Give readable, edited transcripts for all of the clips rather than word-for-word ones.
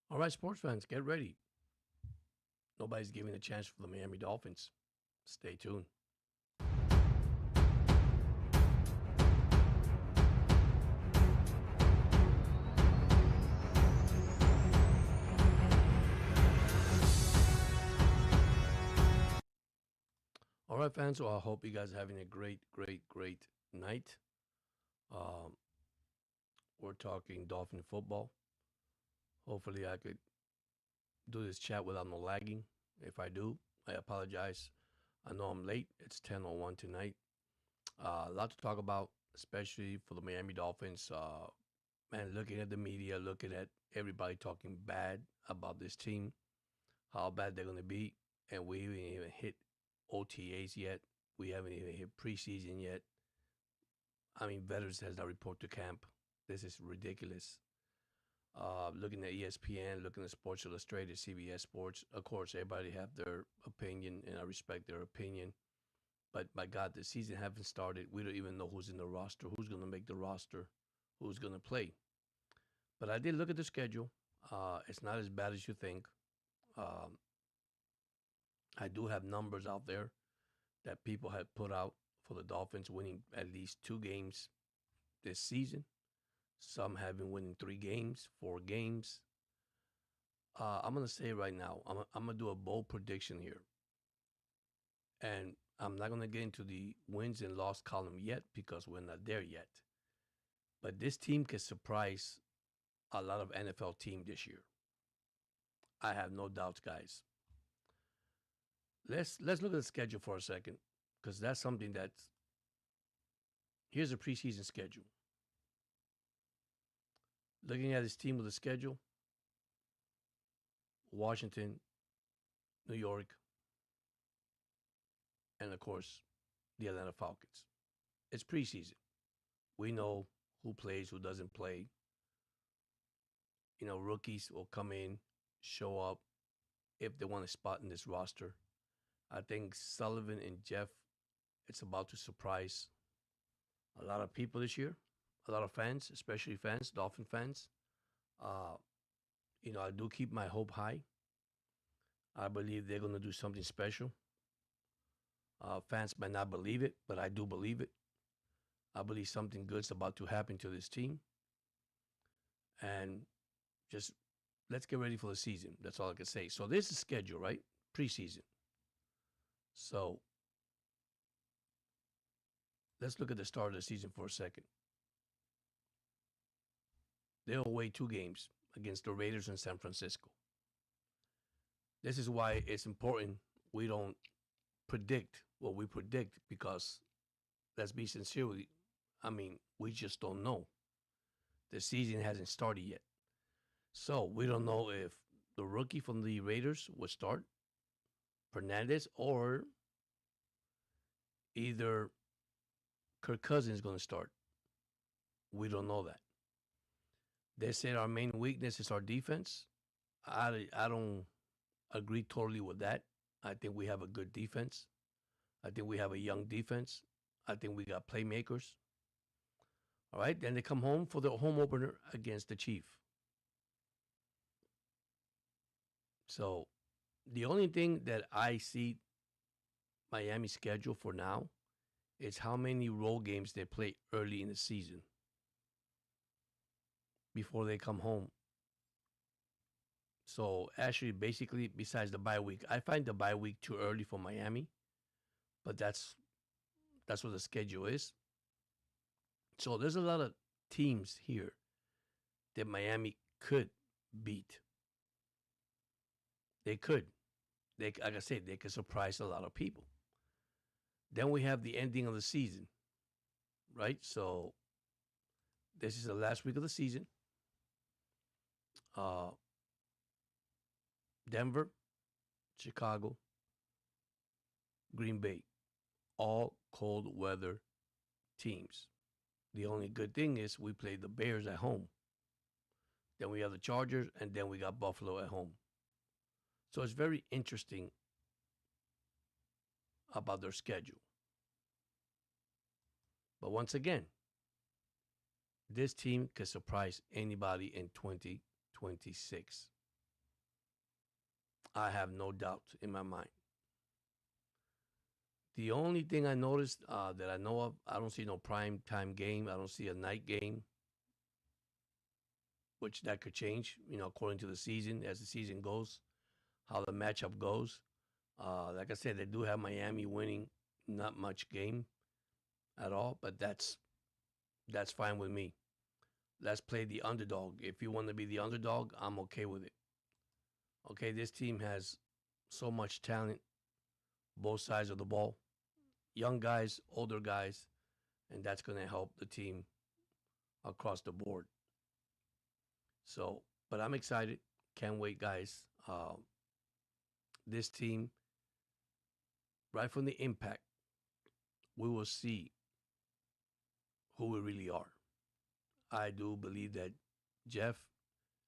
All right, sports fans, get ready. Nobody's giving a chance for the Miami Dolphins. Stay tuned. All right, fans. So I hope you guys are having a great night. Um, we're talking Dolphin football. Hopefully, I could do this chat without no lagging. If I do, I apologize. I know I'm late. It's 10:01 tonight. A lot to talk about, especially for the Miami Dolphins. Man, looking at the media, looking at everybody talking bad about this team, how bad they're going to be, and we haven't even hit OTAs yet. We haven't even hit preseason yet. I mean, veterans has not reported to camp. This is ridiculous. Looking at ESPN, looking at Sports Illustrated, CBS Sports. Of course, everybody have their opinion, and I respect their opinion. But my God, the season haven't started. We don't even know who's in the roster, who's going to make the roster, who's going to play. But I did look at the schedule. It's not as bad as you think. Um, I do have numbers out there that people had put out for the Dolphins winning at least 2 games this season. Some have been winning 3 games, 4 games. I'm gonna say right now, I'm gonna do a bold prediction here, and I'm not gonna get into the wins and loss column yet because we're not there yet. But this team can surprise a lot of NFL team this year. I have no doubts, guys. Let's look at the schedule for a second because that's something that's here's a preseason schedule. Looking at his team with a schedule, Washington, New York, and of course, the Atlanta Falcons. It's preseason. We know who plays, who doesn't play. Rookies will come in, show up if they want a spot in this roster. I think Sullivan and Jeff, it's about to surprise a lot of people this year, a lot of fans, especially fans, Dolphin fans. Uh, I do keep my hope high. I believe they're going to do something special. Fans might not believe it, but I do believe it. I believe something good's about to happen to this team. And just let's get ready for the season. That's all I can say. So this is schedule, right? Preseason. So let's look at the start of the season for a second. They'll away 2 games against the Raiders in San Francisco. This is why it's important we don't predict what we predict because let's be sincere with you. I mean, we just don't know. The season hasn't started yet. So we don't know if the rookie from the Raiders will start, Fernandez, or either Kirk Cousins is going to start. We don't know that. They said our main weakness is our defense. I don't agree totally with that. I think we have a good defense. I think we have a young defense. I think we got playmakers. All right. Then they come home for the home opener against the Chief. So the only thing that I see Miami schedule for now is how many road games they play early in the season before they come home. So actually, basically, besides the bye week, I find the bye week too early for Miami, but that's what the schedule is. So there's a lot of teams here that Miami could beat. They could. Like I said, they could surprise a lot of people. Then we have the ending of the season, right? So this is the last week of the season. Uh, Denver, Chicago, Green Bay, all cold weather teams. The only good thing is we play the Bears at home. Then we have the Chargers, and then we got Buffalo at home. So it's very interesting about their schedule. But once again, this team can surprise anybody in 2026. I have no doubt in my mind. The only thing I noticed that I know of, I don't see no prime time game. I don't see a night game, which that could change, according to the season, as the season goes, how the matchup goes. Like I said, they do have Miami winning not much game at all, but that's fine with me. Let's play the underdog. If you want to be the underdog, I'm okay with it. Okay, this team has so much talent, both sides of the ball, young guys, older guys, and that's going to help the team across the board. So, but I'm excited. Can't wait, guys. This team, right from the impact, we will see who we really are. I do believe that Jeff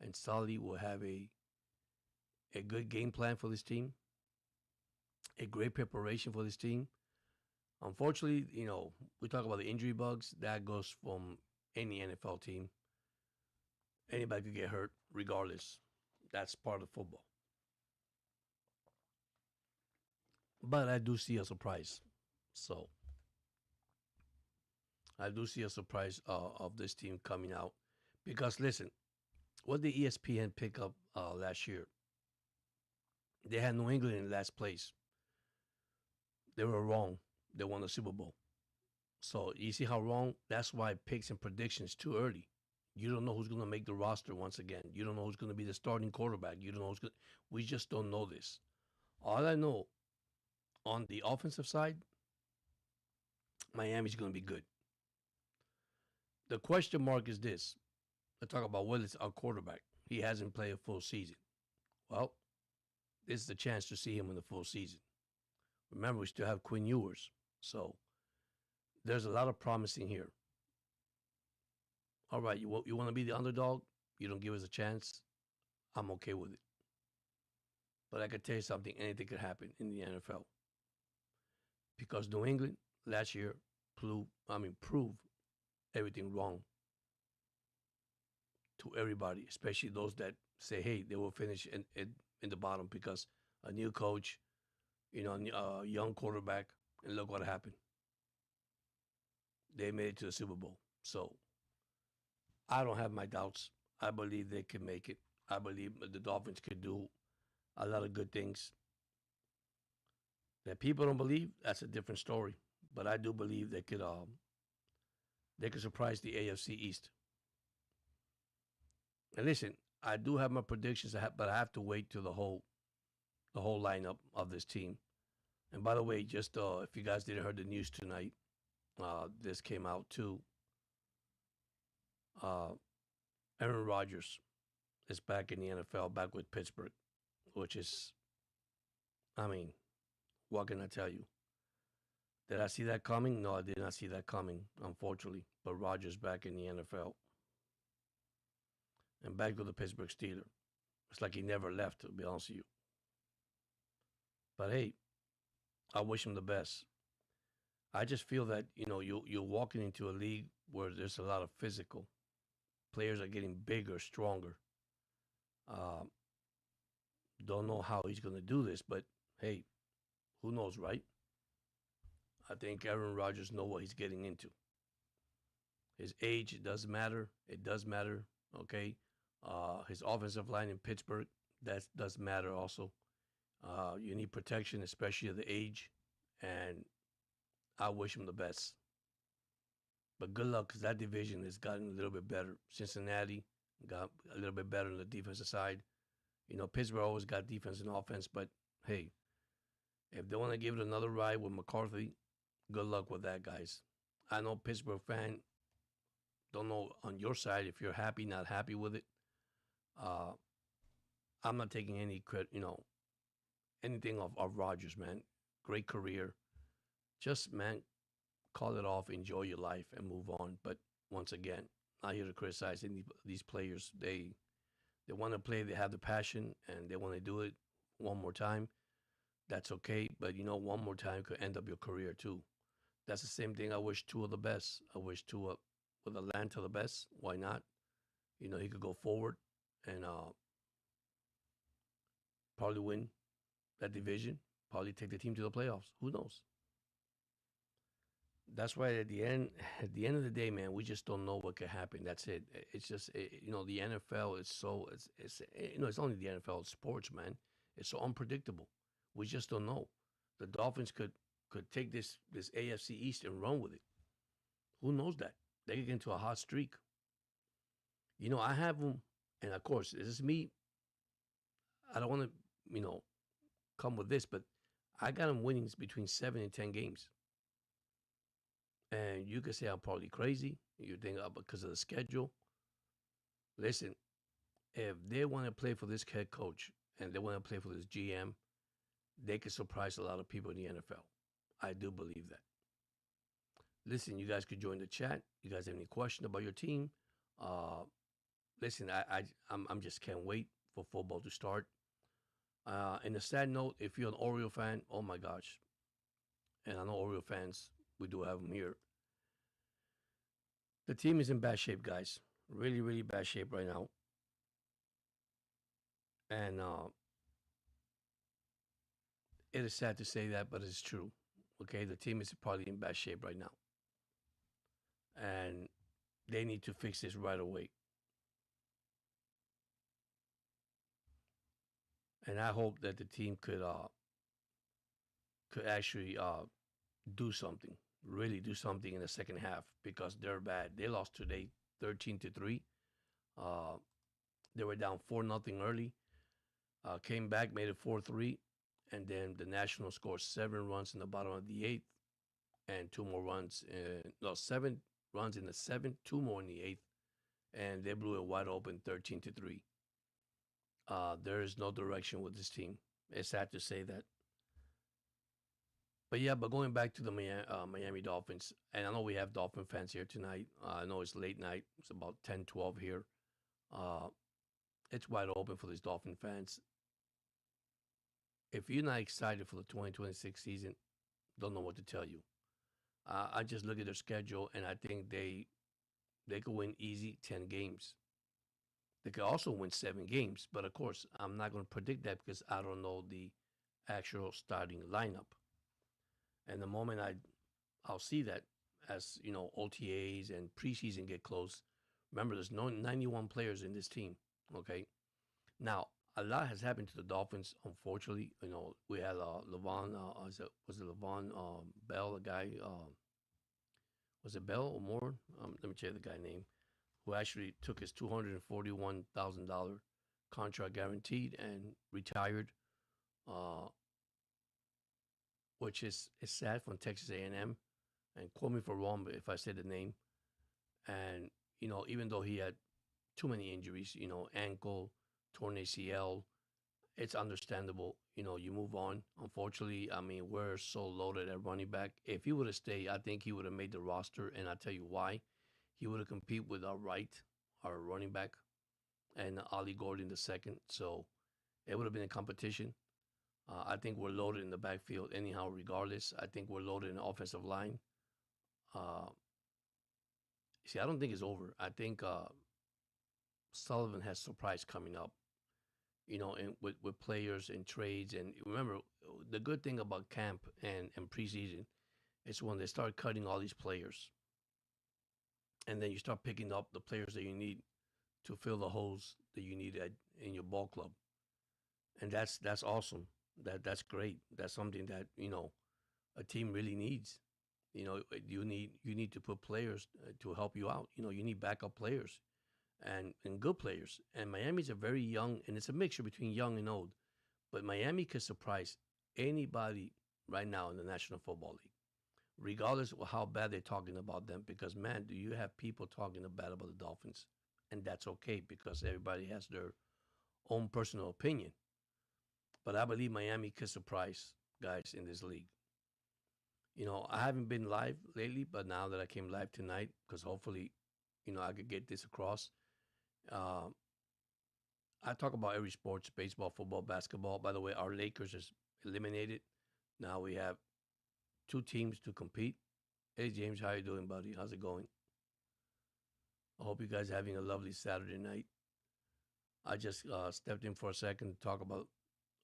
and Sully will have a good game plan for this team, a great preparation for this team. Unfortunately, we talk about the injury bugs. That goes from any NFL team. Anybody could get hurt regardless. That's part of football. But I do see a surprise. So I do see a surprise of this team coming out. Because listen, what did ESPN pick up last year? They had New England in last place. They were wrong. They won the Super Bowl. So you see how wrong? That's why picks and predictions too early. You don't know who's going to make the roster once again. You don't know who's going to be the starting quarterback. You don't know who's going. We just don't know this. All I know on the offensive side, Miami's going to be good. The question mark is this. Let's talk about Willis, our quarterback. He hasn't played a full season. Well, this is the chance to see him in the full season. Remember, we still have Quinn Ewers. So there's a lot of promising here. All right, you want to be the underdog? You don't give us a chance? I'm okay with it. But I can tell you something, anything could happen in the NFL. Because New England last year proved everything wrong to everybody, especially those that say, hey, they will finish in the bottom because a new coach, a young quarterback, and look what happened. They made it to the Super Bowl. So I don't have my doubts. I believe they can make it. I believe the Dolphins could do a lot of good things. That people don't believe, that's a different story. But I do believe they could surprise the AFC East. And listen, I do have my predictions, but I have to wait till the whole lineup of this team. And by the way, just if you guys didn't heard the news tonight, this came out too. Uh, Aaron Rodgers is back in the NFL, back with Pittsburgh, which is, I mean, what can I tell you? Did I see that coming? No, I did not see that coming, unfortunately. But Rodgers back in the NFL and back to the Pittsburgh Steelers. It's like he never left, to be honest with you. But hey, I wish him the best. I just feel that you're walking into a league where there's a lot of physical. Players are getting bigger, stronger. Uh, don't know how he's going to do this, but hey, who knows, right? I think Aaron Rodgers knows what he's getting into. His age, it does matter. It does matter, okay? His offensive line in Pittsburgh, that does matter also. You need protection, especially at the age, and I wish him the best. But good luck, because that division has gotten a little bit better. Cincinnati got a little bit better on the defensive side. Pittsburgh always got defense and offense, but hey, if they want to give it another ride with McCarthy, good luck with that, guys. I know Pittsburgh fan, don't know on your side if you're happy, not happy with it. Uh, I'm not taking any credit, anything of Rodgers, man. Great career. Just, man, call it off, enjoy your life, and move on. But once again, not here to criticize these players. They want to play, they have the passion, and they want to do it one more time. That's okay. But one more time could end up your career too. That's the same thing. I wish Tua the best. I wish Tua with Atlanta the best. Why not? He could go forward and probably win that division, probably take the team to the playoffs. Who knows? That's why at the end of the day, man, we just don't know what could happen. That's it. It's just the NFL is so it's only the NFL sports, man. It's so unpredictable. We just don't know. The Dolphins could take this AFC East and run with it. Who knows that? They could get into a hot streak. I have them, and of course, this is me. I don't want to, come with this, but I got them winning between 7 and 10 games. And you could say I'm probably crazy. You think because of the schedule. Listen, if they want to play for this head coach and they want to play for this GM, they could surprise a lot of people in the NFL. I do believe that. Listen, you guys could join the chat. You guys have any question about your team? Uh, listen, I'm just can't wait for football to start. And a sad note, if you're an Oriole fan, oh my gosh, and I know Oriole fans, we do have them here. The team is in bad shape, guys. Really, really bad shape right now. And it is sad to say that, but it's true. Okay, the team is probably in bad shape right now. And they need to fix this right away. And I hope that the team could actually do something, really do something in the second half because they're bad. They lost today 13-3. Uh, they were down 4-0 early, came back, made it 4-3, and then the Nationals scored 7 runs in the bottom of the eighth, and 2 more runs. No, 7 runs in the seventh, 2 more in the eighth, and they blew it wide open 13-3. There is no direction with this team. It's sad to say that. But yeah, but going back to the Miami Dolphins, and I know we have Dolphin fans here tonight. I know it's late night. It's about 10-12 here. Uh, it's wide open for these Dolphin fans. If you're not excited for the 2026 season, don't know what to tell you. I just look at their schedule, and I think they could win easy 10 games. They could also win 7 games, but of course, I'm not going to predict that because I don't know the actual starting lineup. And the moment I'll see that as OTAs and preseason get close. Remember, there's no 91 players in this team. Okay, now a lot has happened to the Dolphins. Unfortunately, we had Levon. Was it Levon Bell? The guy was it Bell or Moore? Let me check the guy name. Who actually took his $241,000 contract guaranteed and retired. Which is sad from Texas A&M, and quote me for wrong if I say the name. And even though he had too many injuries, ankle, torn ACL, it's understandable. You move on. Unfortunately, I mean, we're so loaded at running back. If he would have stayed, I think he would have made the roster, and I'll tell you why. He would have competed with our running back, and Ollie Gordon the second. So it would have been a competition. I think we're loaded in the backfield anyhow, regardless. I think we're loaded in the offensive line. Uh, I don't think it's over. I think Sullivan has surprise coming up, and with players and trades. And remember, the good thing about camp and preseason is when they start cutting all these players. And then you start picking up the players that you need to fill the holes that you need in your ball club. And that's awesome. That's great. That's something that a team really needs. You need to put players to help you out. You need backup players and good players. And Miami's a very young, and it's a mixture between young and old. But Miami could surprise anybody right now in the National Football League, regardless of how bad they're talking about them. Because man, do you have people talking bad about the Dolphins? And that's okay because everybody has their own personal opinion. But I believe Miami could surprise guys in this league. I haven't been live lately, but now that I came live tonight, because hopefully, I could get this across. Uh, I talk about every sports, baseball, football, basketball. By the way, our Lakers is eliminated. Now we have 2 teams to compete. Hey, James, how you doing, buddy? How's it going? I hope you guys are having a lovely Saturday night. I just stepped in for a second to talk about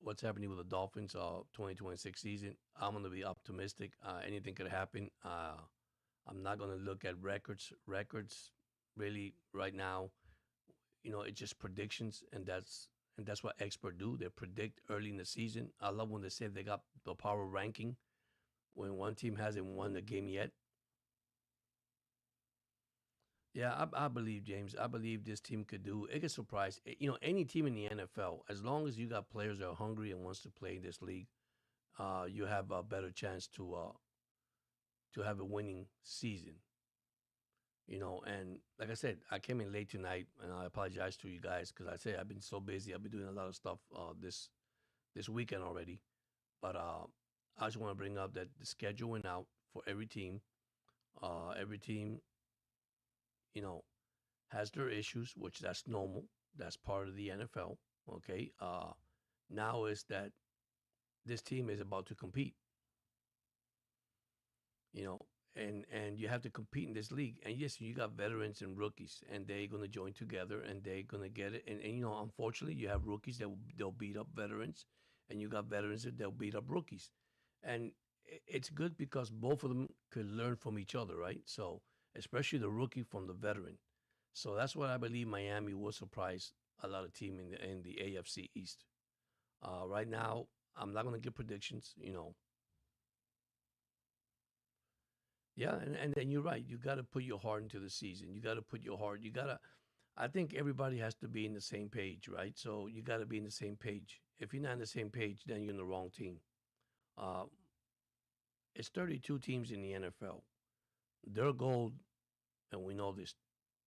what's happening with the Dolphins 2026 season. I'm going to be optimistic. Anything could happen. I'm not going to look at records really right now. It's just predictions, and that's what experts do. They predict early in the season. I love when they say they got the power ranking when one team hasn't won the game yet. Yeah, I believe, James. I believe this team could do. It could surprise. Any team in the NFL, as long as you got players that are hungry and wants to play in this league, you have a better chance to have a winning season. And like I said, I came in late tonight, and I apologize to you guys because I said I've been so busy. I've been doing a lot of stuff this weekend already. But I just want to bring up that the schedule went out for every team. Every team, you know, has their issues, which that's normal. That's part of the NFL. Okay. Now is that this team is about to compete, you know, and you have to compete in this league. And yes, you got veterans and rookies, and they're gonna join together and they're gonna get it. And unfortunately, you have rookies that they'll beat up veterans, and you got veterans that they'll beat up rookies. And it's good because both of them could learn from each other, right? So especially the rookie from the veteran. So that's what I believe Miami will surprise a lot of team in the AFC East. Right now, I'm not gonna give predictions. Yeah, and then you're right. You got to put your heart into the season. You got to put your heart. You got to. I think everybody has to be in the same page, right? So you got to be in the same page. If you're not in the same page, then you're in the wrong team. Uh, it's 32 teams in the NFL. Their goal, and we know this,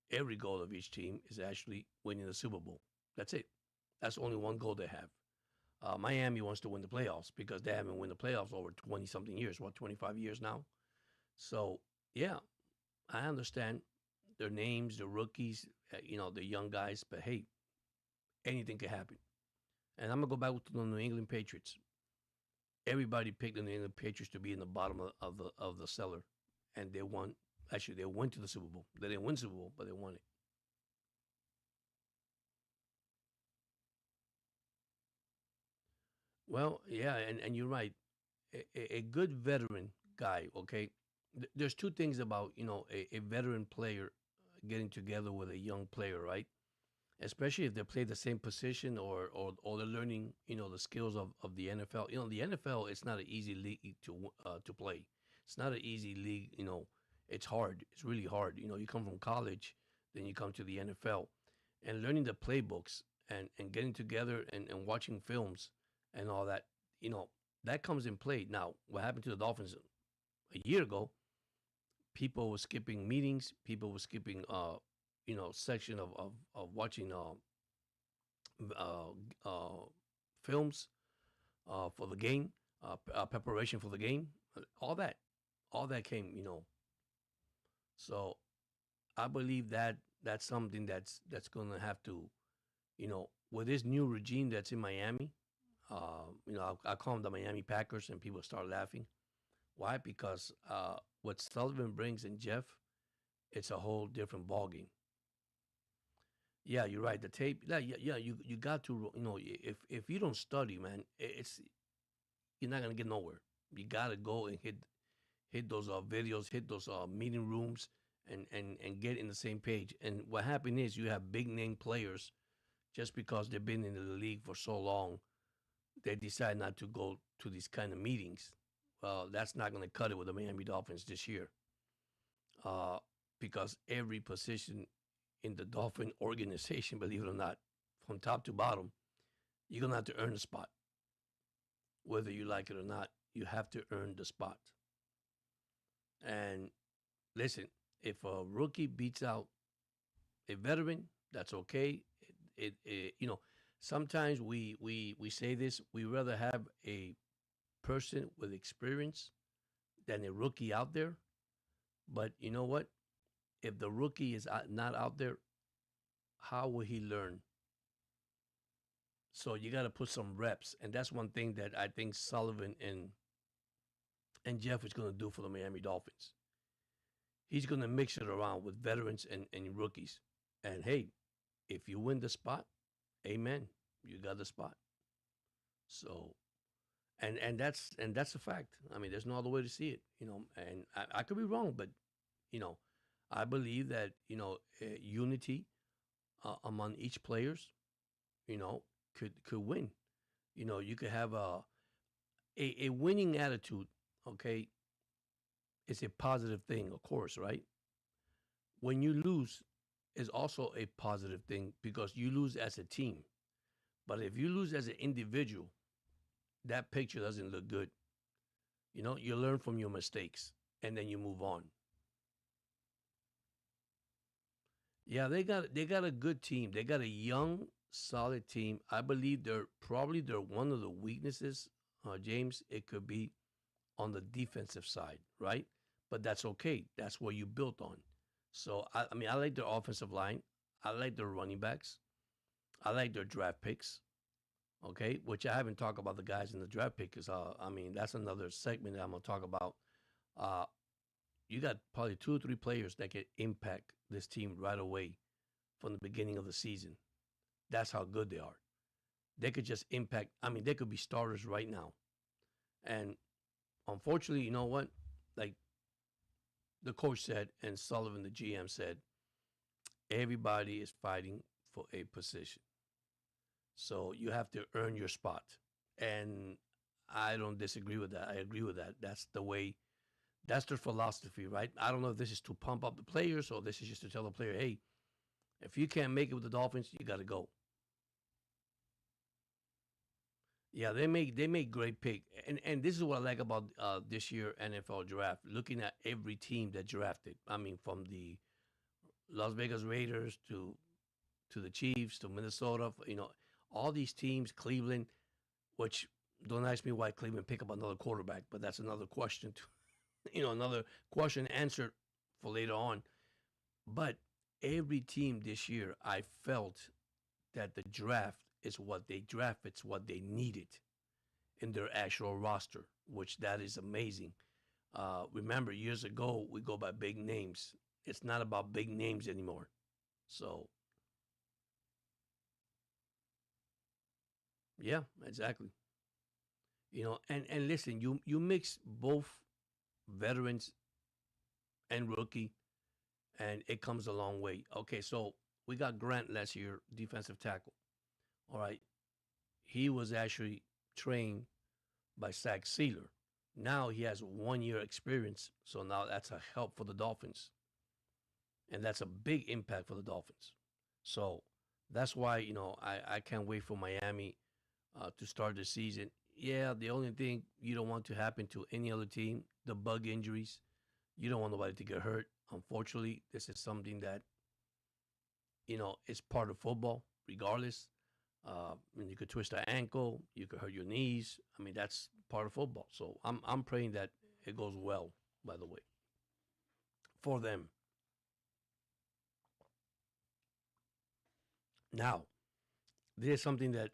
every goal of each team is actually winning the Super Bowl. That's it. That's only one goal they have. Miami wants to win the playoffs because they haven't won the playoffs over 20 something years. What, 25 years now? So, yeah, I understand their names, the rookies, the young guys, but hey, anything can happen. And I'm gonna go back to the New England Patriots. Everybody picked the New England Patriots to be in the bottom of the cellar, and they won. Actually, they went to the Super Bowl. They didn't win Super Bowl, but they won it. Well, yeah, and you're right. A good veteran guy, okay. There's two things about a veteran player getting together with a young player, right? Especially if they play the same position or they're learning the skills of the NFL. The NFL, it's not an easy league to play. It's not an easy league. It's hard. It's really hard. You come from college, then you come to the NFL, and learning the playbooks and getting together and watching films and all that. You know that comes in play. Now, what happened to the Dolphins a year ago? People were skipping meetings. People were skipping section of watching uh, uh, films for the game, preparation for the game, all that came. So I believe that that's something that's going to have to, with this new regime that's in Miami. I call them the Miami Packers, and people start laughing. Why? Because what Sullivan brings in Jeff, it's a whole different ballgame. Yeah, you're right. The tape. Yeah, yeah, yeah. You got to. If you don't study, man, it's you're not gonna get nowhere. You gotta go and hit those videos, hit those meeting rooms, and get in the same page. And what happened is you have big name players just because they've been in the league for so long, they decide not to go to these kind of meetings. Well, that's not gonna cut it with the Miami Dolphins this year, uh, because every position in the Dolphin organization, believe it or not, from top to bottom, you're gonna have to earn a spot, whether you like it or not. You have to earn the spot. And listen, if a rookie beats out a veteran, that's okay. Sometimes we say this. We rather have a person with experience than a rookie out there. But you know what? If the rookie is not out there, how will he learn? So you got to put some reps, and that's one thing that I think Sullivan and Jeff is going to do for the Miami Dolphins. He's going to mix it around with veterans and rookies. And hey, if you win the spot, amen. You got the spot. So, and that's a fact. I mean, there's no other way to see it, And I could be wrong, but you know, I believe that unity among each players, you know, could win. You could have a winning attitude. Okay, it's a positive thing, of course, right? When you lose, is also a positive thing because you lose as a team. But if you lose as an individual, that picture doesn't look good. You learn from your mistakes and then you move on. Yeah, they got a good team. They got a young, solid team. I believe they're one of the weaknesses, James. It could be on the defensive side, right? But that's okay. That's what you built on. So I mean, I like their offensive line. I like their running backs. I like their draft picks. Okay, which I haven't talked about the guys in the draft pick because I mean that's another segment that I'm gonna talk about. Uh, you got probably two or three players that can impact this team right away from the beginning of the season. That's how good they are. They could just impact. I mean, they could be starters right now. And unfortunately, you know what? Like the coach said, and Sullivan, the GM, said, everybody is fighting for a position. So you have to earn your spot. And I don't disagree with that. I agree with that. That's the way, that's their philosophy, right? I don't know if this is to pump up the players or this is just to tell the player, hey, if you can't make it with the Dolphins, you got to go. Yeah, they make great pick, and this is what I like about this year NFL draft. Looking at every team that drafted, I mean, from the Las Vegas Raiders to the Chiefs to Minnesota, all these teams, Cleveland, which don't ask me why Cleveland pick up another quarterback, but that's another question, another question answered for later on. But every team this year, I felt that the draft is what they draft, it's what they needed in their actual roster, which that is amazing. Remember, years ago, we go by big names. It's not about big names anymore. So, yeah, exactly. And listen, you mix both veterans and rookie, and it comes a long way. Okay, so we got Grant last year, defensive tackle. All right, he was actually trained by Zach Sealer. Now he has 1 year experience, so now that's a help for the Dolphins, and that's a big impact for the Dolphins. So that's why I can't wait for Miami to start the season. Yeah, the only thing you don't want to happen to any other team, the bug injuries. You don't want nobody to get hurt. Unfortunately, this is something that is part of football, regardless. And you could twist an ankle, you could hurt your knees. I mean, that's part of football. So I'm praying that it goes well. By the way, for them. Now, there's something that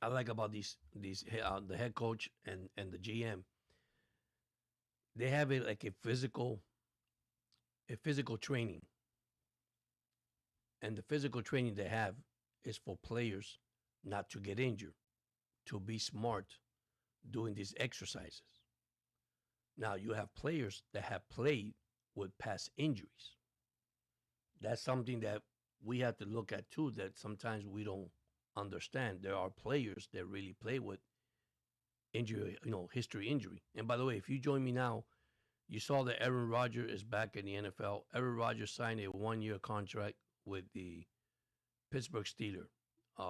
I like about these the head coach and the GM. They have it like a physical training, and the physical training they have is for players not to get injured, to be smart doing these exercises. Now you have players that have played with past injuries. That's something that we have to look at too. That sometimes we don't understand. There are players that really play with injury, history injury. And by the way, if you join me now, you saw that Aaron Rodgers is back in the NFL. Aaron Rodgers signed a 1 year contract with the Pittsburgh Steelers,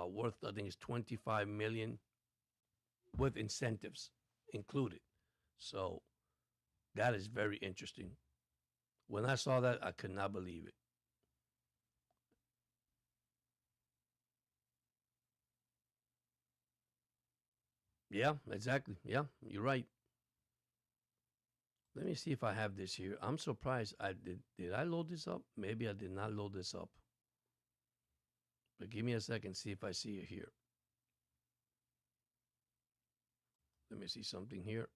worth I think is 25 million with incentives included. So that is very interesting. When I saw that, I could not believe it. Yeah, exactly. Yeah, you're right. Let me see if I have this here. I'm surprised. I did. Did I load this up? Maybe I did not load this up. But give me a second. See if I see it here. Let me see something here.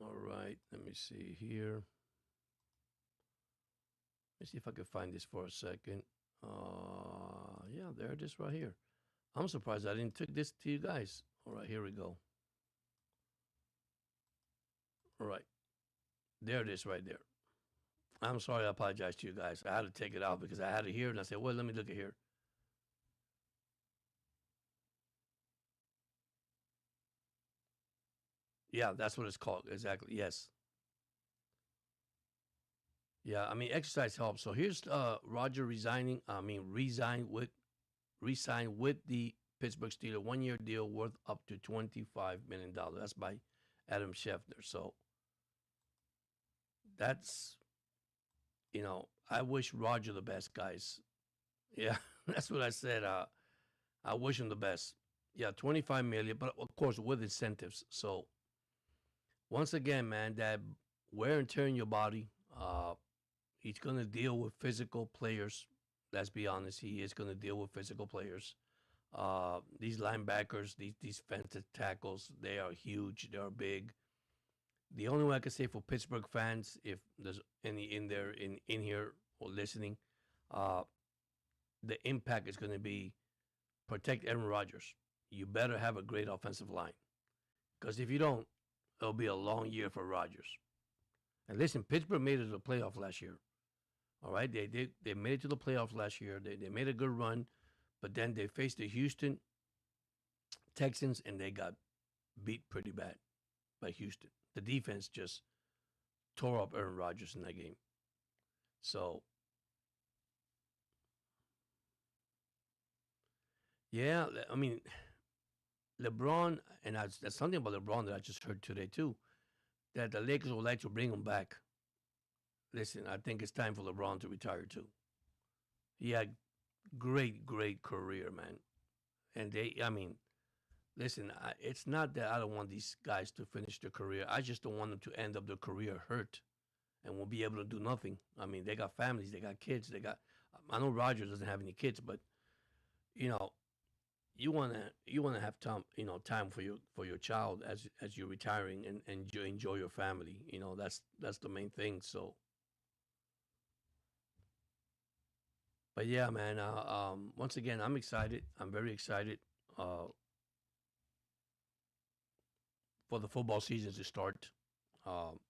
All right. Let me see here. Let me see if I can find this for a second. Yeah, Yeah, there it is right here. I'm surprised I didn't take this to you guys. All right, here we go. All right, there it is right there. I'm sorry, I apologize to you guys. I had to take it out because I had it here and I said, well, let me look at here. Yeah, that's what it's called. Exactly. Yes. Yeah, I mean exercise helps. So here's Roger resigning. I mean resign with the Pittsburgh Steelers 1 year deal worth up to $25 million. That's by Adam Schefter. So that's I wish Roger the best, guys. Yeah, that's what I said. I wish him the best. Yeah, 25 million, but of course with incentives. So once again, man, that wear and tear in your body. He's going to deal with physical players. Let's be honest, he is going to deal with physical players. These linebackers, these defensive tackles, they are huge. They are big. The only way I can say for Pittsburgh fans, if there's any in there in here or listening, uh, the impact is going to be protect Aaron Rodgers. You better have a great offensive line because if you don't, it'll be a long year for Rodgers. And listen, Pittsburgh made it to the playoff last year. All right, they did. They made it to the playoffs last year. They made a good run, but then they faced the Houston Texans and they got beat pretty bad by Houston. The defense just tore up Aaron Rodgers in that game. So yeah, I mean LeBron, and that's something about LeBron that I just heard today too. That the Lakers would like to bring him back. Listen, I think it's time for LeBron to retire too. He had great career, man. And I mean, listen, it's not that I don't want these guys to finish their career. I just don't want them to end up their career hurt and won't be able to do nothing. I mean, they got families, they got kids, they got. I know Rogers doesn't have any kids, but you know, you wanna have time, time for your child as you're retiring and you enjoy your family. That's the main thing. So, but yeah, man. Once again, I'm excited. I'm very excited for the football season to start. Um,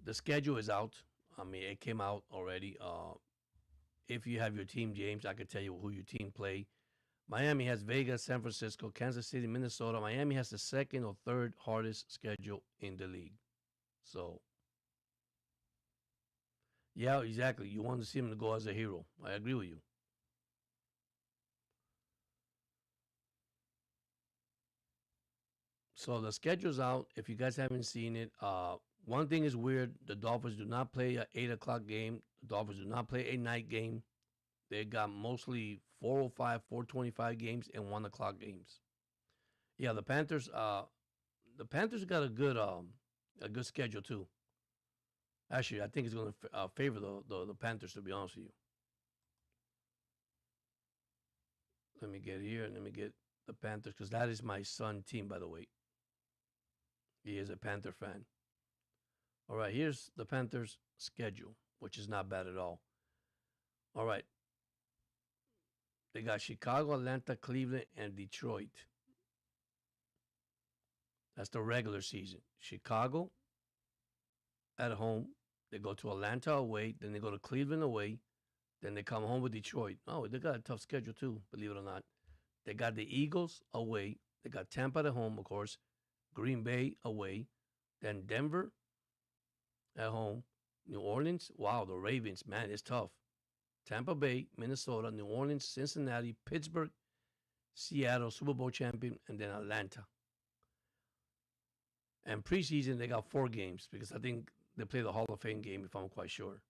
the schedule is out. I mean, it came out already. If you have your team, James, I can tell you who your team play. Miami has Vegas, San Francisco, Kansas City, Minnesota. Miami has the second or third hardest schedule in the league. So, yeah, exactly. You want to see him to go as a hero. I agree with you. So the schedule's out. If you guys haven't seen it, one thing is weird. The Dolphins do not play a 8 o'clock game. The Dolphins do not play a night game. They got mostly 4:05, 4:25 games and 1 o'clock games. Yeah, the Panthers got a good schedule too. Actually, I think it's going to favor the Panthers. To be honest with you, let me get here and let me get the Panthers because that is my son team, by the way. He is a Panther fan. All right, here's the Panthers' schedule, which is not bad at all. All right, they got Chicago, Atlanta, Cleveland, and Detroit. That's the regular season. Chicago at home. They go to Atlanta away. Then they go to Cleveland away. Then they come home with Detroit. Oh, they got a tough schedule too, believe it or not. They got the Eagles away. They got Tampa at home, of course. Green Bay away. Then Denver at home. New Orleans. Wow, the Ravens, man, it's tough. Tampa Bay, Minnesota, New Orleans, Cincinnati, Pittsburgh, Seattle, Super Bowl champion, and then Atlanta. And preseason, they got 4 games because I think they play the Hall of Fame game, if I'm quite sure.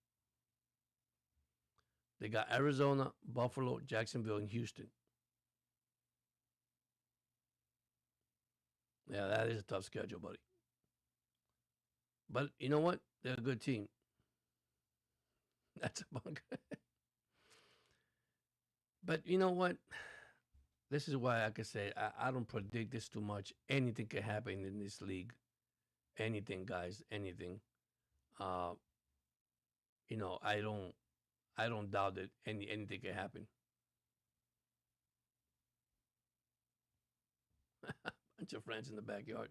They got Arizona, Buffalo, Jacksonville, and Houston. Yeah, that is a tough schedule, buddy. But you know what? They're a good team. That's a bunk. But you know what? This is why I can say I don't predict this too much. Anything can happen in this league. Anything, guys. Anything. Uh, I don't. I don't doubt that anything can happen. Bunch of friends in the backyard.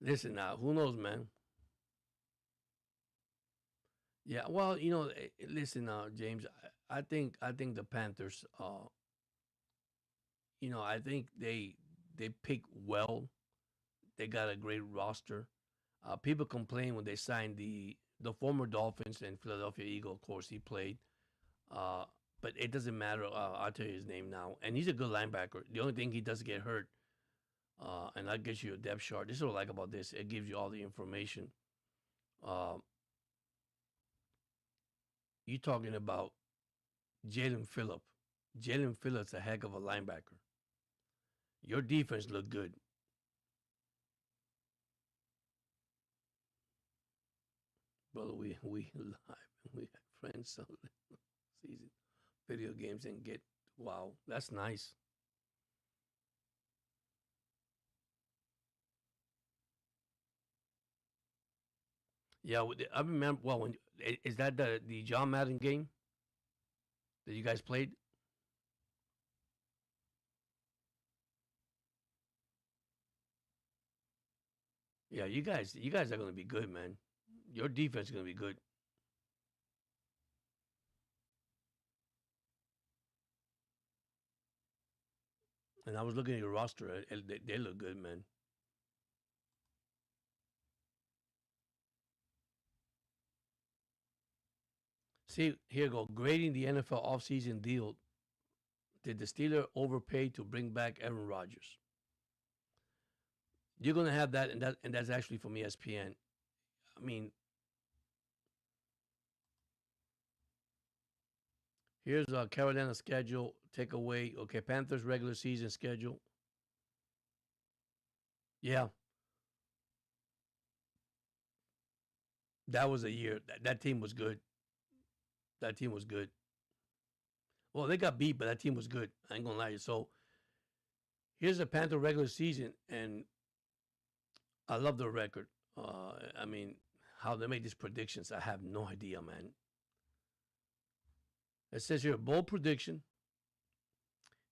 Listen now, who knows, man? Yeah, well, listen now, James. I think the Panthers. I think they pick well. They got a great roster. People complain when they signed the former Dolphins and Philadelphia Eagle. Of course, he played. Uh, but it doesn't matter. I'll tell you his name now. And he's a good linebacker. The only thing he does get hurt. And that gives you a depth chart. This is what I like about this. It gives you all the information. Uh, you talking about Jalen Phillip. Jalen Phillip's a heck of a linebacker. Your defense looked good. Brother, we live and we have friends so season video games and get wow, that's nice. Yeah, I remember. Well, is that the John Madden game that you guys played? Yeah, you guys are gonna be good, man. Your defense is gonna be good. And I was looking at your roster; they look good, man. See, here you go. Grading the NFL offseason deal. Did the Steelers overpay to bring back Aaron Rodgers? You're gonna have that, and that's actually from ESPN. I mean, here's Carolina schedule takeaway. Okay, Panthers regular season schedule. Yeah, that was a year. That team was good. That team was good. Well, they got beat, but that team was good. I ain't gonna lie to you. So here's the Panther regular season, and I love the record. I mean, how they made these predictions, I have no idea, man. It says here bold prediction.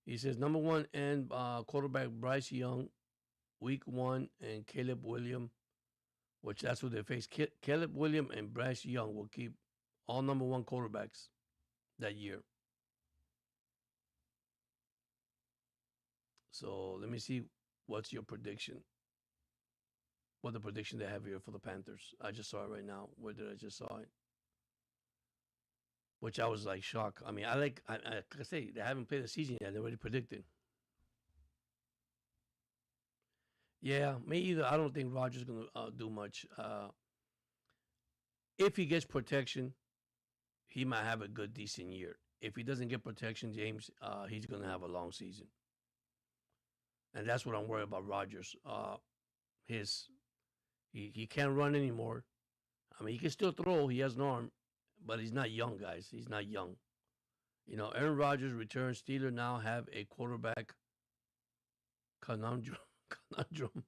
He says number one and quarterback Bryce Young, week one, and Caleb William, which that's who they face. Caleb William and Bryce Young will keep all number one quarterbacks that year. So let me see what's your prediction. What the prediction they have here for the Panthers? I just saw it right now. Where did I just saw it? Which I was like shocked. I mean, I say they haven't played the season yet. They already predicted. Yeah, me either. I don't think Rogers gonna do much. If he gets protection, he might have a good, decent year. If he doesn't get protection, James, he's gonna have a long season, and that's what I'm worried about. Rogers, his he can't run anymore. I mean, he can still throw. He has an arm, but he's not young, guys. He's not young. Aaron Rodgers returns. Steelers now have a quarterback conundrum. conundrum.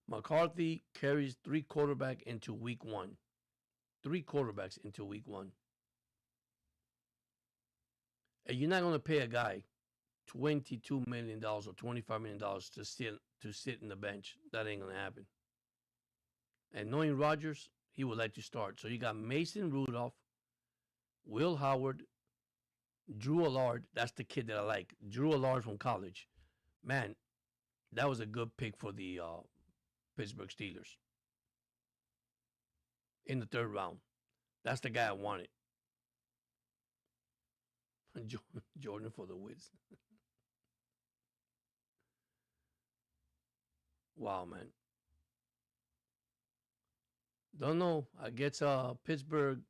McCarthy carries three quarterback into week one. Three quarterbacks into week one. And you're not going to pay a guy $22 million or $25 million to sit in the bench. That ain't going to happen. And knowing Rodgers, he would like to start. So you got Mason Rudolph, Will Howard, Drew Allard. That's the kid that I like. Drew Allard from college. Man, that was a good pick for the Pittsburgh Steelers in the third round. That's the guy I wanted. Jordan for the Wiz. Wow, man. Don't know. I guess Pittsburgh.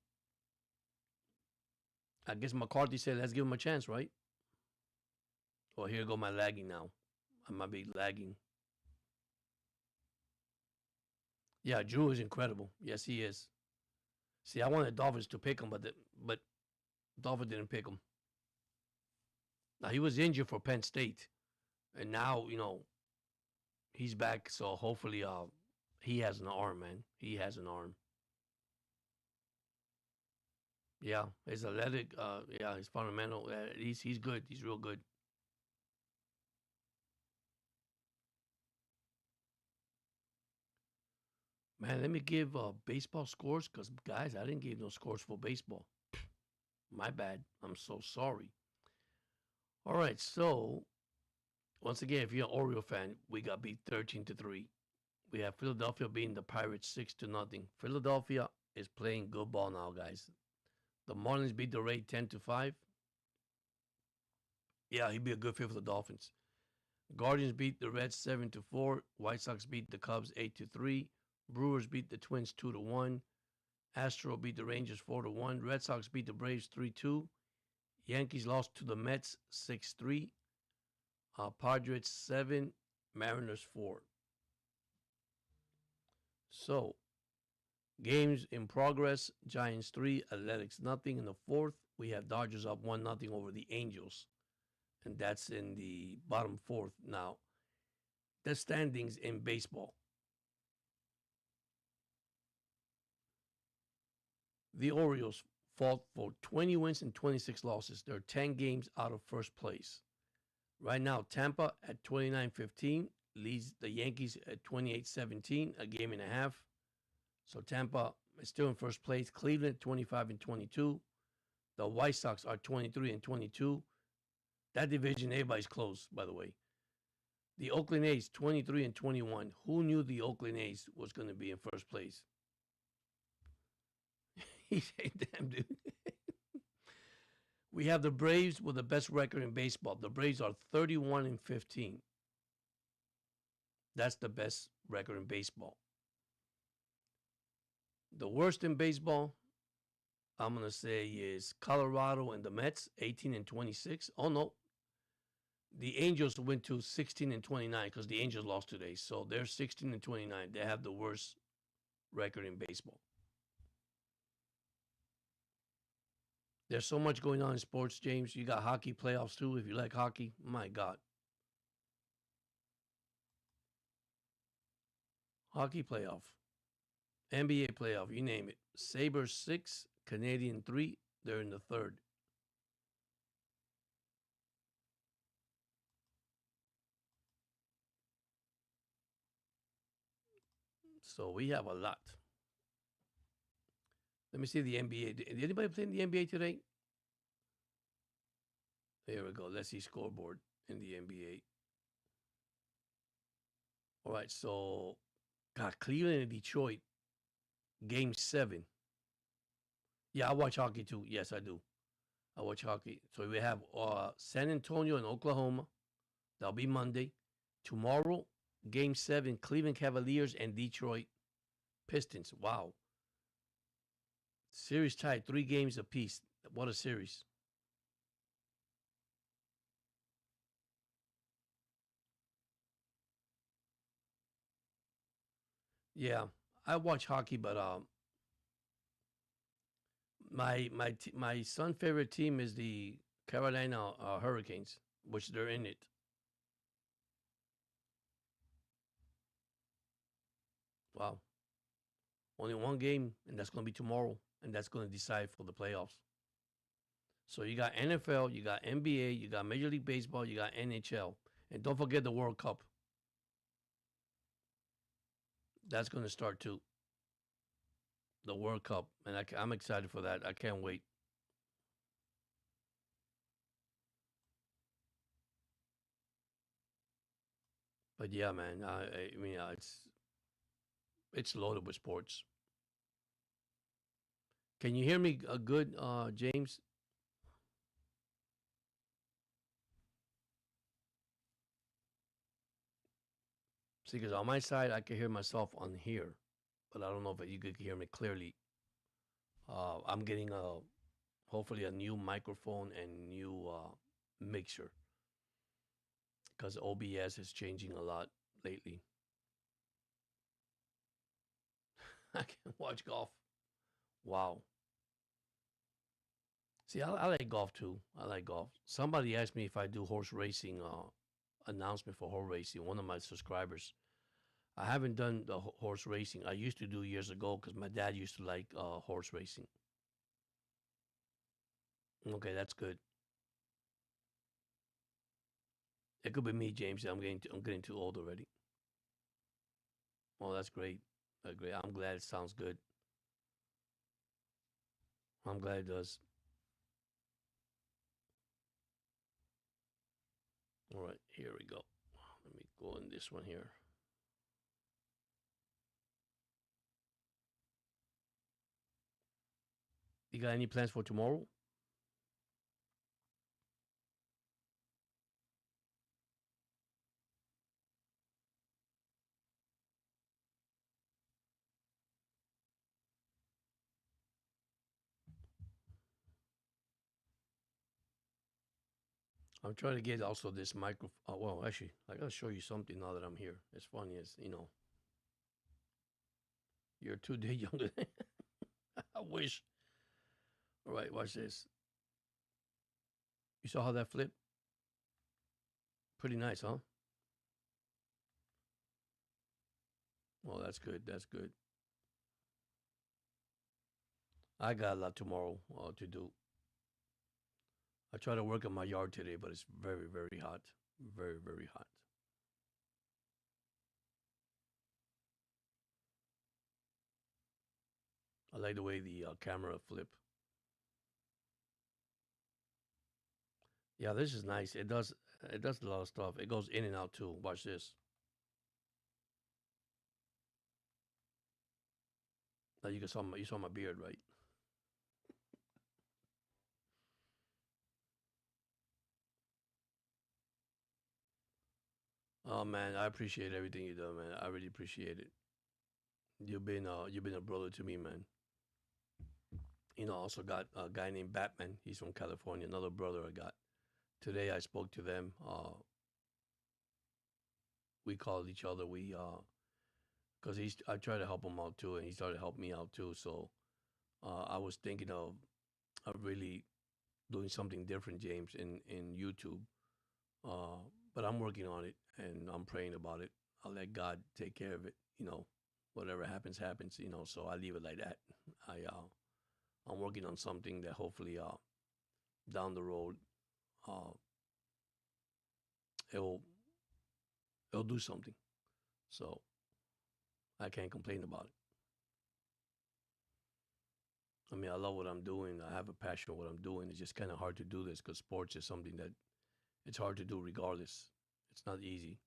I guess McCarthy said, "Let's give him a chance," right? Well, here go my lagging now. I might be lagging. Yeah, Drew is incredible. Yes, he is. See, I wanted Dolphins to pick him, but Dolphins didn't pick him. Now he was injured for Penn State, and now he's back. So hopefully, he has an arm, man. He has an arm. Yeah, his athletic. Yeah, his fundamental. He's good. He's real good. Man, let me give baseball scores because guys, I didn't give no scores for baseball. My bad. I'm so sorry. All right, so once again, if you're an Oriole fan, we got beat 13-3. We have Philadelphia beating the Pirates 6-0. Philadelphia is playing good ball now, guys. The Marlins beat the Rays 10-5. Yeah, he'd be a good fit for the Dolphins. Guardians beat the Reds 7-4. White Sox beat the Cubs 8-3. Brewers beat the Twins 2-1. Astro beat the Rangers 4-1. Red Sox beat the Braves 3-2. Yankees lost to the Mets 6-3. Padres 7. Mariners 4. So, games in progress. Giants 3. Athletics nothing. In the fourth, we have Dodgers up 1-0 over the Angels. And that's in the bottom fourth. Now, the standings in baseball. The Orioles fought for 20 wins and 26 losses. They're 10 games out of first place. Right now, Tampa at 29-15 leads the Yankees at 28-17, a game and a half. So Tampa is still in first place. Cleveland 25-22. The White Sox are 23-22. That division, everybody's close, by the way. The Oakland A's 23-21. Who knew the Oakland A's was going to be in first place? He said, damn, dude. We have the Braves with the best record in baseball. The Braves are 31-15. That's the best record in baseball. The worst in baseball, I'm going to say, is Colorado and the Mets, 18-26. Oh, no. The Angels went to 16-29 because the Angels lost today. So they're 16-29. They have the worst record in baseball. There's so much going on in sports, James. You got hockey playoffs too. If you like hockey, my God. Hockey playoff, NBA playoff, you name it. Sabres 6, Canadian 3. They're in the third. So we have a lot. Let me see the NBA. Did anybody play in the NBA today? There we go. Let's see scoreboard in the NBA. All right, so got Cleveland and Detroit, game 7. Yeah, I watch hockey too. Yes, I do. I watch hockey. So we have San Antonio and Oklahoma. That'll be Monday. Tomorrow, game 7, Cleveland Cavaliers and Detroit Pistons. Wow. Series tied 3 games apiece. What a series. Yeah, I watch hockey, but my son's favorite team is the Carolina Hurricanes, which they're in it. Wow, only one game, and that's going to be tomorrow, and that's going to decide for the playoffs. So you got NFL, you got NBA, you got Major League Baseball, you got NHL, and don't forget the World Cup. That's going to start too. The World Cup, and I'm excited for that. I can't wait. But yeah, man, I mean, it's loaded with sports. Can you hear me good, James? See, because on my side, I can hear myself on here, but I don't know if you could hear me clearly. I'm getting hopefully a new microphone and new mixer because OBS is changing a lot lately. I can watch golf. Wow. See, I like golf too. I like golf. Somebody asked me if I do horse racing. Announcement for horse racing. One of my subscribers. I haven't done the horse racing. I used to do years ago because my dad used to like horse racing. Okay, that's good. It could be me, James. I'm getting too old already. Oh, that's great. Great. I'm glad it sounds good. I'm glad it does. All right, here we go. Let me go in this one here. You got any plans for tomorrow? I'm trying to get also this micro. Well, actually, I gotta show you something now that I'm here. It's funny, as you're 2 days younger. I wish. All right, watch this. You saw how that flipped? Pretty nice, huh? Oh, that's good. That's good. I got a lot tomorrow to do. I try to work on my yard today, but it's very, very hot. Very, very hot. I like the way the camera flip. Yeah, this is nice. It does a lot of stuff. It goes in and out too. Watch this. Now you saw my beard, right? Oh man, I appreciate everything you do, man. I really appreciate it. You've been a brother to me, man. I also got a guy named Batman. He's from California. Another brother I got. Today I spoke to them. We called each other. Because I tried to help him out too, and he started helping me out too. So I was thinking of really doing something different, James, in YouTube. Uh, but I'm working on it, and I'm praying about it. I'll let God take care of it. Whatever happens, happens. So I leave it like that. I'm working on something that hopefully down the road uh, it'll it'll do something. So I can't complain about it. I mean, I love what I'm doing. I have a passion for what I'm doing. It's just kind of hard to do this because sports is something that it's hard to do regardless. It's not easy.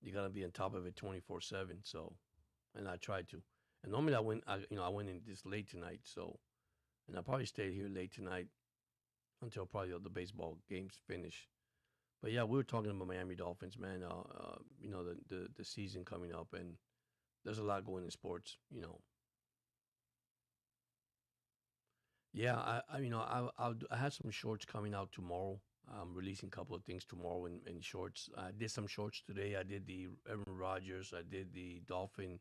You gotta be on top of it 24/7. So, and I try to. And normally I went in this late tonight. So, and I probably stayed here late tonight until probably the baseball games finish. But yeah, we were talking about Miami Dolphins, man. The season coming up, and there's a lot going in sports. Yeah, I had some shorts coming out tomorrow. I'm releasing a couple of things tomorrow in shorts. I did some shorts today. I did the Aaron Rodgers. I did the Dolphin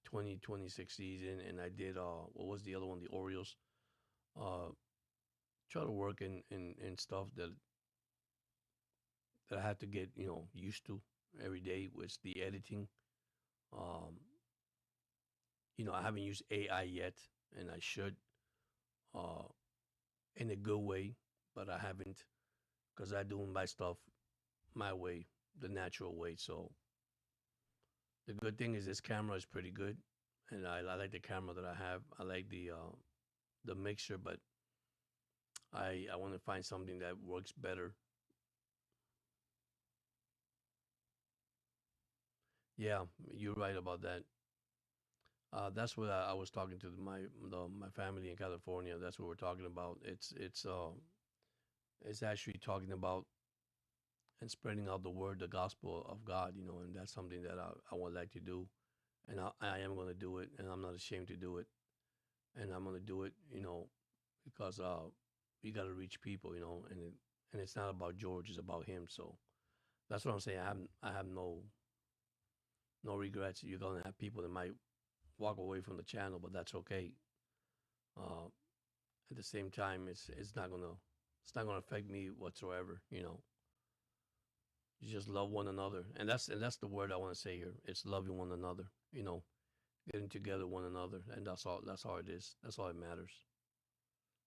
2026 season, and I did what was the other one? The Orioles. Uh, Try to work in stuff that I had to get used to every day was the editing. Um, I haven't used AI yet, and I should uh, in a good way, but I haven't because I do my stuff my way, the natural way. So the good thing is this camera is pretty good, and I like the camera that I have. I like the mixture, but I want to find something that works better. Yeah, you're right about that. That's what I was talking to my family in California. That's what we're talking about. It's actually talking about and spreading out the word, the gospel of God, and that's something that I would like to do, and I am going to do it, and I'm not ashamed to do it, and I'm going to do it, because you got to reach people, and it's not about George, it's about him. So that's what I'm saying. I have no regrets. You're going to have people that might walk away from the channel, but that's okay. Uh, at the same time, it's not gonna affect me whatsoever. You just love one another, and that's the word I want to say here. It's loving one another. You know, getting together one another, and that's all. That's all it is. That's all it matters.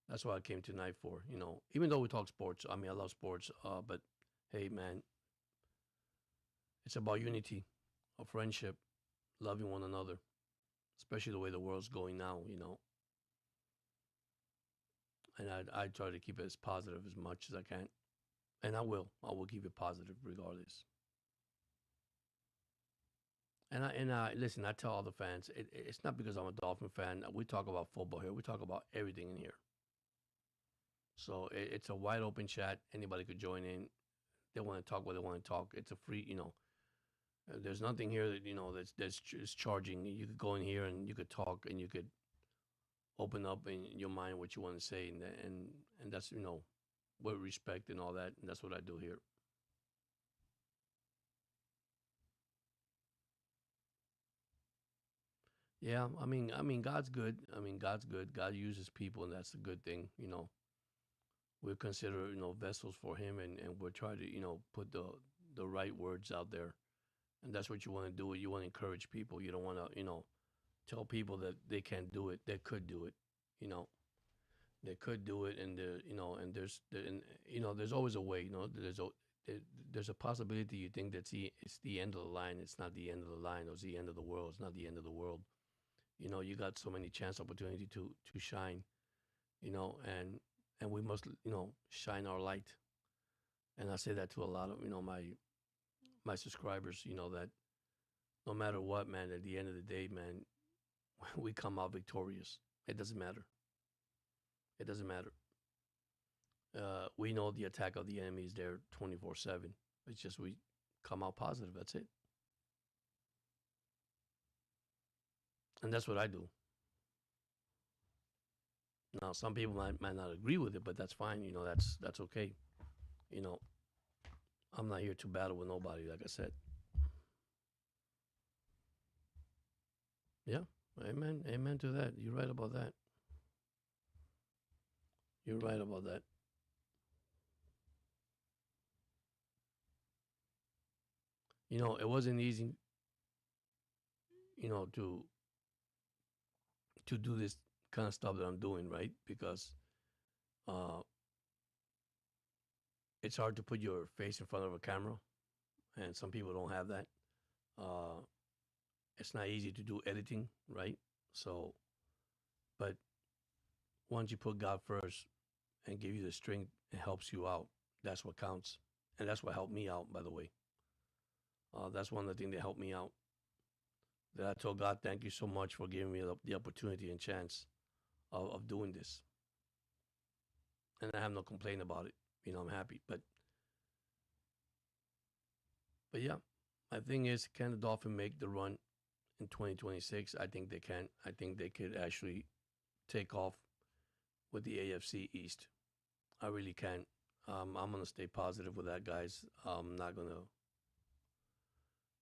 That's what I came tonight for. Even though we talk sports, I mean, I love sports. But hey, man, it's about unity, a friendship, loving one another, especially the way the world's going now. And I try to keep it as positive as much as I can, and I will. I will keep it positive regardless. And I listen. I tell all the fans, it's not because I'm a Dolphin fan. We talk about football here. We talk about everything in here. So it's a wide open chat. Anybody could join in. They want to talk what they want to talk. It's a free. There's nothing here that that's charging. You could go in here and you could talk and you could open up in your mind what you want to say, and that's with respect and all that. And that's what I do here. Yeah, I mean, God's good. I mean, God's good. God uses people, and that's a good thing. We're considered, vessels for Him, and we're trying to, put the right words out there, and that's what you want to do. You want to encourage people. You don't want to, tell people that they can't do it. They could do it. You know, they could do it, and and there's always a way. There's a possibility you think it's the end of the line. It's not the end of the line. Or it's the end of the world. It's not the end of the world. You got so many chance opportunity to shine. And we must shine our light. And I say that to a lot of my subscribers. That no matter what, man, at the end of the day, man, we come out victorious. It doesn't matter. It doesn't matter. We know the attack of the enemy is there 24/7. It's just we come out positive. That's it. And that's what I do. Now, some people might not agree with it, but that's fine. That's okay. You know, I'm not here to battle with nobody, like I said. Yeah. Amen. Amen to that. You're right about that. You're right about that. It wasn't easy, to do this kind of stuff that I'm doing, right? Because uh, it's hard to put your face in front of a camera, and some people don't have that. Uh, it's not easy to do editing, right? So, but once you put God first and give you the strength, it helps you out. That's what counts, and that's what helped me out, by the way. That's one of the things that helped me out. That I told God, thank you so much for giving me the opportunity and chance of doing this, and I have no complaint about it. I'm happy, but yeah, my thing is, can the Dolphins make the run in 2026? I think they can. I think they could actually take off with the AFC East. I really can. I'm gonna stay positive with that, guys. I'm not gonna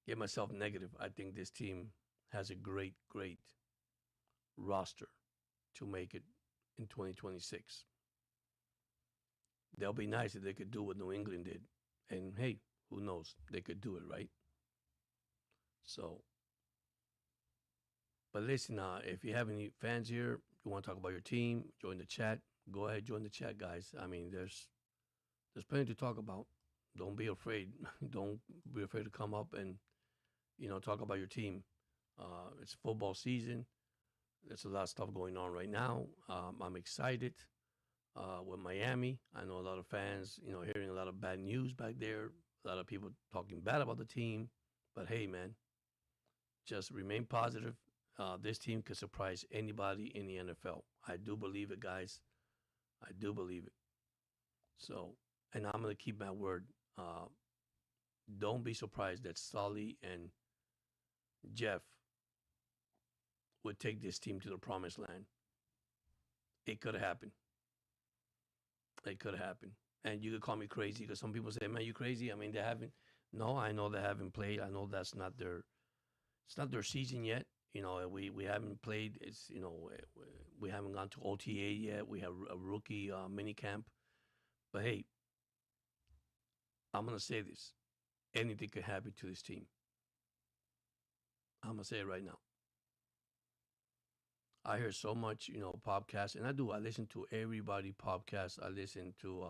get myself negative. I think this team has a great, great roster to make it in 2026. They'll be nice if they could do what New England did. And hey, who knows? They could do it, right? So, but listen, if you have any fans here, you want to talk about your team, join the chat. Go ahead, join the chat, guys. I mean, there's plenty to talk about. Don't be afraid. Don't be afraid to come up and talk about your team. It's football season. There's a lot of stuff going on right now. I'm excited with Miami. I know a lot of fans, hearing a lot of bad news back there. A lot of people talking bad about the team. But hey, man, just remain positive. This team could surprise anybody in the NFL. I do believe it, guys. I do believe it. So, and I'm going to keep my word. Uh, don't be surprised that Sully and Jeff would take this team to the promised land. It could have happened. It could have happened. And you could call me crazy because some people say, "Man, you crazy?" I mean, they haven't. No, I know they haven't played. I know that's not their. It's not their season yet. We haven't played. It's we haven't gone to OTA yet. We have a rookie mini camp. But hey, I'm gonna say this: anything could happen to this team. I'm gonna say it right now. I hear so much, podcasts, and I do. I listen to everybody podcast. I listen to,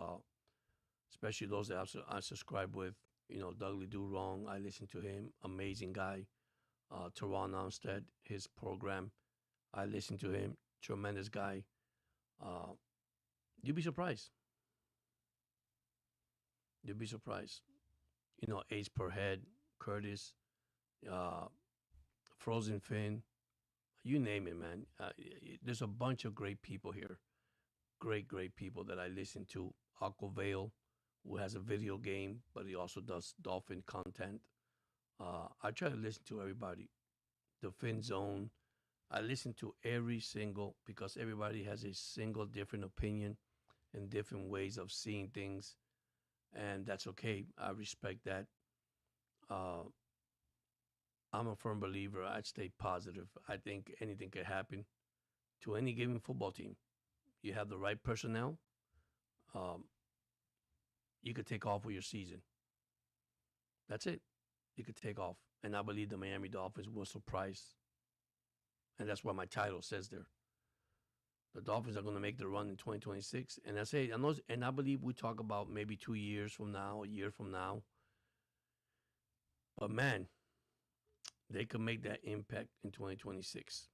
especially those that I subscribe with. Dudley Do Wrong. I listen to him. Amazing guy. Teron Armstead, his program. I listen to him. Tremendous guy. Uh, you'd be surprised. You'd be surprised. Ace Per Head, Curtis, uh, Frozen Finn, you name it, man. There's a bunch of great people here. Great, great people that I listen to. Aquavale, who has a video game, but he also does dolphin content. I try to listen to everybody. The Fin Zone. I listen to every single because everybody has a single different opinion and different ways of seeing things, and that's okay. I respect that. Uh, I'm a firm believer. I'd stay positive. I think anything could happen to any given football team. You have the right personnel, um, you could take off with your season. That's it. You could take off. And I believe the Miami Dolphins will surprise. And that's what my title says there. The Dolphins are going to make the run in 2026. And I say, and I believe we talk about maybe 2 years from now, a year from now. But man, they could make that impact in 2026.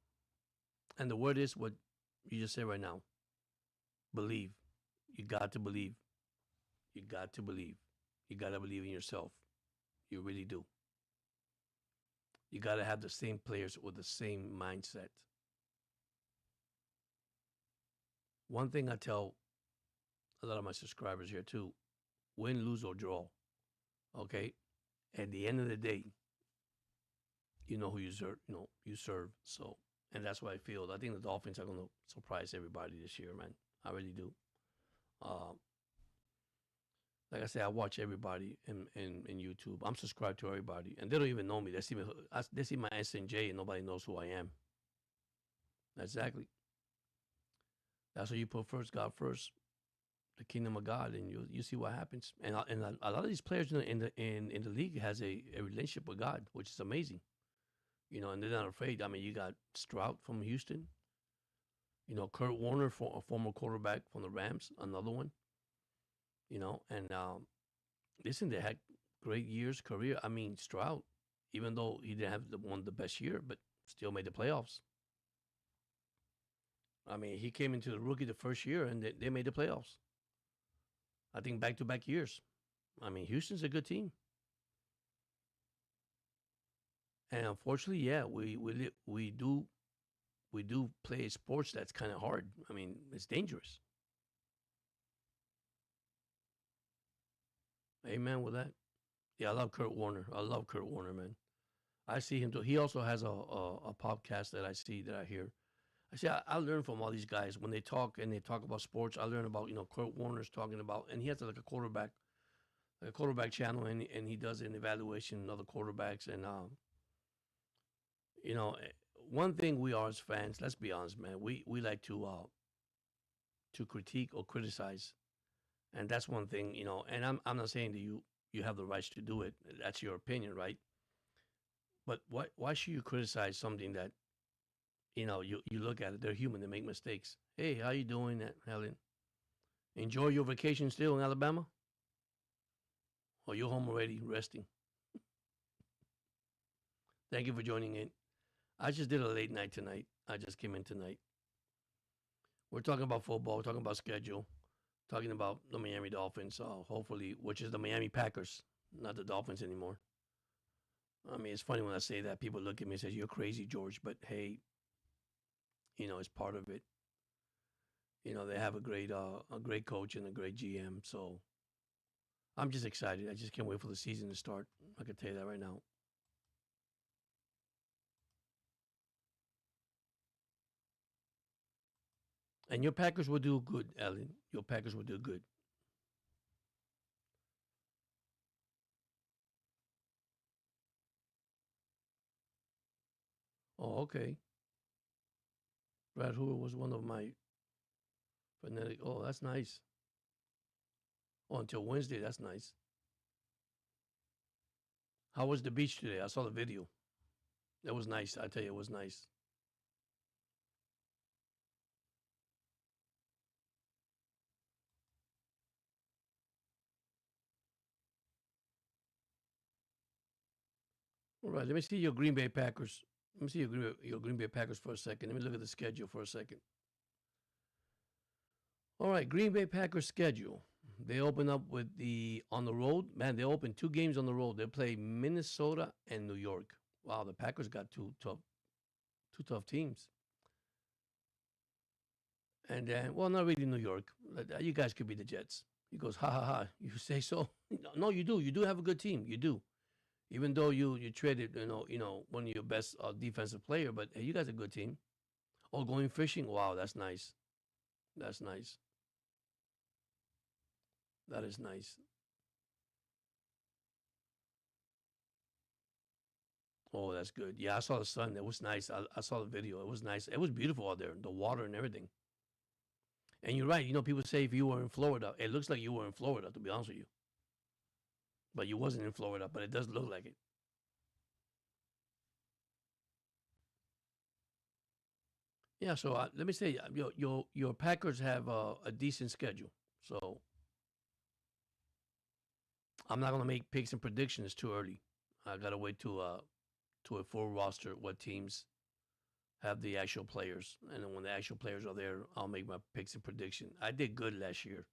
And the word is what you just said right now. Believe. You got to believe. You got to believe. You got to believe in yourself. You really do. You got to have the same players with the same mindset. One thing I tell a lot of my subscribers here too, win, lose, or draw. Okay? At the end of the day, you know who you serve, you serve. So, and that's what I feel. I think the Dolphins are going to surprise everybody this year, man. I really do. Uh, like I said, I watch everybody in YouTube. I'm subscribed to everybody, and they don't even know me. They see my SNJ, and nobody knows who I am. Exactly. That's what you put first, God first, the kingdom of God, and you see what happens. And a lot of these players in the league has a relationship with God, which is amazing. And they're not afraid. I mean, you got Stroud from Houston. Kurt Warner, a former quarterback from the Rams, another one. And listen, they had great years career. I mean, Stroud, even though he didn't have one of the best year, but still made the playoffs. I mean, he came into the rookie the first year, and they made the playoffs. I think back-to-back years. I mean, Houston's a good team. And unfortunately, yeah, we do play sports that's kind of hard. I mean, it's dangerous. Amen with that. Yeah, I love Kurt Warner. I love Kurt Warner, man. I see him too. He also has a podcast that I see that I hear. I see. I learn from all these guys when they talk and they talk about sports. I learn about Kurt Warner's talking about, and he has like a quarterback channel, and he does an evaluation of the quarterbacks. And you know, eh, one thing we are as fans, let's be honest, man, we like to critique or criticize, and that's one thing. And I'm not saying that you have the rights to do it. That's your opinion, right? But why should you criticize something that you look at it? They're human. They make mistakes. Hey, how you doing, Helen? Enjoy your vacation still in Alabama, or you're home already resting? Thank you for joining in. I just did a late night tonight. I just came in tonight. We're talking about football. We're talking about schedule. Talking about the Miami Dolphins. Hopefully, which is the Miami Packers, not the Dolphins anymore. I mean, it's funny when I say that. People look at me and say, "You're crazy, George." But hey, it's part of it. They have a great coach and a great GM. So I'm just excited. I just can't wait for the season to start. I can tell you that right now. And your Packers will do good, Ellen. Your Packers will do good. Oh, okay. Brad Hoover was one of my fanatic. Oh, that's nice. Oh, until Wednesday, that's nice. How was the beach today? I saw the video. It was nice. I tell you, it was nice. All right, let me see your Green Bay Packers. Let me see your Green Bay Packers for a second. Let me look at the schedule for a second. All right, Green Bay Packers schedule. They open up with the on the road. Man, they open two games on the road. They play Minnesota and New York. Wow, the Packers got two tough teams. And then, well, not really New York. You guys could be the Jets. He goes, ha ha ha. You say so? No, you do. You do have a good team. You do. Even though you traded, one of your best defensive player, but hey, you guys are a good team. Oh, going fishing. Wow, that's nice. That's nice. That is nice. Oh, that's good. Yeah, I saw the sun. It was nice. I saw the video. It was nice. It was beautiful out there. The water and everything. And you're right. People say if you were in Florida, it looks like you were in Florida. To be honest with you, but you wasn't in Florida. But it does look like it. Yeah. So let me say, your Packers have a decent schedule. So I'm not gonna make picks and predictions too early. I gotta wait to a full roster what teams have the actual players, and then when the actual players are there, I'll make my picks and prediction. I did good last year,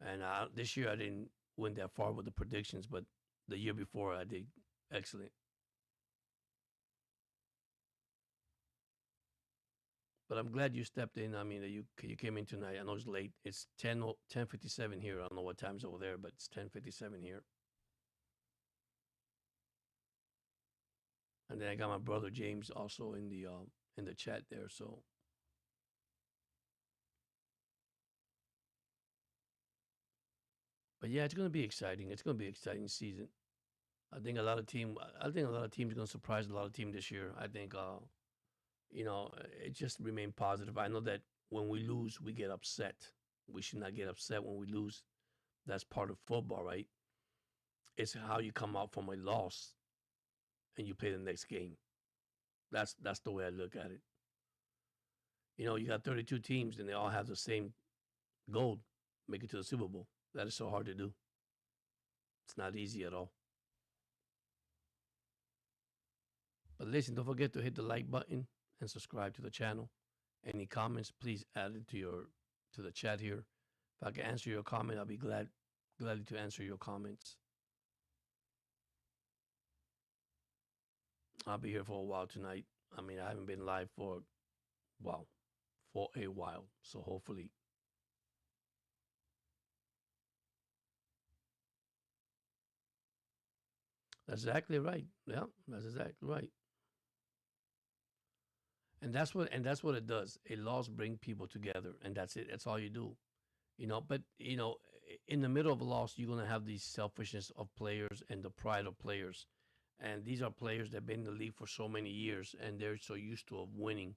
and this year I didn't win that far with the predictions, but the year before I did excellent. But I'm glad you stepped in. I mean, that you came in tonight. I know it's late. It's 10:57 here. I don't know what time's over there, but it's 10:57 here. And then I got my brother James also in the chat there. So, but yeah, it's gonna be exciting. It's gonna be an exciting season. I think a lot of teams are gonna surprise a lot of teams this year. I think it just remain positive. I know that when we lose, we get upset. We should not get upset when we lose. That's part of football, right? It's how you come out from a loss and you play the next game. That's the way I look at it. You got 32 teams and they all have the same goal, make it to the Super Bowl. That is so hard to do. It's not easy at all. But listen, don't forget to hit the like button and subscribe to the channel. Any comments, please add it to the chat here. If I can answer your comment, I'll be gladly to answer your comments. I'll be here for a while tonight. I mean, I haven't been live wow, for a while. So hopefully. That's exactly right. Yeah, that's exactly right. And that's what it does. A loss bring people together, and that's it. That's all you do. But in the middle of a loss, you're gonna have the selfishness of players and the pride of players, and these are players that have been in the league for so many years, and they're so used to of winning,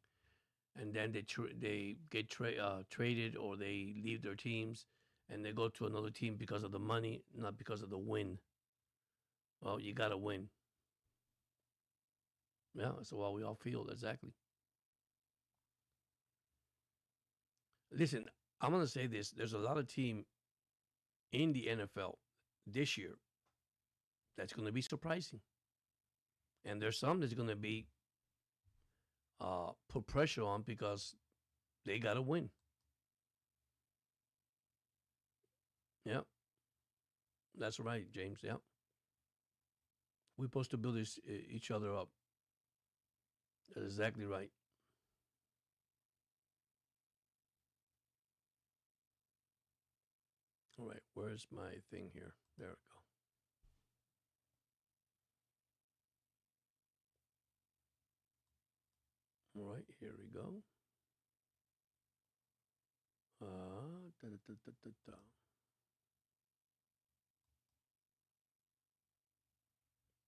and then they get traded or they leave their teams, and they go to another team because of the money, not because of the win. Well, you gotta win. Yeah, that's how we all feel exactly. Listen, I'm gonna say this: there's a lot of team in the NFL this year that's gonna be surprising, and there's some that's gonna be put pressure on because they gotta win. Yeah, that's right, James. Yeah, we're supposed to build each other up. That's exactly right. All right, where's my thing here? There we go. All right, here we go. Da, da, da, da, da, da.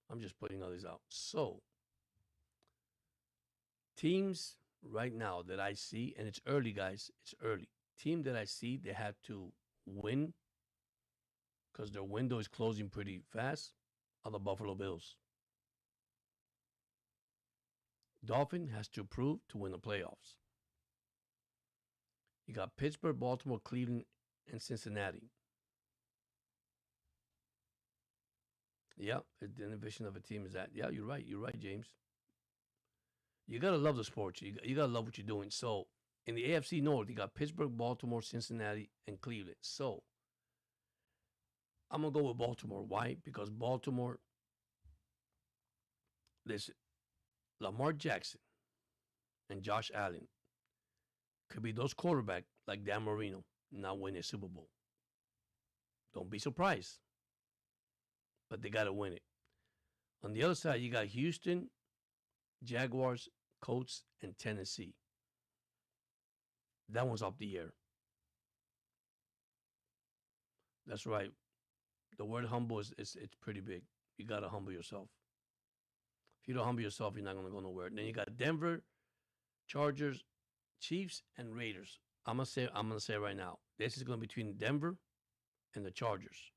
I'm just putting all these out. So teams right now that I see, and it's early, guys. It's early. Team that I see, they have to win because their window is closing pretty fast. Are the Buffalo Bills? Dolphin has to prove to win the playoffs. You got Pittsburgh, Baltimore, Cleveland, and Cincinnati. Yeah, the division of a team is that. Yeah, you're right. You're right, James. You gotta love the sports. You gotta love what you're doing. So in the AFC North, you got Pittsburgh, Baltimore, Cincinnati, and Cleveland. So I'm gonna go with Baltimore. Why? Because Baltimore, listen, Lamar Jackson and Josh Allen could be those quarterbacks like Dan Marino not win a Super Bowl. Don't be surprised, but they gotta win it. On the other side, you got Houston, Jaguars, Colts, and Tennessee. That one's up the air. That's right. The word humble is it's pretty big. You gotta humble yourself. If you don't humble yourself, you're not gonna go nowhere. Then you got Denver, Chargers, Chiefs, and Raiders. I'm gonna say right now, this is gonna be between Denver and the Chargers.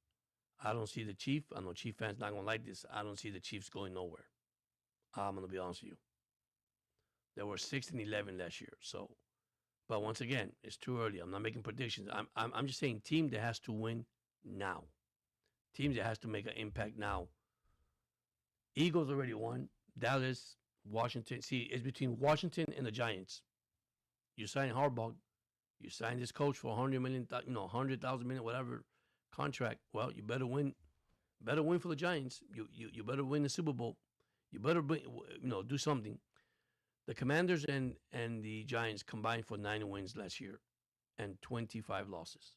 I don't see the Chief. I know Chief fans not gonna like this. I don't see the Chiefs going nowhere. I'm gonna be honest with you. They were 6-11 last year. So, but once again, it's too early. I'm not making predictions. I'm just saying team that has to win now. Team that has to make an impact now. Eagles already won. Dallas, Washington. See, it's between Washington and the Giants. You sign Harbaugh, you sign this coach for 100 million, 100,000 million, whatever contract. Well, you better win. Better win for the Giants. You better win the Super Bowl. You better do something. The Commanders and the Giants combined for 9 wins last year and 25 losses.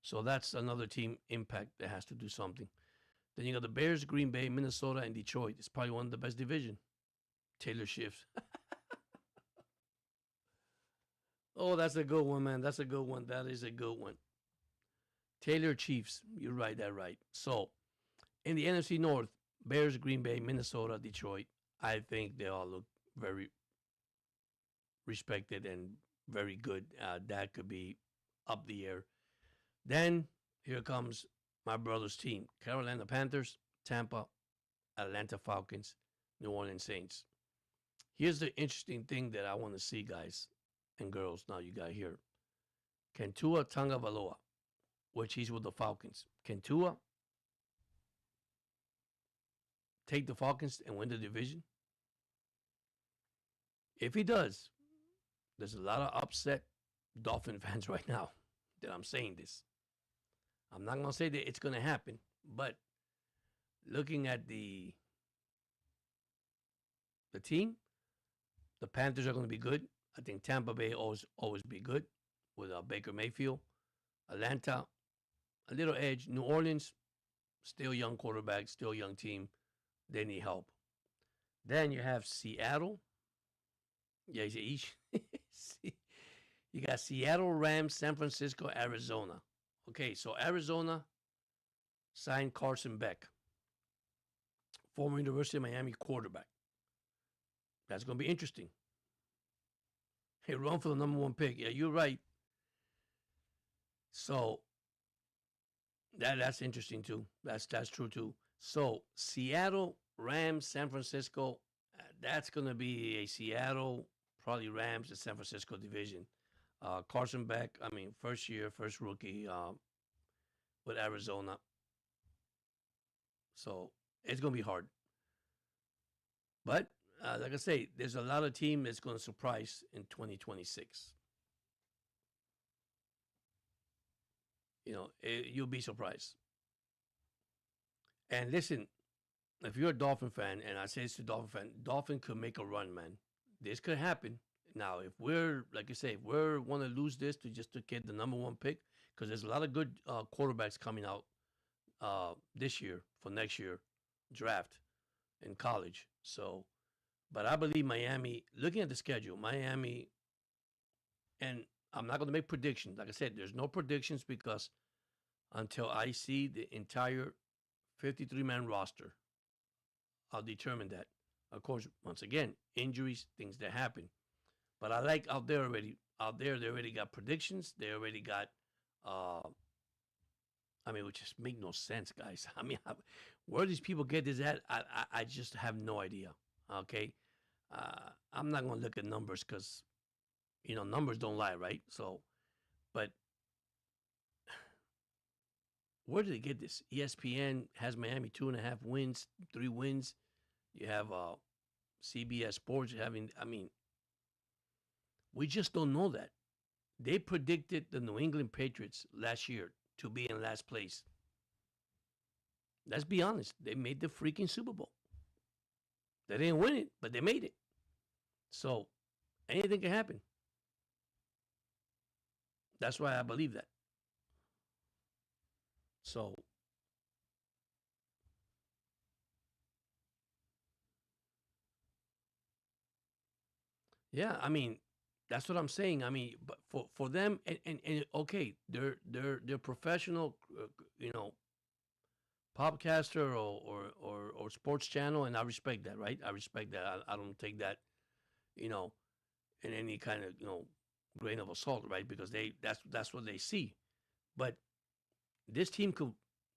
So that's another team impact that has to do something. Then you got the Bears, Green Bay, Minnesota, and Detroit. It's probably one of the best division. Taylor shifts. Oh, that's a good one, man. That's a good one. That is a good one. Taylor Chiefs. You're right. That right. So in the NFC North, Bears, Green Bay, Minnesota, Detroit. I think they all look very respected and very good. That could be up the air. Then here comes my brother's team: Carolina Panthers, Tampa, Atlanta Falcons, New Orleans Saints. Here's the interesting thing that I want to see, guys and girls. Now you got here. Can Tua Tagovailoa, which he's with the Falcons, can Tua take the Falcons and win the division? If he does, there's a lot of upset Dolphin fans right now that I'm saying this. I'm not gonna say that it's gonna happen, but looking at the team, the Panthers are gonna be good. I think Tampa Bay always be good with Baker Mayfield. Atlanta, a little edge. New Orleans, still young quarterback, still young team. They need help. Then you have Seattle. Yeah, you got Seattle, Rams, San Francisco, Arizona. Okay, so Arizona signed Carson Beck, former University of Miami quarterback. That's going to be interesting. Hey, run for the number 1 pick. Yeah, you're right. So that's interesting too. That's true too. So Seattle, Rams, San Francisco. That's going to be a Seattle, probably Rams, and San Francisco division. Carson Beck, I mean, first year, first rookie with Arizona. So it's going to be hard. But like I say, there's a lot of team that's going to surprise in 2026. You'll be surprised. And listen, if you're a Dolphin fan, and I say this to Dolphin fan, Dolphin could make a run, man. This could happen. Now, if we're like you say, if we want to lose this to get the number 1 pick, because there's a lot of good quarterbacks coming out this year for next year draft in college. So, but I believe Miami. Looking at the schedule, Miami, and I'm not going to make predictions. Like I said, there's no predictions because until I see the entire 53-man roster, I'll determine that. Of course, once again, injuries, things that happen. But I like out there already. Out there, they already got predictions. They already got, which just make no sense, guys. Where these people get this at, I just have no idea. Okay, I'm not gonna look at numbers because, numbers don't lie, right? So, but where did they get this? ESPN has Miami 2.5 wins, 3 wins. You have CBS Sports having. I mean, we just don't know that. They predicted the New England Patriots last year to be in last place. Let's be honest. They made the freaking Super Bowl. They didn't win it, but they made it. So anything can happen. That's why I believe that. So yeah, I mean, that's what I'm saying. I mean, but for them, and okay, they're professional, you know, podcaster or sports channel, and I respect that, right? I respect that. I don't take that, you know, in any kind of grain of salt, right? Because that's what they see. But this team could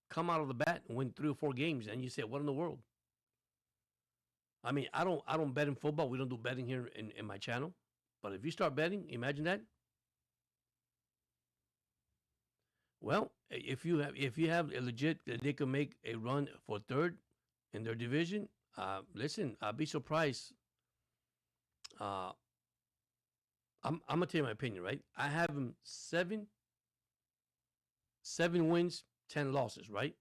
come out of the bat and win 3 or 4 games, and you say, what in the world? I mean, I don't bet in football. We don't do betting here in my channel. But if you start betting, imagine that. Well, if you have a legit that they can make a run for third in their division, listen, I'll be surprised. Uh, I'm gonna tell you my opinion, right? I have them seven wins, 10 losses, right?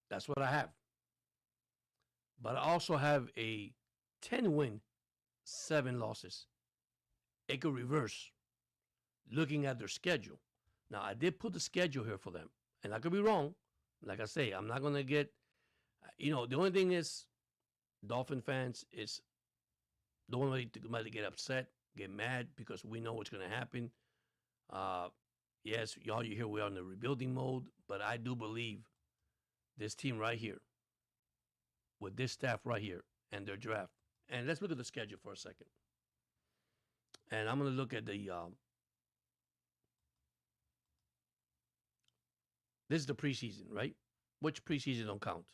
That's what I have. But I also have a 10 win, 7 losses. It could reverse looking at their schedule. Now, I did put the schedule here for them, and I could be wrong. Like I say, I'm not going to get, the only thing is, Dolphin fans is don't want to get upset, get mad, because we know what's going to happen. Uh, yes, y'all, you hear we are in the rebuilding mode, but I do believe this team right here, with this staff right here, and their draft. And let's look at the schedule for a second. And I'm going to look at this is the preseason, right? Which preseason don't count?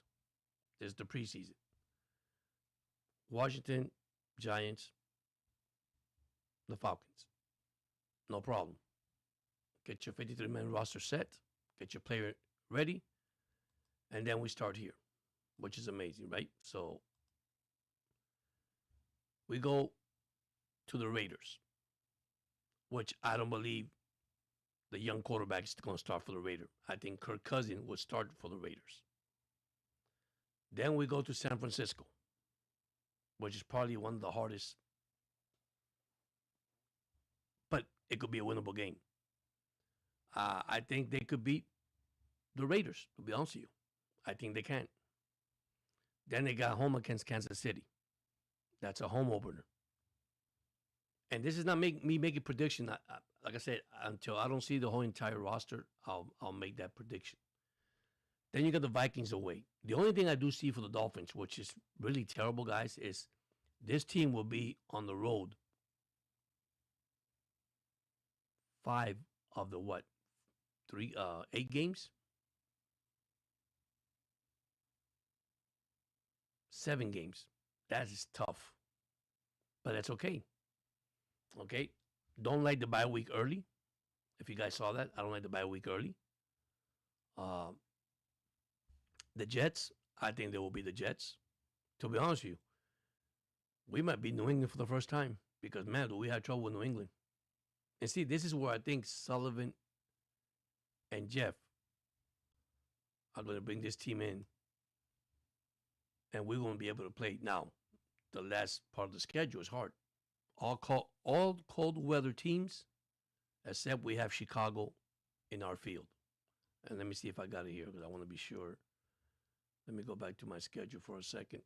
This is the preseason. Washington, Giants, the Falcons. No problem. Get your 53-man roster set. Get your player ready. And then we start here, which is amazing, right? So we go to the Raiders, which I don't believe the young quarterback is going to start for the Raiders. I think Kirk Cousins will start for the Raiders. Then we go to San Francisco, which is probably one of the hardest, but it could be a winnable game. I think they could beat the Raiders, to be honest with you. I think they can. Then they got home against Kansas City. That's a home opener. And this is not me making prediction. Like I said, until I don't see the whole entire roster, I'll make that prediction. Then you got the Vikings away. The only thing I do see for the Dolphins, which is really terrible, guys, is this team will be on the road 5 of the 8 games? 7 games. That is tough. But that's okay. Okay? Don't like the bye week early. If you guys saw that, I don't like the bye week early. The Jets, I think they will be the Jets. To be honest with you, we might be New England for the first time because, man, do we have trouble with New England. And see, this is where I think Sullivan and Jeff are going to bring this team in, and we're going to be able to play. Now, the last part of the schedule is hard. All cold weather teams, except we have Chicago in our field. And let me see if I got it here because I want to be sure. Let me go back to my schedule for a second.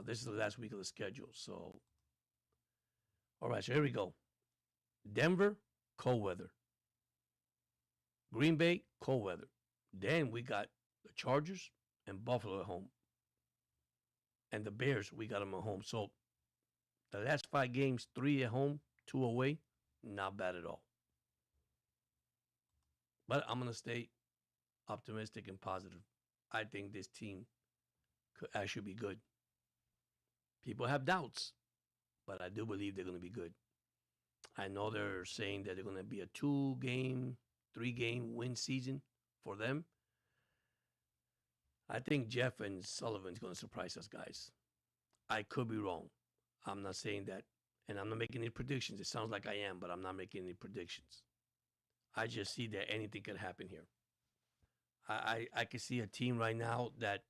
This is the last week of the schedule. So, all right, so here we go. Denver, cold weather. Green Bay, cold weather. Then we got the Chargers and Buffalo at home. And the Bears, we got them at home. So the last 5 games, 3 at home, 2 away, not bad at all. But I'm going to stay optimistic and positive. I think this team could actually be good. People have doubts, but I do believe they're going to be good. I know they're saying that they're going to be a 2-game, 3-game win season for them. I think Jeff and Sullivan's going to surprise us, guys. I could be wrong. I'm not saying that, and I'm not making any predictions. It sounds like I am, but I'm not making any predictions. I just see that anything can happen here. I can see a team right now that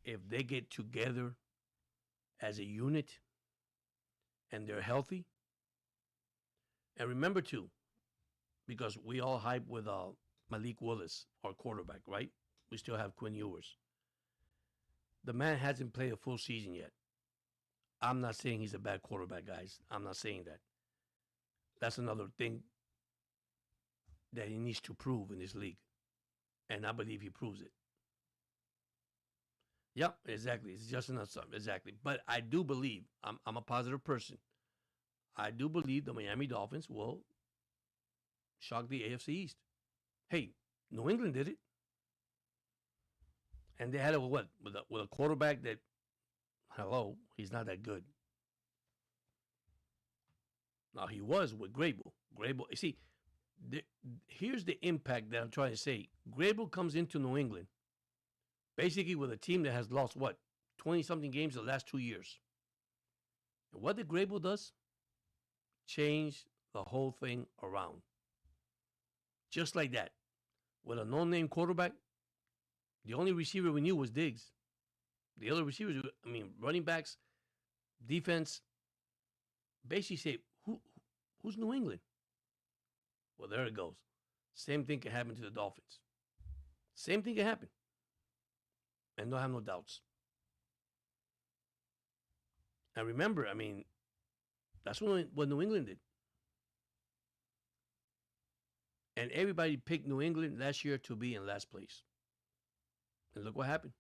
if they get together as a unit and they're healthy, and remember too, because we all hype with Malik Willis, our quarterback, right? We still have Quinn Ewers. The man hasn't played a full season yet. I'm not saying he's a bad quarterback, guys. I'm not saying that. That's another thing that he needs to prove in this league. And I believe he proves it. Yep, exactly. It's just enough something. Exactly. But I do believe, I'm a positive person. I do believe the Miami Dolphins will shock the AFC East. Hey, New England did it. And they had it with what? With a quarterback that, hello, he's not that good. Now, he was with Grable. You see, here's the impact that I'm trying to say. Grable comes into New England basically with a team that has lost, what, 20-something games the last 2 years. And what did Grable does? Change the whole thing around. Just like that. With a no-name quarterback, the only receiver we knew was Diggs. The other receivers, running backs, defense, basically say, who's New England? Well, there it goes. Same thing can happen to the Dolphins. Same thing can happen. And don't have no doubts. And remember, that's what New England did. And everybody picked New England last year to be in last place. And look what happened.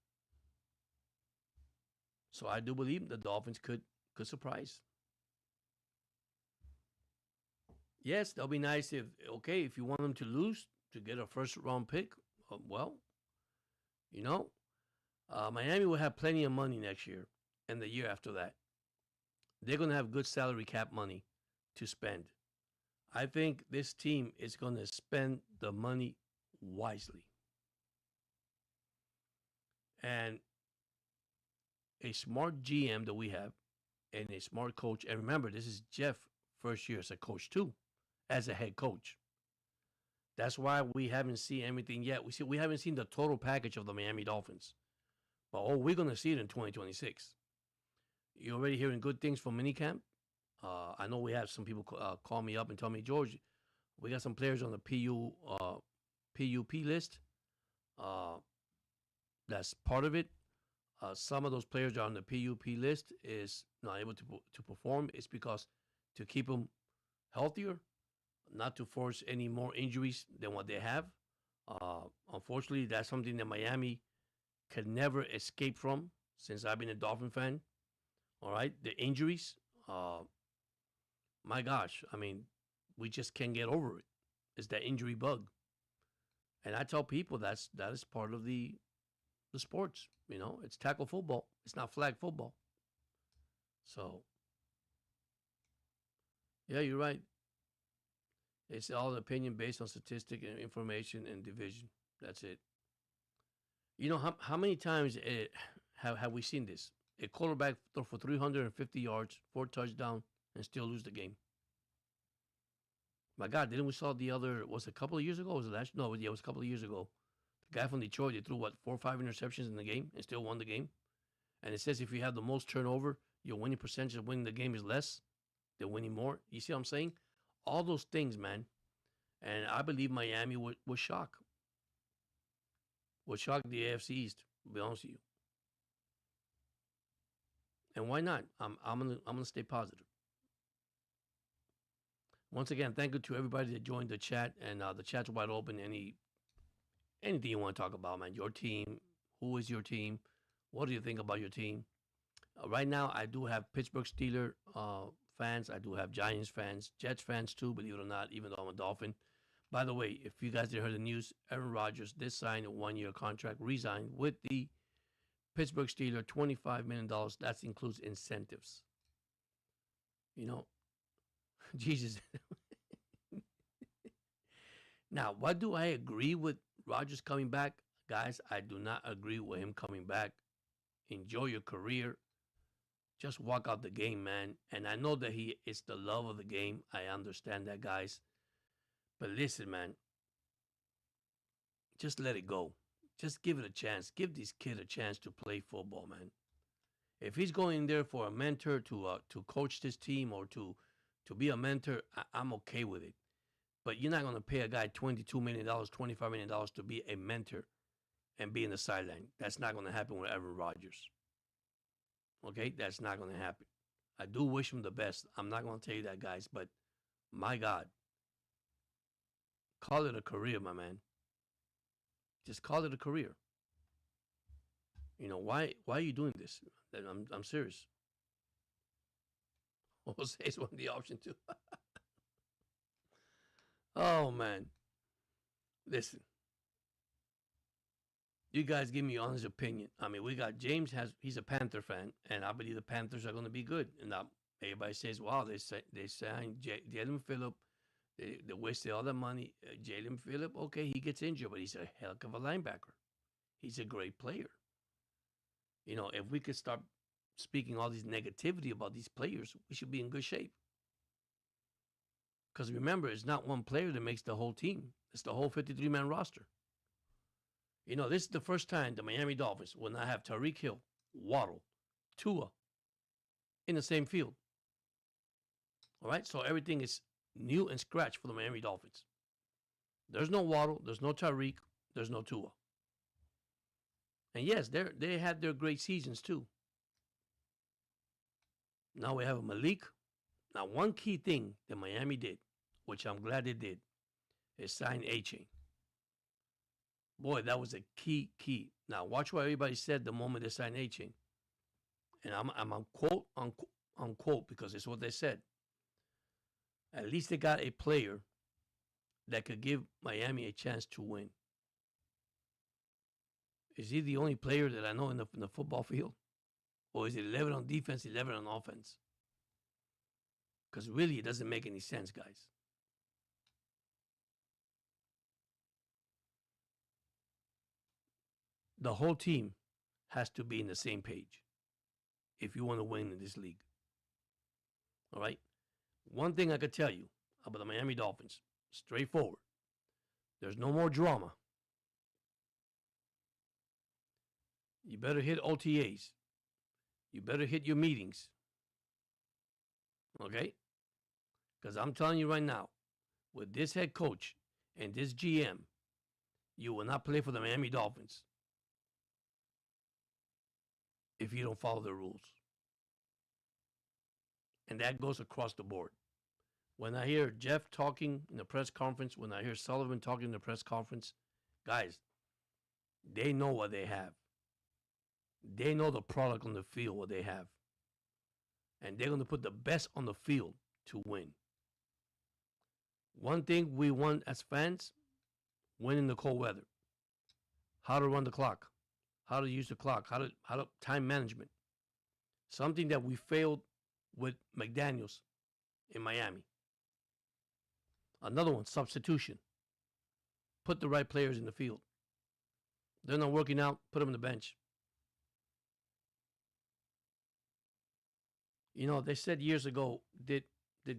So I do believe the Dolphins could surprise. Yes, that'll be nice if you want them to lose to get a first round pick, Miami will have plenty of money next year and the year after that. They're going to have good salary cap money to spend. I think this team is going to spend the money wisely. And a smart GM that we have and a smart coach, and remember, this is Jeff's first year as a coach too, as a head coach. That's why we haven't seen everything yet. We haven't seen the total package of the Miami Dolphins. But we're going to see it in 2026. You're already hearing good things from minicamp. I know we have some people call me up and tell me, George, we got some players on the PUP list. That's part of it. Some of those players that are on the PUP list is not able to perform. It's because to keep them healthier, not to force any more injuries than what they have. Unfortunately, that's something that Miami can never escape from since I've been a Dolphin fan. All right, the injuries. My gosh, we just can't get over it. It's that injury bug. And I tell people that is part of the sports. It's tackle football. It's not flag football. So, yeah, you're right. It's all opinion based on statistic and information and division. That's it. How many times have we seen this? A quarterback throw for 350 yards, 4 touchdowns, and still lose the game. My God, didn't we saw the other, was it a couple of years ago? Was it last? No, it was a couple of years ago. The guy from Detroit, they threw, 4 or 5 interceptions in the game and still won the game? And it says if you have the most turnover, your winning percentage of winning the game is less. They're winning more. You see what I'm saying? All those things, man. And I believe Miami would shock. Would shock the AFC East, to be honest with you. And why not? I'm gonna stay positive. Once again, thank you to everybody that joined the chat, and the chat's wide open. Anything you want to talk about, man. Your team. Who is your team? What do you think about your team? Right now, I do have Pittsburgh Steelers fans. I do have Giants fans, Jets fans too, believe it or not, even though I'm a Dolphin. By the way, if you guys didn't hear the news, Aaron Rodgers did sign a 1-year contract, resigned with the Pittsburgh Steelers, $25 million. That includes incentives. Jesus. Now, what do I agree with Rodgers coming back, guys, I do not agree with him coming back. Enjoy your career. Just walk out the game, man. And I know that he is the love of the game. I understand that, guys. But listen, man, just let it go. Just give it a chance. Give this kid a chance to play football, man. If he's going there for a mentor to coach this team or to be a mentor, I'm okay with it. But you're not going to pay a guy $22 million, $25 million to be a mentor and be in the sideline. That's not going to happen with Aaron Rodgers. Okay, that's not going to happen. I do wish him the best. I'm not going to tell you that, guys, but my God, call it a career, my man. Just call it a career. You know, why are you doing this? I'm serious. Jose's won the option too. Oh man. Listen. You guys give me honest opinion. I mean, we got James he's a Panther fan, and I believe the Panthers are going to be good. And now everybody says, "Wow, they signed Jalen Phillip. They wasted all the money. Jalen Phillip, okay, he gets injured, but he's a hell of a linebacker. He's a great player. You know, if we could start speaking all this negativity about these players, we should be in good shape. Because remember, it's not one player that makes the whole team. It's the whole 53-man roster. You know, this is the first time the Miami Dolphins will not have Tyreek Hill, Waddle, Tua in the same field. All right? So everything is new and scratch for the Miami Dolphins. There's no Waddle. There's no Tyreek. There's no Tua. And yes, they had their great seasons too. Now we have a Malik. Now, one key thing that Miami did, which I'm glad they did, is sign A-Chain. Boy, that was a key. Now, watch what everybody said the moment they signed A-Chain. And I'm on quote because it's what they said. At least they got a player that could give Miami a chance to win. Is he the only player that I know in the football field? Or is it 11 on defense, 11 on offense? Because really, it doesn't make any sense, guys. The whole team has to be in the same page if you want to win in this league. All right? One thing I could tell you about the Miami Dolphins, straightforward. There's no more drama. You better hit OTAs. You better hit your meetings. Okay? Because I'm telling you right now, with this head coach and this GM, you will not play for the Miami Dolphins if you don't follow the rules. And that goes across the board. When I hear Jeff talking in the press conference, when I hear Sullivan talking in the press conference, guys, they know what they have. They know the product on the field, what they have. And they're going to put the best on the field to win. One thing we want as fans, win in the cold weather. How to run the clock. How to use the clock. How to time management. Something that we failed with McDaniels in Miami. Another one, substitution. Put the right players in the field. They're not working out, put them on the bench. You know, they said years ago, did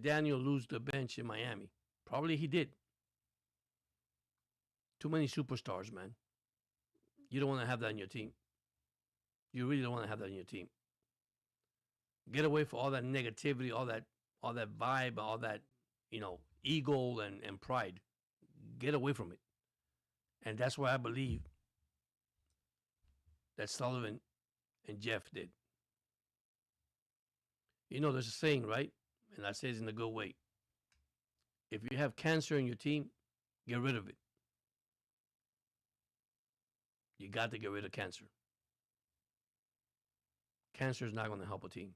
Daniel lose the bench in Miami? Probably he did. Too many superstars, man. You don't want to have that in your team. You really don't want to have that in your team. Get away from all that negativity, all that vibe, all that, ego and pride. Get away from it. And that's why I believe that Sullivan and Jeff did. You know, there's a saying, right? And I say it in a good way. If you have cancer in your team, get rid of it. You got to get rid of cancer. Cancer is not going to help a team.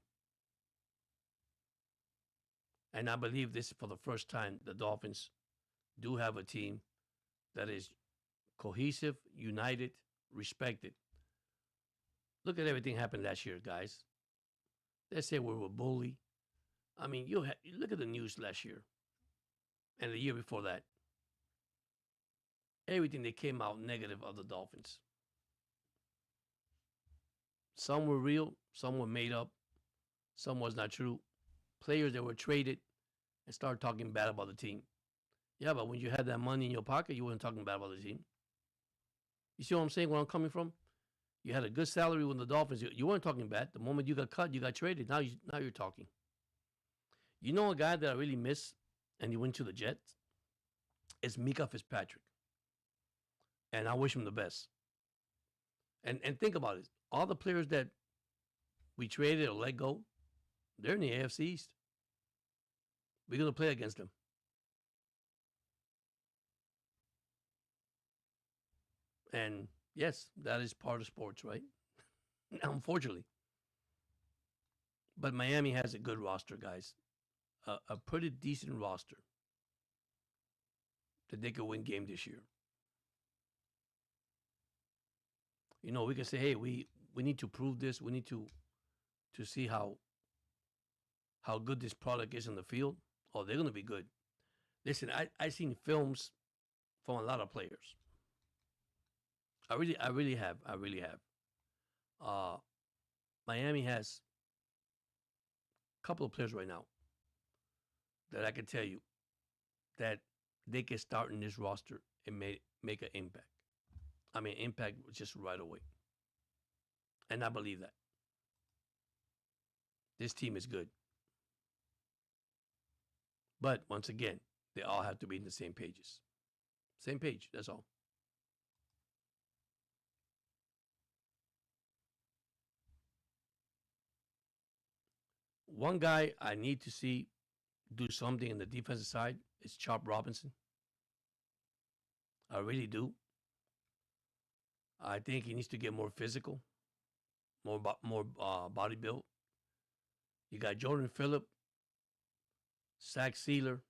And I believe this is for the first time the Dolphins do have a team that is cohesive, united, respected. Look at everything happened last year, guys. They say we were bullied. I mean, you look at the news last year and the year before that. everything that came out negative of the Dolphins. Some were real, some were made up, some was not true. Players that were traded and started talking bad about the team. Yeah, but when you had that money in your pocket, you weren't talking bad about the team. You see what I'm saying? Where I'm coming from? You had a good salary with the Dolphins. You weren't talking bad. The moment you got cut, you got traded. Now you're talking. You know a guy that I really miss, and he went to the Jets. It's Mika Fitzpatrick, and I wish him the best. And think about it. All the players that we traded or let go, they're in the AFC East. We're gonna play against them. And yes, that is part of sports, right? Unfortunately. But Miami has a good roster, guys. A pretty decent roster that they could win game this year. You know, we can say, hey, we need to prove this. We need to see how good this product is in the field. Oh, they're gonna be good. Listen, I seen films from a lot of players. I really have. Uh, Miami has a couple of players right now that I can tell you that they can start in this roster and make an impact. I mean, impact just right away. And I believe that this team is good. But once again, they all have to be in the same pages. Same page, that's all. One guy I need to see do something in the defensive side is Chop Robinson. I really do. I think he needs to get more physical, more body build. You got Jordan Phillip, Zach Sealer,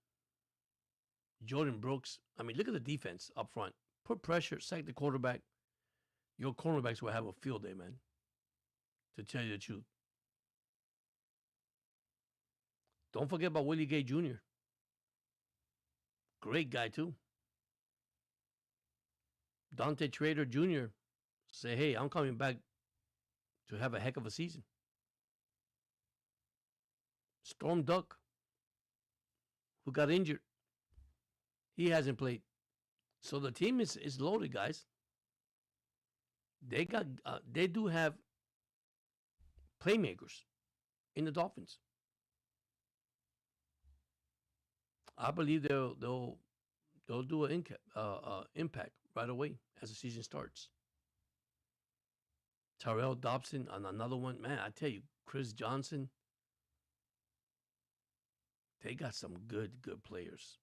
Jordan Brooks. I mean, look at the defense up front. Put pressure, sack the quarterback. Your cornerbacks will have a field day, man. To tell you the truth. Don't forget about Willie Gay Jr. Great guy too. Dante Trader Jr. Say, hey, I'm coming back to have a heck of a season. Storm Duck, who got injured, he hasn't played. So the team is loaded, guys. They do have playmakers in the Dolphins. I believe they'll do an impact right away as the season starts. Tyrell Dobson on another one, man. I tell you, Chris Johnson, they got some good players.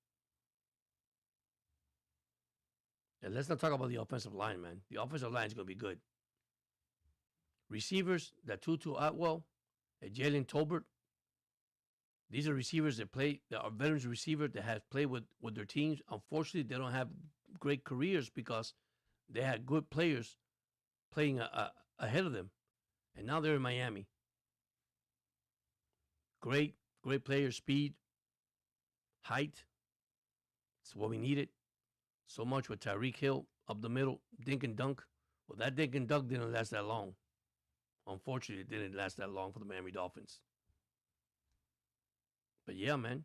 And let's not talk about the offensive line, man. The offensive line is going to be good. Receivers, that Tutu Atwell and Jalen Tolbert, these are receivers that are veterans receivers that have played with their teams. Unfortunately, they don't have great careers because they had good players playing ahead of them. And now they're in Miami. Great players, speed, height. It's what we needed. So much with Tyreek Hill up the middle, dink and dunk. Well, that dink and dunk didn't last that long. Unfortunately, it didn't last that long for the Miami Dolphins. But yeah, man,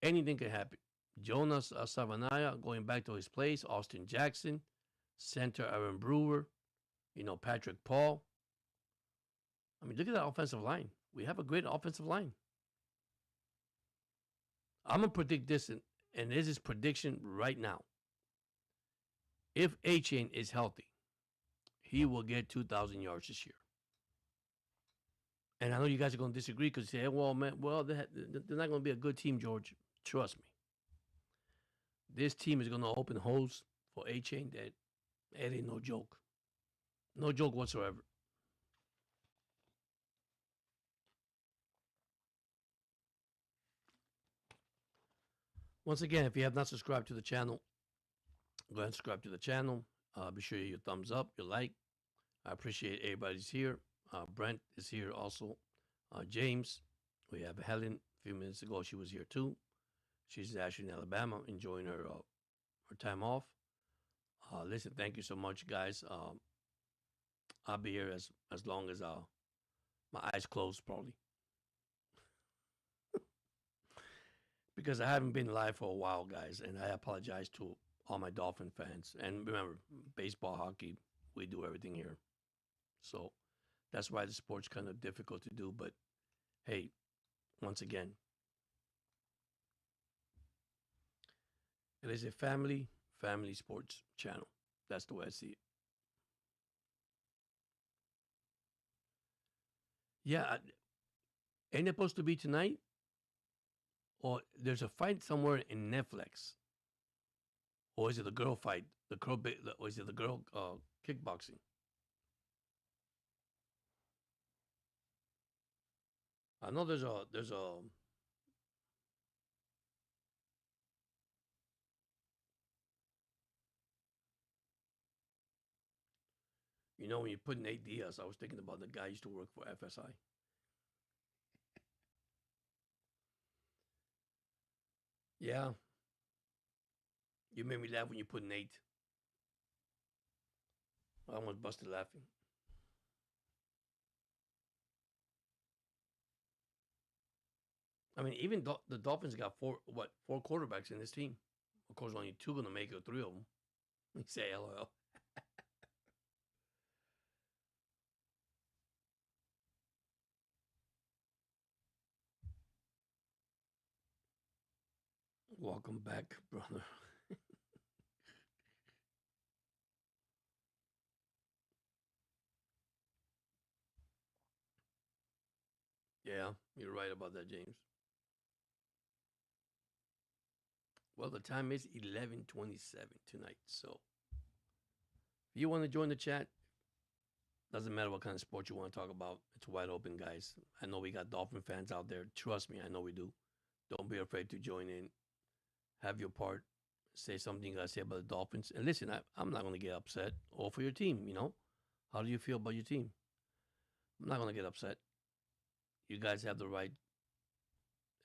anything can happen. Jonas Savanaya going back to his place. Austin Jackson, center Aaron Brewer, Patrick Paul. I mean, look at that offensive line. We have a great offensive line. I'm going to predict this, and this is prediction right now. If A-Chain is healthy, he will get 2,000 yards this year. And I know you guys are going to disagree because you say, well, man, they're not going to be a good team, George. Trust me. This team is going to open holes for A-Chain that it ain't no joke. No joke whatsoever. Once again, if you have not subscribed to the channel, go ahead and subscribe to the channel. Be sure you thumbs up, your like. I appreciate everybody's here. Brent is here also. James, we have Helen. A few minutes ago, she was here too. She's actually in Alabama enjoying her or time off. Listen, thank you so much, guys. I'll be here as long as my eyes closed, probably, because I haven't been live for a while, guys, and I apologize to all my Dolphin fans. And remember, baseball, hockey, we do everything here, so that's why the sport's kind of difficult to do. But hey, once again, it is a family sports channel. That's the way I see it. Yeah, ain't it supposed to be tonight? Or there's a fight somewhere in Netflix, or is it the girl fight? The girl, or is it the girl kickboxing? I know there's a when you put in Nate Diaz, I was thinking about the guy who used to work for FSI. Yeah, you made me laugh when you put Nate. I almost busted laughing. I mean, even the Dolphins got four quarterbacks in this team. Of course, only two gonna make it, three of them. You say LOL. Welcome back, brother. Yeah, you're right about that, James. Well, the time is 11:27 tonight. So if you want to join the chat, doesn't matter what kind of sport you want to talk about. It's wide open, guys. I know we got Dolphin fans out there. Trust me, I know we do. Don't be afraid to join in. Have your part. Say something you got to say about the Dolphins. And listen, I'm not going to get upset. All for your team, you know? How do you feel about your team? I'm not going to get upset. You guys have the right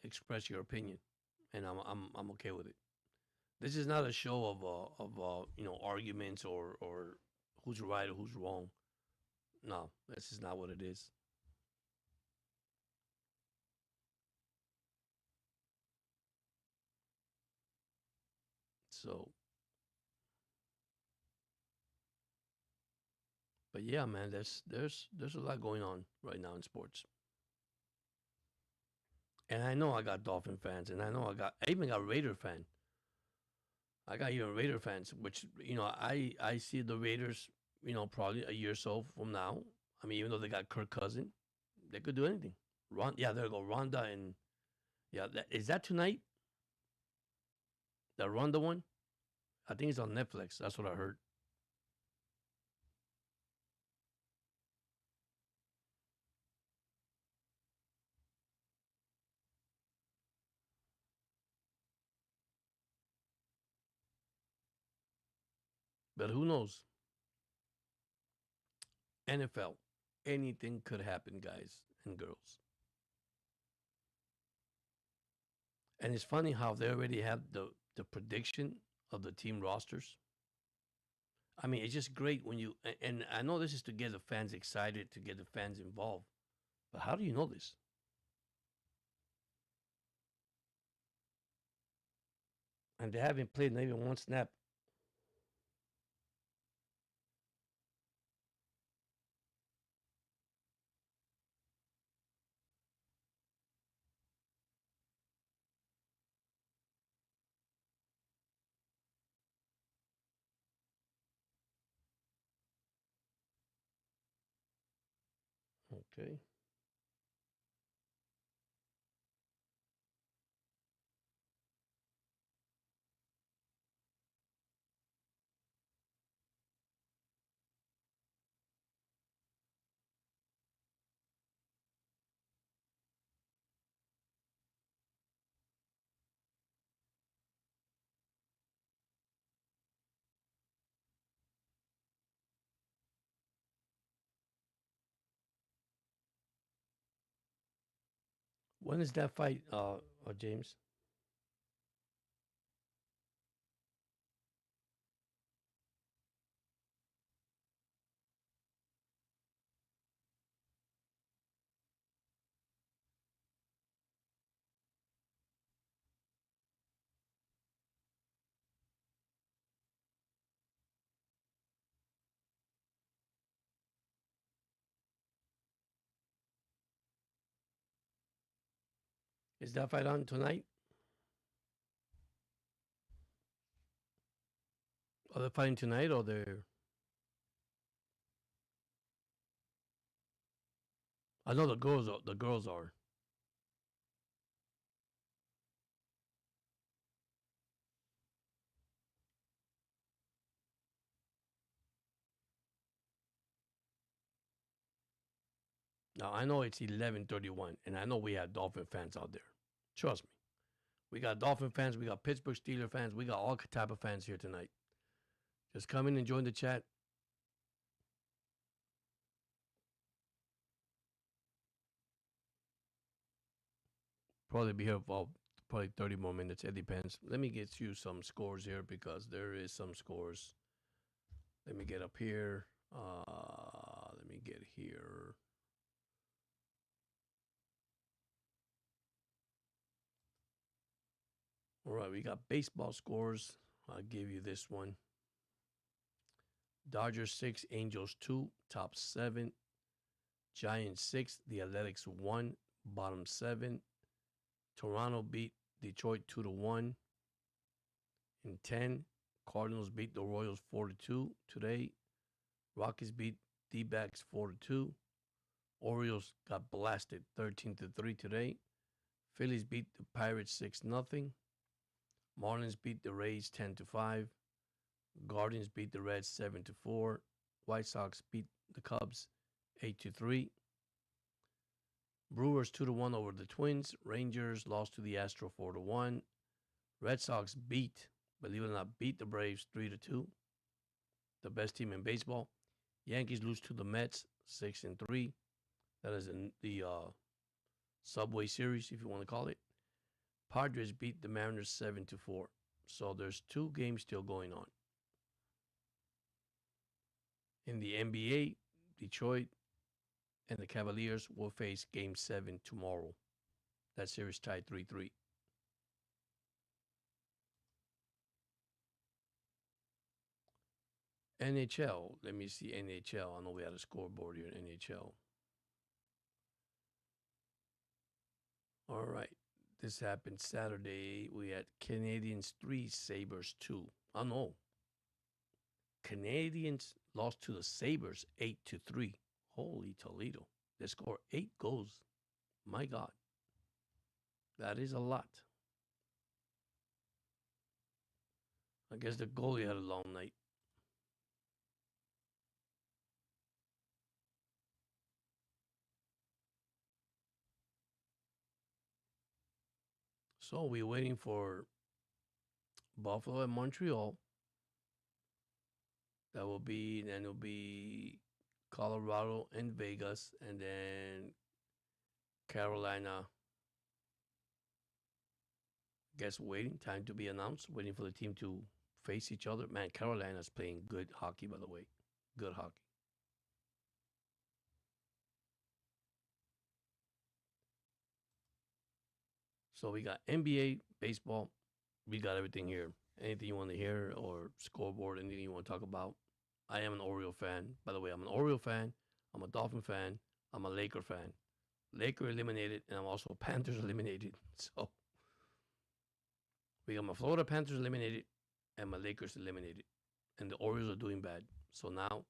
to express your opinion, and I'm okay with it. This is not a show of arguments or who's right or who's wrong. No, this is not what it is. So, but yeah, man, there's a lot going on right now in sports, and I know I got Dolphin fans, and I even got Raider fan. I got even Raider fans, which I see the Raiders, probably a year or so from now. I mean, even though they got Kirk Cousin, they could do anything. Yeah, there go Ronda and yeah, is that tonight? The Ronda one? I think it's on Netflix. That's what I heard. But who knows? NFL, anything could happen, guys and girls. And it's funny how they already have the prediction of the team rosters. I mean, it's just great when and I know this is to get the fans excited, to get the fans involved. But how do you know this? And they haven't played not even one snap. Okay. When is that fight, James? Is that fight on tonight? Are they fighting tonight or they're? I know the girls. The girls are. Now I know it's 11:31, and I know we have Dolphin fans out there. Trust me, we got Dolphin fans, we got Pittsburgh Steelers fans, we got all type of fans here tonight. Just come in and join the chat. Probably be here for probably 30 more minutes. It depends. Let me get you some scores here because there is some scores. Let me get up here. Let me get here. All right, we got baseball scores. I'll give you this one. Dodgers 6, Angels 2, top 7. Giants 6, the Athletics 1, bottom 7. Toronto beat Detroit 2-1. In 10, Cardinals beat the Royals 4-2 today. Rockies beat D-backs 4-2. Orioles got blasted 13-3 today. Phillies beat the Pirates 6-0. Marlins beat the Rays 10-5. Guardians beat the Reds 7-4. White Sox beat the Cubs 8-3. Brewers 2-1 over the Twins. Rangers lost to the Astros 4-1. Red Sox beat, believe it or not, beat the Braves 3-2. The best team in baseball. Yankees lose to the Mets 6-3. That is in the Subway Series, if you want to call it. Padres beat the Mariners 7-4. So there's 2 games still going on. In the NBA, Detroit and the Cavaliers will face Game 7 tomorrow. That series tied 3-3. NHL, let me see NHL. I know we had a scoreboard here in NHL. All right. This happened Saturday. We had Canadians 3, Sabres 2. I know. Canadians lost to the Sabres 8-3. Holy Toledo. They scored 8 goals. My God. That is a lot. I guess the goalie had a long night. So we're waiting for Buffalo and Montreal. That will be, then it'll be Colorado and Vegas, and then Carolina. Guess waiting, time to be announced, waiting for the team to face each other. Man, Carolina's playing good hockey, by the way. Good hockey. So we got NBA, baseball. We got everything here. Anything you want to hear or scoreboard, anything you want to talk about. I am an Oriole fan. By the way, I'm an Oriole fan. I'm a Dolphin fan. I'm a Laker fan. Laker eliminated, and I'm also Panthers eliminated. So we got my Florida Panthers eliminated and my Lakers eliminated. And the Orioles are doing bad. So now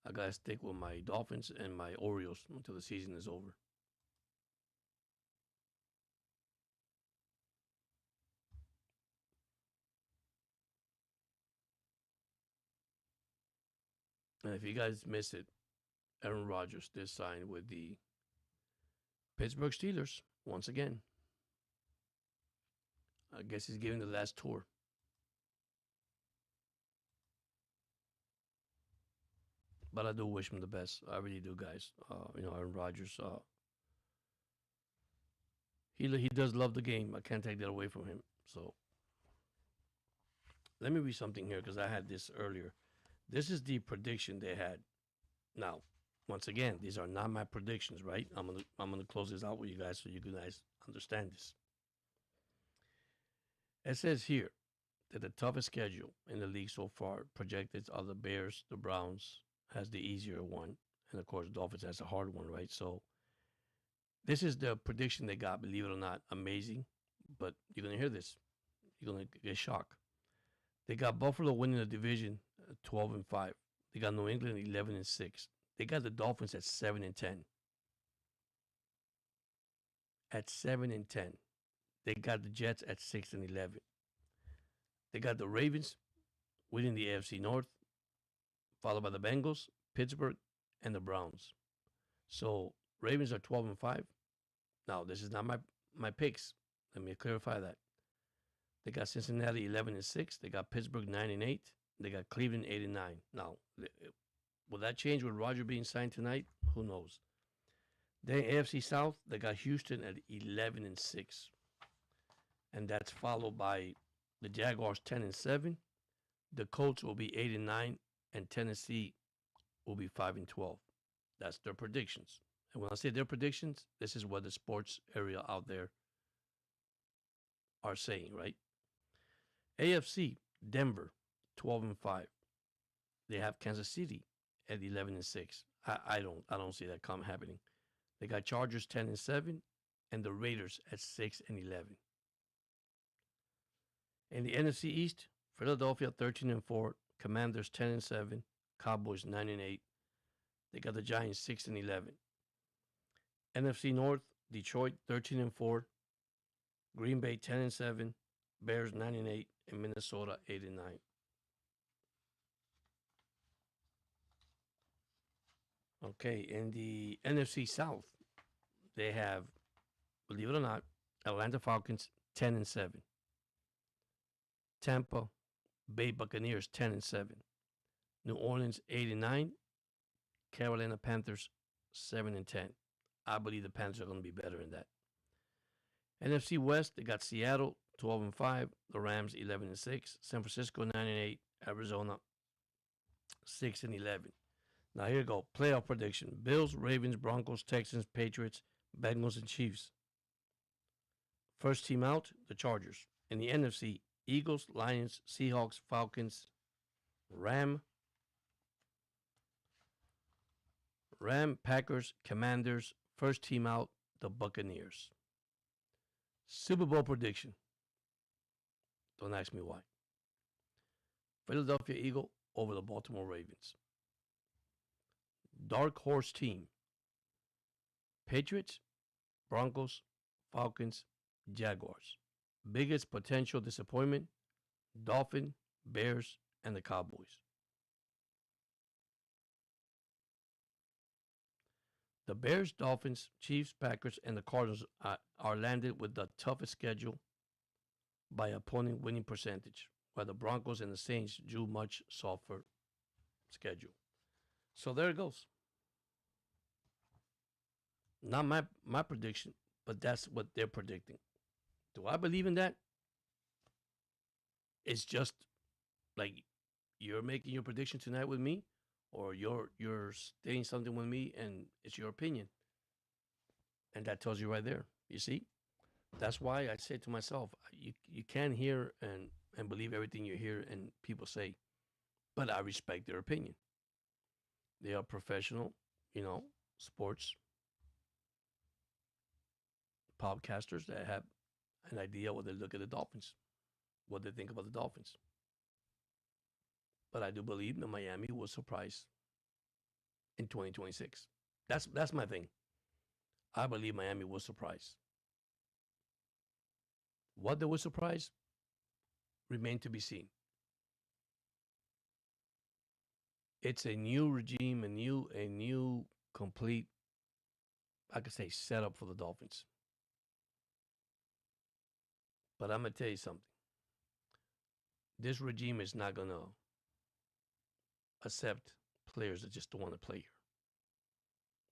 I got to stick with my Dolphins and my Orioles until the season is over. And if you guys miss it, Aaron Rodgers did sign with the Pittsburgh Steelers once again. I guess he's giving the last tour. But I do wish him the best. I really do, guys. Aaron Rodgers. He does love the game. I can't take that away from him. So let me read something here because I had this earlier. This is the prediction they had. Now, once again, these are not my predictions, right? I'm gonna close this out with you guys so you guys understand this. It says here that the toughest schedule in the league so far projected are the Bears, the Browns has the easier one, and of course Dolphins has a hard one, right? So This is the prediction they got, believe it or not. Amazing. But you're going to hear this. You're going to get shocked. They got Buffalo winning the division 12-5. They got New England 11-6. They got the Dolphins at 7-10. At 7-10. They got the Jets at 6-11. They got the Ravens winning the AFC North, followed by the Bengals, Pittsburgh, and the Browns. So Ravens are 12-5. Now, this is not my picks. Let me clarify that. They got Cincinnati 11-6. They got Pittsburgh 9-8. They got Cleveland 8-9. Now, will that change with Roger being signed tonight? Who knows? Then AFC South, they got Houston at 11-6. And that's followed by the Jaguars 10-7. The Colts will be 8-9, and Tennessee will be 5-12. That's their predictions. And when I say their predictions, this is what the sports area out there are saying, right? AFC, Denver, 12-5. They have Kansas City at 11-6. I don't see that happening. They got Chargers 10-7, and the Raiders at 6-11. In the NFC East, Philadelphia 13-4, Commanders 10-7, Cowboys 9-8. They got the Giants 6-11. NFC North, Detroit 13-4, Green Bay 10-7, Bears 9-8, and Minnesota 8-9. Okay, in the NFC South, they have, believe it or not, Atlanta Falcons 10-7, Tampa Bay Buccaneers 10-7, New Orleans 8-9, Carolina Panthers 7-10. I believe the Panthers are going to be better in that. NFC West, they got Seattle 12-5, the Rams 11-6, San Francisco 9-8, Arizona 6-11. Now here you go. Playoff prediction: Bills, Ravens, Broncos, Texans, Patriots, Bengals, and Chiefs. First team out, the Chargers. In the NFC, Eagles, Lions, Seahawks, Falcons, Ram, Packers, Commanders. First team out, the Buccaneers. Super Bowl prediction. Don't ask me why. Philadelphia Eagle over the Baltimore Ravens. Dark horse team: Patriots, Broncos, Falcons, Jaguars. Biggest potential disappointment: Dolphins, Bears, and the Cowboys. The Bears, Dolphins, Chiefs, Packers, and the Cardinals are landed with the toughest schedule by opponent winning percentage, while the Broncos and the Saints drew much softer schedule. So there it goes. Not my prediction, but that's what they're predicting. Do I believe in that? It's just like you're making your prediction tonight with me, or you're saying something with me, and it's your opinion. And that tells you right there. You see? That's why I say to myself, you can't hear and believe everything you hear and people say, but I respect their opinion. They are professional, sports podcasters that have an idea what they look at the Dolphins, what they think about the Dolphins. But I do believe that Miami will surprise in 2026. That's my thing. I believe Miami will surprise. What they will surprise remain to be seen. It's a new regime, a new complete, I could say, setup for the Dolphins. But I'm going to tell you something. This regime is not going to accept players that just don't want to play here.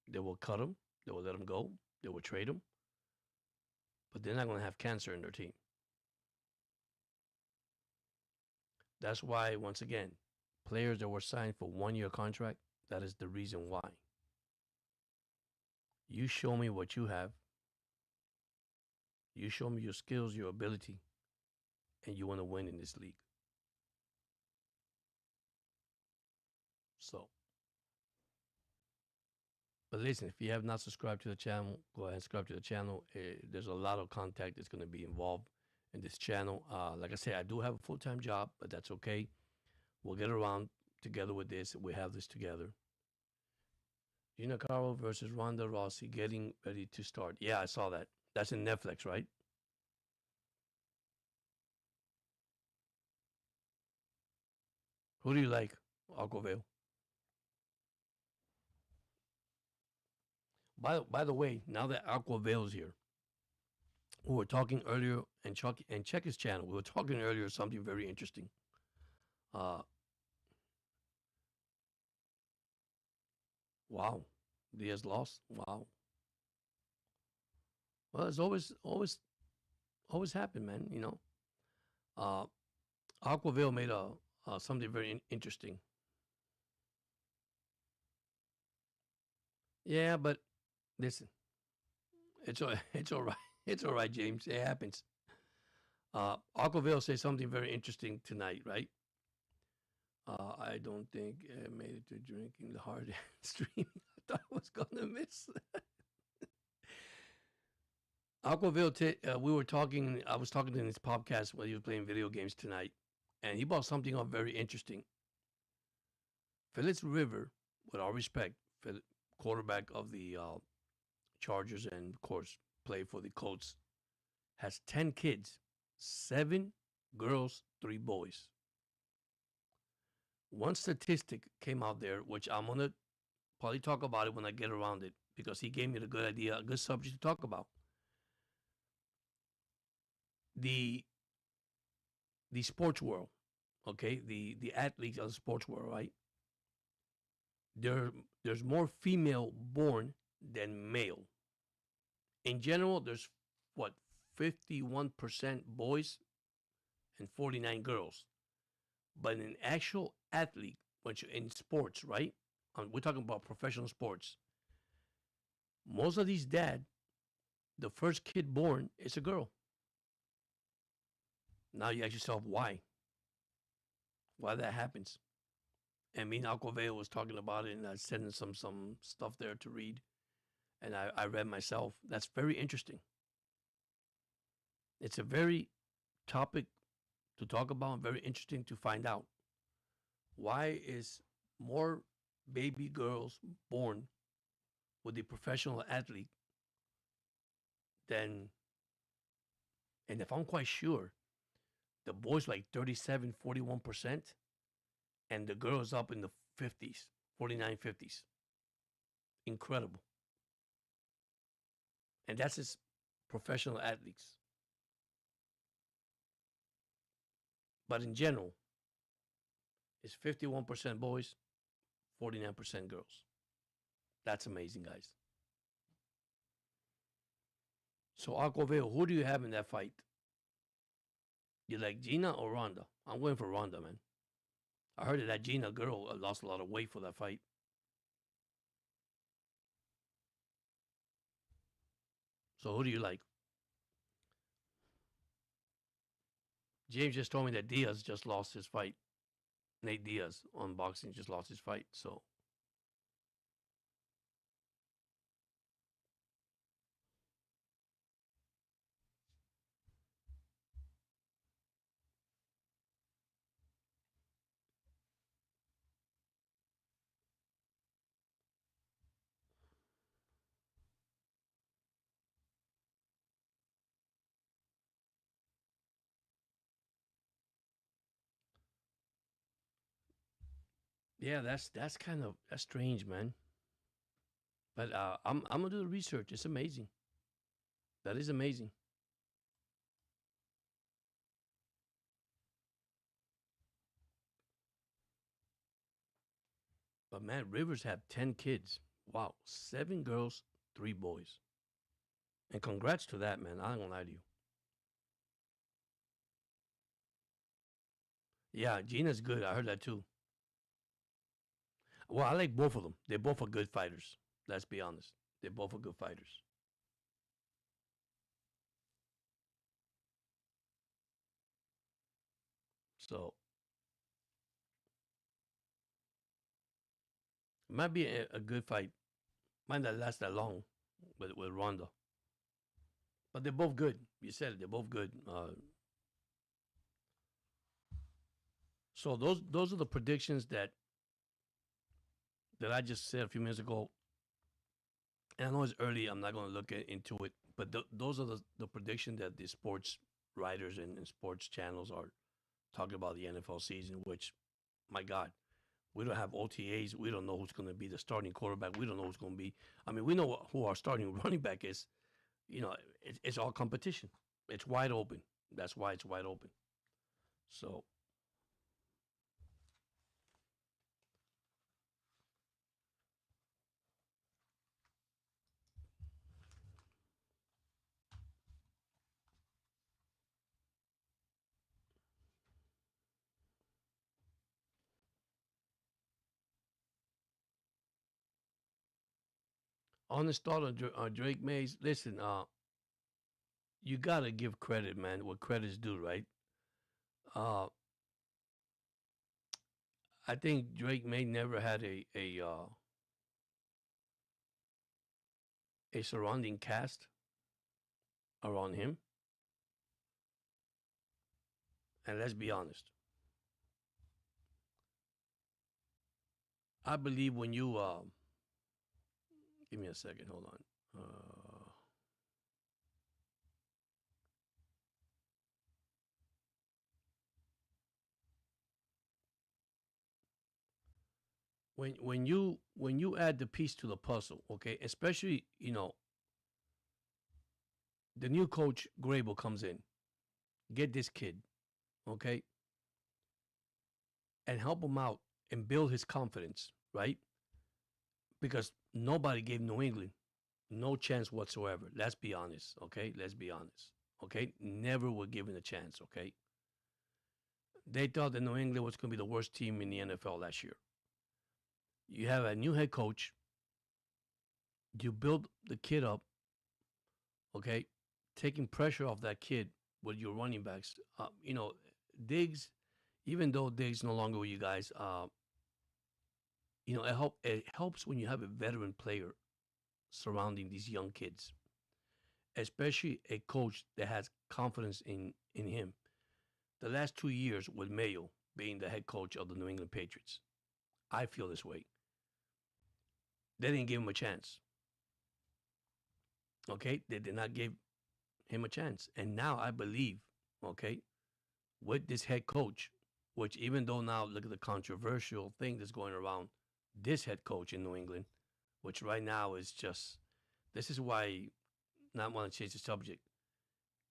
They will cut them. They will let them go. They will trade them. But they're not going to have cancer in their team. That's why, once again, players that were signed for 1-year contract, that is the reason why. You show me what you have. You show me your skills, your ability, and you want to win in this league. So, But listen, if you have not subscribed to the channel, go ahead and subscribe to the channel. There's a lot of content that's going to be involved in this channel. Like I said, I do have a full-time job, but that's okay. We'll get around together with this. We have this together. Gina Carlo versus Ronda Rousey getting ready to start. Yeah, I saw that. That's in Netflix, right? Who do you like, Aquavale? By the way, now that Aquavale's here, we were talking earlier, and check his channel. We were talking earlier something very interesting. Uh, wow, Diaz lost. Wow. Well, it's always happened, man. Uh, Aquavale made a something very interesting. Yeah, but listen, it's all right. It's all right, James. It happens. Aquavale said something very interesting tonight, right? I don't think I made it to drinking the hard stream. I thought I was gonna miss. Aquaville, we were talking. I was talking in his podcast when he was playing video games tonight, and he brought something up very interesting. Phillips River, with all respect, quarterback of the Chargers and of course played for the Colts, has 10 kids, 7 girls, 3 boys. One statistic came out there, which I'm gonna probably talk about it when I get around it because he gave me the good idea, a good subject to talk about. The the sports world, okay, the athletes of the sports world, right? There there's more female born than male. In general, there's what 51% boys and 49 girls. But in actual athlete, which in sports, right? We're talking about professional sports. Most of these dad, the first kid born is a girl. Now you ask yourself why that happens. And me and Aquaveo was talking about it, and I sent in some stuff there to read, and I read myself. That's very interesting. It's a very topic to talk about, and very interesting to find out. Why is more baby girls born with a professional athlete than, and if I'm quite sure, the boys like 37, 41%, and the girls up in the 50s, 49, 50s. Incredible. And that's just professional athletes. But in general, it's 51% boys, 49% girls. That's amazing, guys. So, Aquaville, who do you have in that fight? You like Gina or Ronda? I'm going for Ronda, man. I heard that Gina girl lost a lot of weight for that fight. So, who do you like? James just told me that Diaz just lost his fight. Nate Diaz on boxing just lost his fight. So, yeah, that's kind of that's strange, man. But I'm gonna do the research. It's amazing. That is amazing. But man, Rivers had 10 kids. Wow, 7 girls, 3 boys. And congrats to that, man. I ain't gonna lie to you. Yeah, Gina's good. I heard that too. Well, I like both of them. They both are good fighters. Let's be honest. They both are good fighters. So it might be a good fight. Might not last that long with Rondo, but they're both good. You said it, they're both good. So those are the predictions that I just said a few minutes ago. And I know it's early. I'm not going to look into it, but those are the predictions that the sports writers and sports channels are talking about the NFL season. Which, my God, we don't have OTAs. We don't know who's going to be the starting quarterback. We don't know who's going to be. I mean, we know who our starting running back is. You know, it's all competition. It's wide open. That's why it's wide open. So on the start on Drake Mays, listen, you gotta give credit, man. What credit's due, right? Uh, I think Drake May never had a surrounding cast around him. And let's be honest, I believe when you give me a second, hold on. When you add the piece to the puzzle, okay, especially the new coach Grable comes in, get this kid, okay, and help him out and build his confidence, right? Because nobody gave New England no chance whatsoever. Let's be honest, okay? Let's be honest, okay? Never were given a chance, okay? They thought that New England was going to be the worst team in the NFL last year. You have a new head coach. You build the kid up, okay? Taking pressure off that kid with your running backs. Diggs, even though Diggs no longer with you guys, it helps when you have a veteran player surrounding these young kids, especially a coach that has confidence in him. The last 2 years with Mayo being the head coach of the New England Patriots, I feel this way. They didn't give him a chance. Okay, they did not give him a chance, and now I believe, okay, with this head coach, which even though now look at the controversial thing that's going around this head coach in New England, which right now is just, this is why not want to change the subject.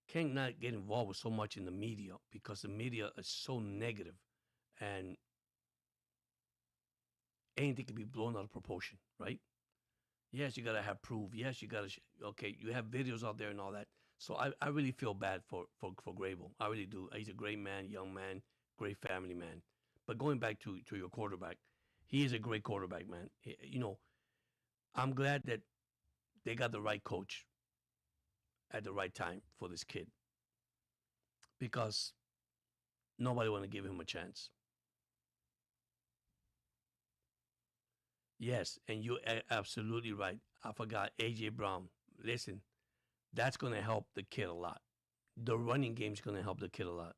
Can't not get involved with so much in the media because the media is so negative and anything can be blown out of proportion, right? Yes, you gotta have proof. Yes, you gotta. Okay, you have videos out there and all that. So I really feel bad for Grable. I really do. He's a great man, young man, great family man. But going back to your quarterback, he is a great quarterback, man. I'm glad that they got the right coach at the right time for this kid because nobody want to give him a chance. Yes, and you're absolutely right. I forgot AJ Brown. Listen, that's going to help the kid a lot. The running game's going to help the kid a lot.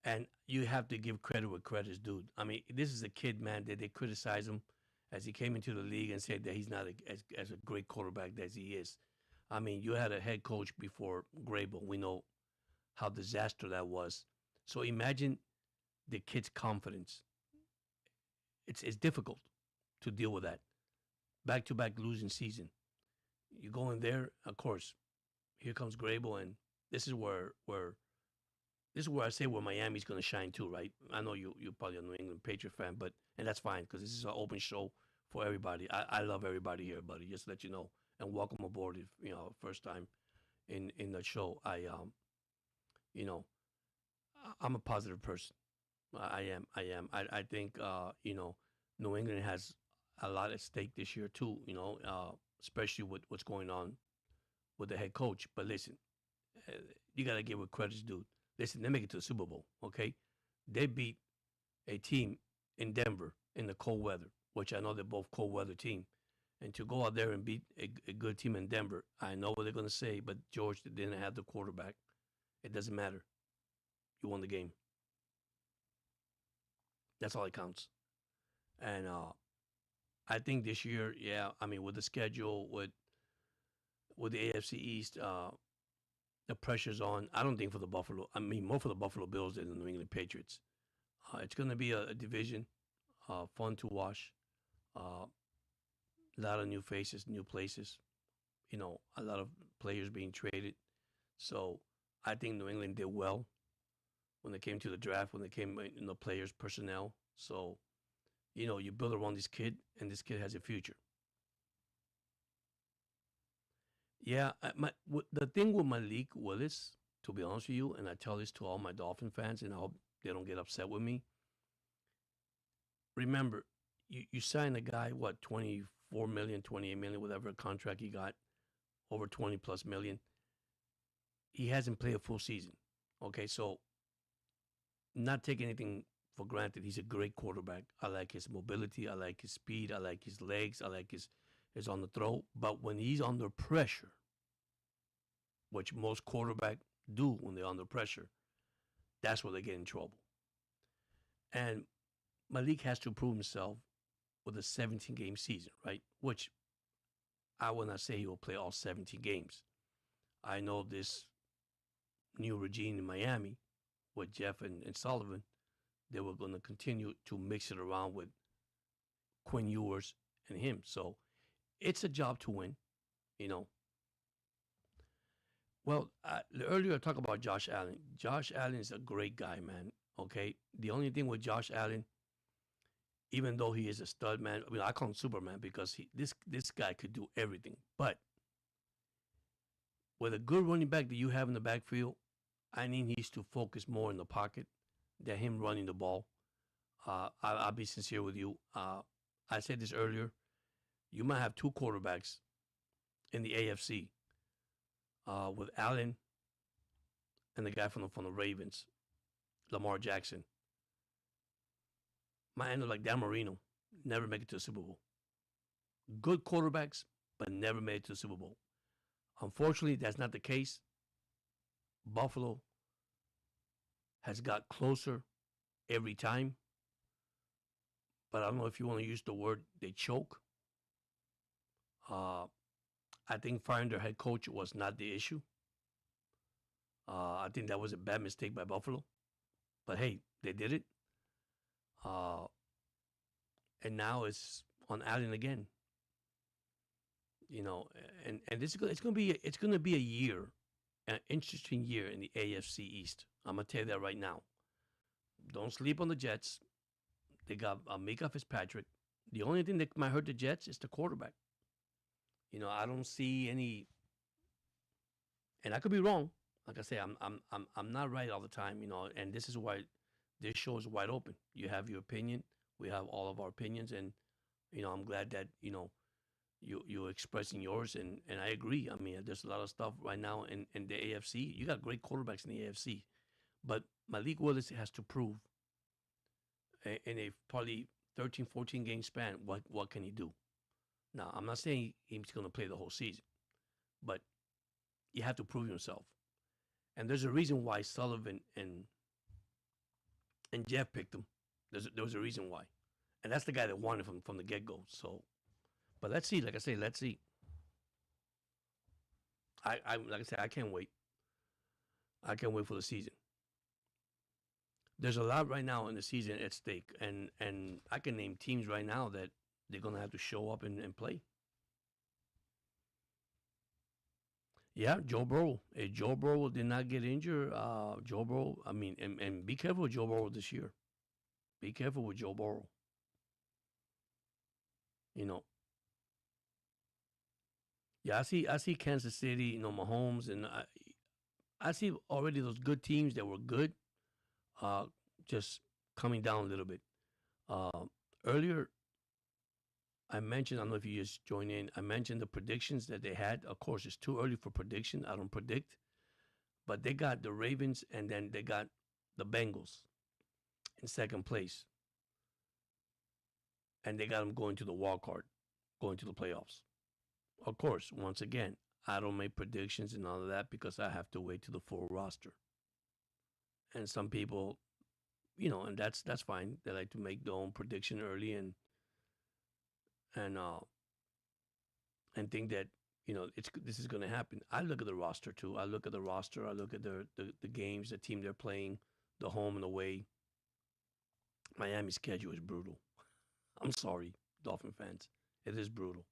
And you have to give credit where credit's due. I mean, this is a kid, man, that they criticize him as he came into the league and said that he's not as a great quarterback as he is. I mean, you had a head coach before Grable. We know how disaster that was. So imagine the kid's confidence. It's difficult to deal with that. Back to back losing season. You go in there, of course. Here comes Grable, and this is where I say where Miami's going to shine too, right? I know you're probably a New England Patriot fan, and that's fine because this is an open show for everybody. I love everybody here, buddy. Just to let you know, and welcome aboard. If first time in the show, you know, I'm a positive person. I am. I am. I think New England has a lot at stake this year too. Especially with what's going on with the head coach. But listen, uh, you got to give what credit's due. Listen, they make it to the Super Bowl, okay? They beat a team in Denver in the cold weather, which I know they're both cold weather team, and to go out there and beat a good team in Denver. I know what they're going to say, but George didn't have the quarterback. It doesn't matter. You won the game. That's all that counts. And I think this year, yeah, I mean, with the schedule, with the AFC East, the pressure's on. I don't think for the Buffalo. I mean, more for the Buffalo Bills than the New England Patriots. It's going to be a division, fun to watch. A lot of new faces, new places. A lot of players being traded. So I think New England did well when they came to the draft, when they came in the players, personnel. So, you build around this kid, and this kid has a future. Yeah, the thing with Malik Willis, to be honest with you, and I tell this to all my Dolphin fans, and I hope they don't get upset with me. Remember, you sign a guy, what, 24 million, 28 million, whatever contract he got, over 20 plus million. He hasn't played a full season. Okay, so not take anything for granted. He's a great quarterback. I like his mobility. I like his speed. I like his legs. I like his on the throw. But when he's under pressure, which most quarterbacks do when they're under pressure, that's where they get in trouble. And Malik has to prove himself with a 17-game season, right? Which I will not say he will play all 17 games. I know this new regime in Miami with Jeff and Sullivan, they were going to continue to mix it around with Quinn Ewers and him. So it's a job to win, you know. Well, earlier I talked about Josh Allen. Josh Allen is a great guy, man. Okay. The only thing with Josh Allen, even though he is a stud man, I mean, I call him Superman because this guy could do everything. But with a good running back that you have in the backfield, I need he's to focus more in the pocket than him running the ball. I'll be sincere with you. I said this earlier. You might have two quarterbacks in the AFC with Allen and the guy from the Ravens, Lamar Jackson. Might end up like Dan Marino, never make it to the Super Bowl. Good quarterbacks, but never made it to the Super Bowl. Unfortunately, that's not the case. Buffalo has got closer every time. But I don't know if you want to use the word they choke. I think firing their head coach was not the issue. I think that was a bad mistake by Buffalo. But hey, they did it. And now it's on Allen again. You know, and this is it's gonna be a year, an interesting year in the AFC East. I'm gonna tell you that right now. Don't sleep on the Jets. They got Mika Fitzpatrick. The only thing that might hurt the Jets is the quarterback. You know, I don't see any, and I could be wrong. Like I say, I'm not right all the time. You know, and this is why this show is wide open. You have your opinion. We have all of our opinions, and you know, I'm glad that you're expressing yours, and I agree. I mean, there's a lot of stuff right now in the AFC. You got great quarterbacks in the AFC, but Malik Willis has to prove in a probably 13, 14 game span what can he do. Now, I'm not saying he's going to play the whole season, but you have to prove yourself. And there's a reason why Sullivan and Jeff picked him. There was a reason why, and that's the guy that wanted him from the get go. So, but let's see. Like I say, let's see. I like I said, I can't wait. I can't wait for the season. There's a lot right now in the season at stake, and I can name teams right now that they're gonna have to show up and play. Yeah, Joe Burrow. If Joe Burrow did not get injured, Joe Burrow. I mean, and be careful with Joe Burrow this year. Be careful with Joe Burrow. You know. Yeah, I see Kansas City. You know, Mahomes, and I see already those good teams that were good, just coming down a little bit. Uh, Earlier, I mentioned, I don't know if you just joined in, I mentioned the predictions that they had. Of course, it's too early for prediction. I don't predict. But they got the Ravens and then they got the Bengals in second place. And they got them going to the wild card, going to the playoffs. Of course, once again, I don't make predictions and all of that because I have to wait to the full roster. And some people, and that's fine. They like to make their own prediction early and uh and think that it's this is going to happen. I look at the roster too. I look at the roster. I look at the games, the team they're playing, the home and away. Miami's schedule is brutal. I'm sorry, Dolphin fans. It is brutal.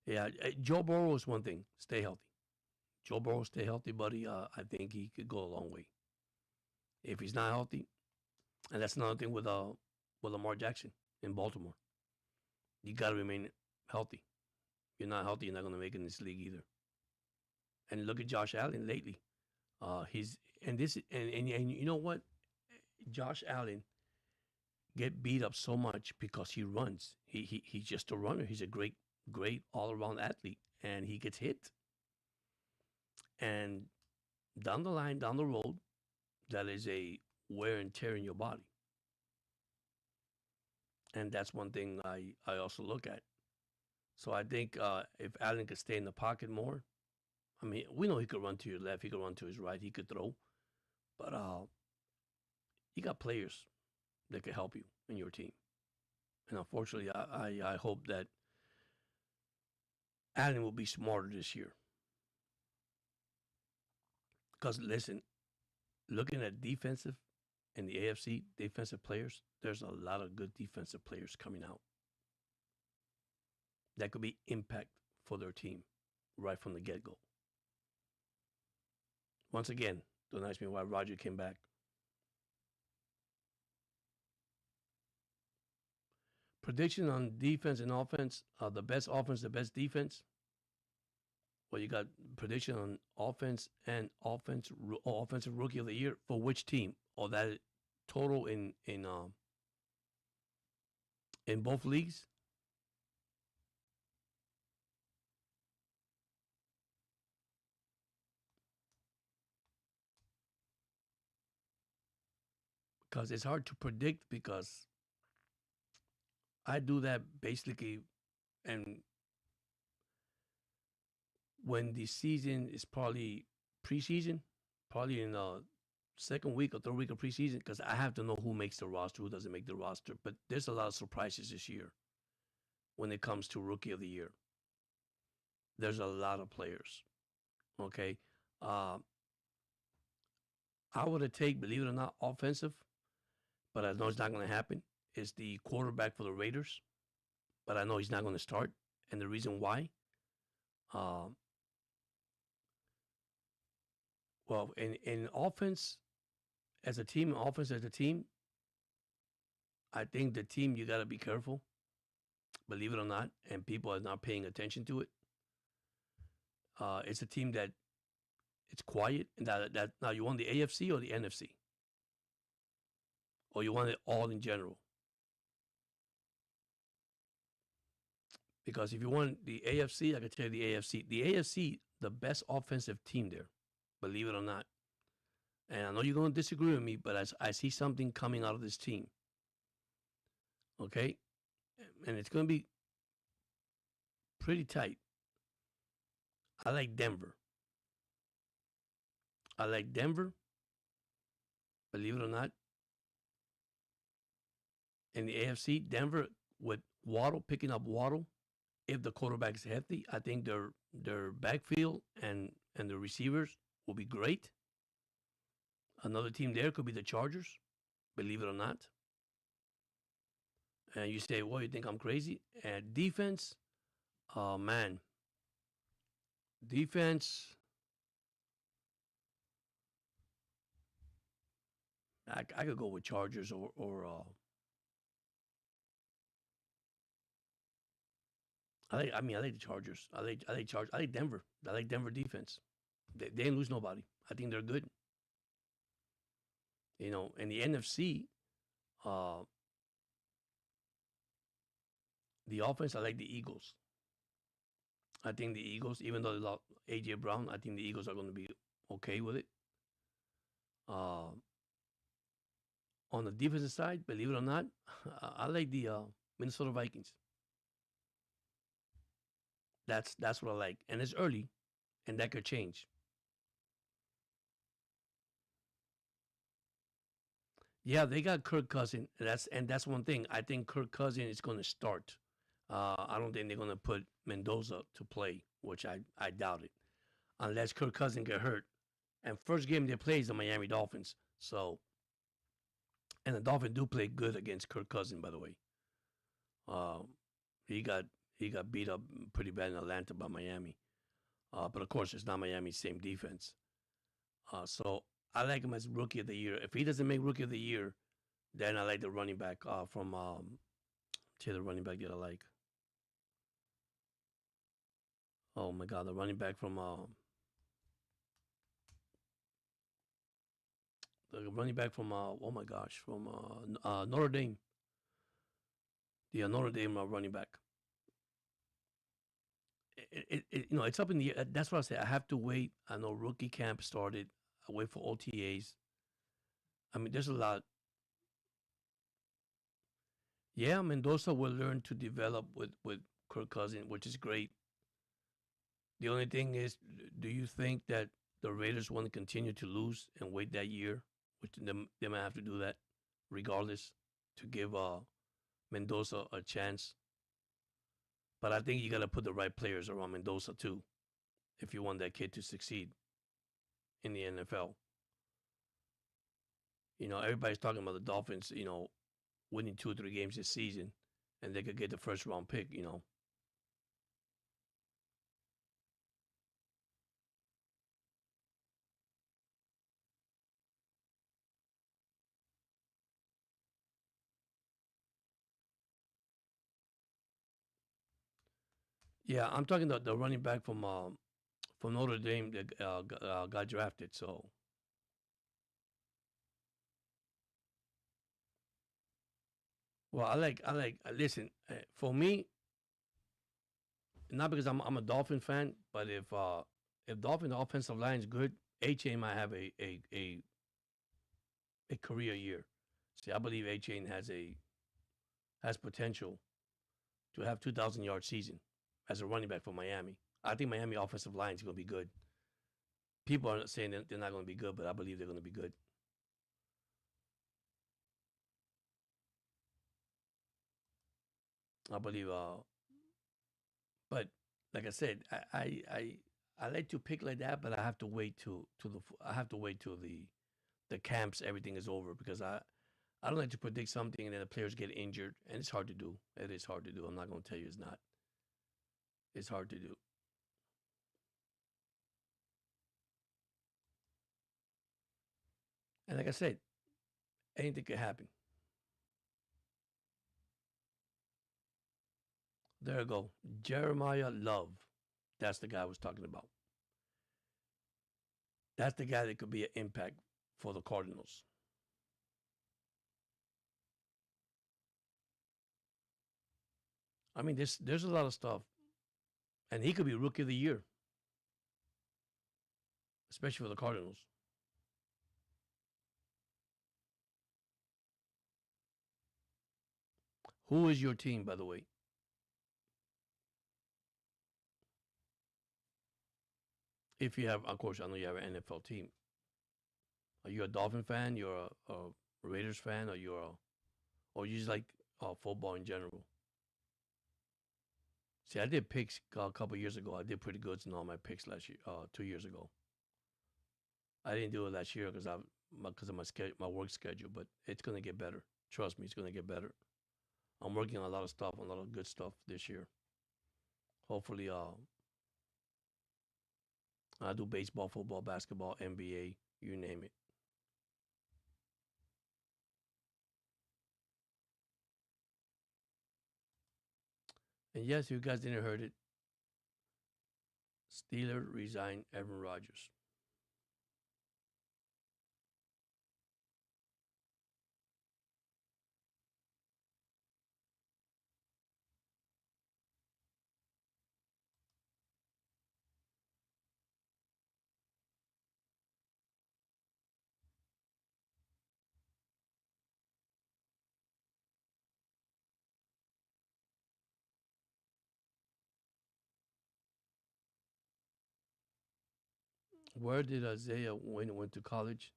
Yeah, Joe Burrow is one thing. Stay healthy. Joe Burrow, stay healthy, buddy. I think he could go a long way. If he's not healthy, and that's another thing with Lamar Jackson in Baltimore, you got to remain healthy. You're not healthy, you're not going to make it in this league either. And look at Josh Allen lately. He's and this and you know what? Josh Allen get beat up so much because he runs. He's just a runner. He's a great all around athlete, and he gets hit. And down the line, down the road, that is a wear and tear in your body. And that's one thing I also look at. So I think if Allen could stay in the pocket more, I mean, we know he could run to your left, he could run to his right, he could throw, but you got players that could help you in your team. And unfortunately, I hope that Allen will be smarter this year. Because listen, looking at defensive in the AFC defensive players, there's a lot of good defensive players coming out that could be impact for their team right from the get-go. Once again, don't ask me why Roger came back. Prediction on defense and offense, the best offense, the best defense. Well, you got prediction on offense and offensive rookie of the year for which team? Or that total in both leagues? Because it's hard to predict because I do that basically, and when the season is probably preseason, probably in the second week or third week of preseason, because I have to know who makes the roster, who doesn't make the roster. But there's a lot of surprises this year when it comes to rookie of the year. There's a lot of players. Okay. Uh, I would have taken, believe it or not, offensive, but I know it's not going to happen. Is the quarterback for the Raiders, but I know he's not going to start. And the reason why, um, well, in offense as a team, offense as a team, I think the team you got to be careful, believe it or not, and people are not paying attention to it. It's a team that it's quiet, and that now you want the AFC or the NFC, or you want it all in general. Because if you want the AFC, I can tell you the AFC. The AFC, the best offensive team there, believe it or not. And I know you're going to disagree with me, but I see something coming out of this team. Okay? And it's going to be pretty tight. I like Denver. I like Denver, believe it or not. In the AFC, Denver with Waddle, picking up Waddle, if the quarterback is healthy, I think their backfield and the receivers will be great. Another team there could be the Chargers, believe it or not. And you say, well, you think I'm crazy? And defense, oh man, defense. I could go with Chargers or I like the Chargers. I like Chargers. I like Denver. I like Denver defense. They didn't lose nobody. I think they're good. In the NFC, uh, the offense, I like the Eagles. I think the Eagles, even though they lost AJ Brown, I think the Eagles are going to be okay with it. Uh, on the defensive side, believe it or not, I like the Minnesota Vikings. That's what I like, and it's early, and that could change. Yeah, they got Kirk Cousin. That's one thing. I think Kirk Cousin is going to start. I don't think they're going to put Mendoza to play, which I doubt it, unless Kirk Cousin get hurt. And first game they play is the Miami Dolphins. So, and the Dolphins do play good against Kirk Cousin, by the way. Um, he got he got beat up pretty bad in Atlanta by Miami. But of course, it's not Miami's same defense. So I like him as rookie of the year. If he doesn't make rookie of the year, then I like the running back from the running back that I like. Oh my God, the running back from oh my gosh, from Notre Dame. The Notre Dame running back. It's up in the air. That's what I say. I have to wait. I know rookie camp started. I wait for OTAs. I mean, there's a lot. Yeah, Mendoza will learn to develop with Kirk Cousins, which is great. The only thing is, do you think that the Raiders want to continue to lose and wait that year, which they might have to do that, regardless, to give Mendoza a chance? But I think you got to put the right players around Mendoza too, if you want that kid to succeed in the NFL. Everybody's talking about the Dolphins, winning 2 or 3 games this season, and they could get the first round pick. Yeah, I'm talking about the running back from Notre Dame that got drafted. So, well, Listen, for me, not because I'm a Dolphin fan, but if Dolphin offensive line is good, HA might have a career year. See, I believe HA has potential to have 2,000 yard season as a running back for Miami. I think Miami offensive line is going to be good. People are saying that they're not going to be good, but I believe they're going to be good. I believe, but like I said, I like to pick like that, but I have to wait I have to wait till the camps everything is over because I don't like to predict something and then the players get injured and it's hard to do. It is hard to do. I'm not going to tell you it's not. It's hard to do. And like I said, anything could happen. There you go. Jeremiah Love. That's the guy I was talking about. That's the guy that could be an impact for the Cardinals. I mean, there's a lot of stuff, and he could be rookie of the year, especially for the Cardinals. Who is your team, by the way? If you have, of course, I know you have an NFL team. Are you a Dolphin fan? You're a Raiders fan, or you just like football in general? See, I did picks a couple years ago. I did pretty good in all my picks last year, 2 years ago. I didn't do it last year because of my work schedule, but it's gonna get better. Trust me, it's gonna get better. I'm working on a lot of stuff, a lot of good stuff this year. Hopefully, I do baseball, football, basketball, NBA, you name it. And yes, you guys didn't heard it. Steeler resigned Aaron Rodgers. Where did Isaiah went to college?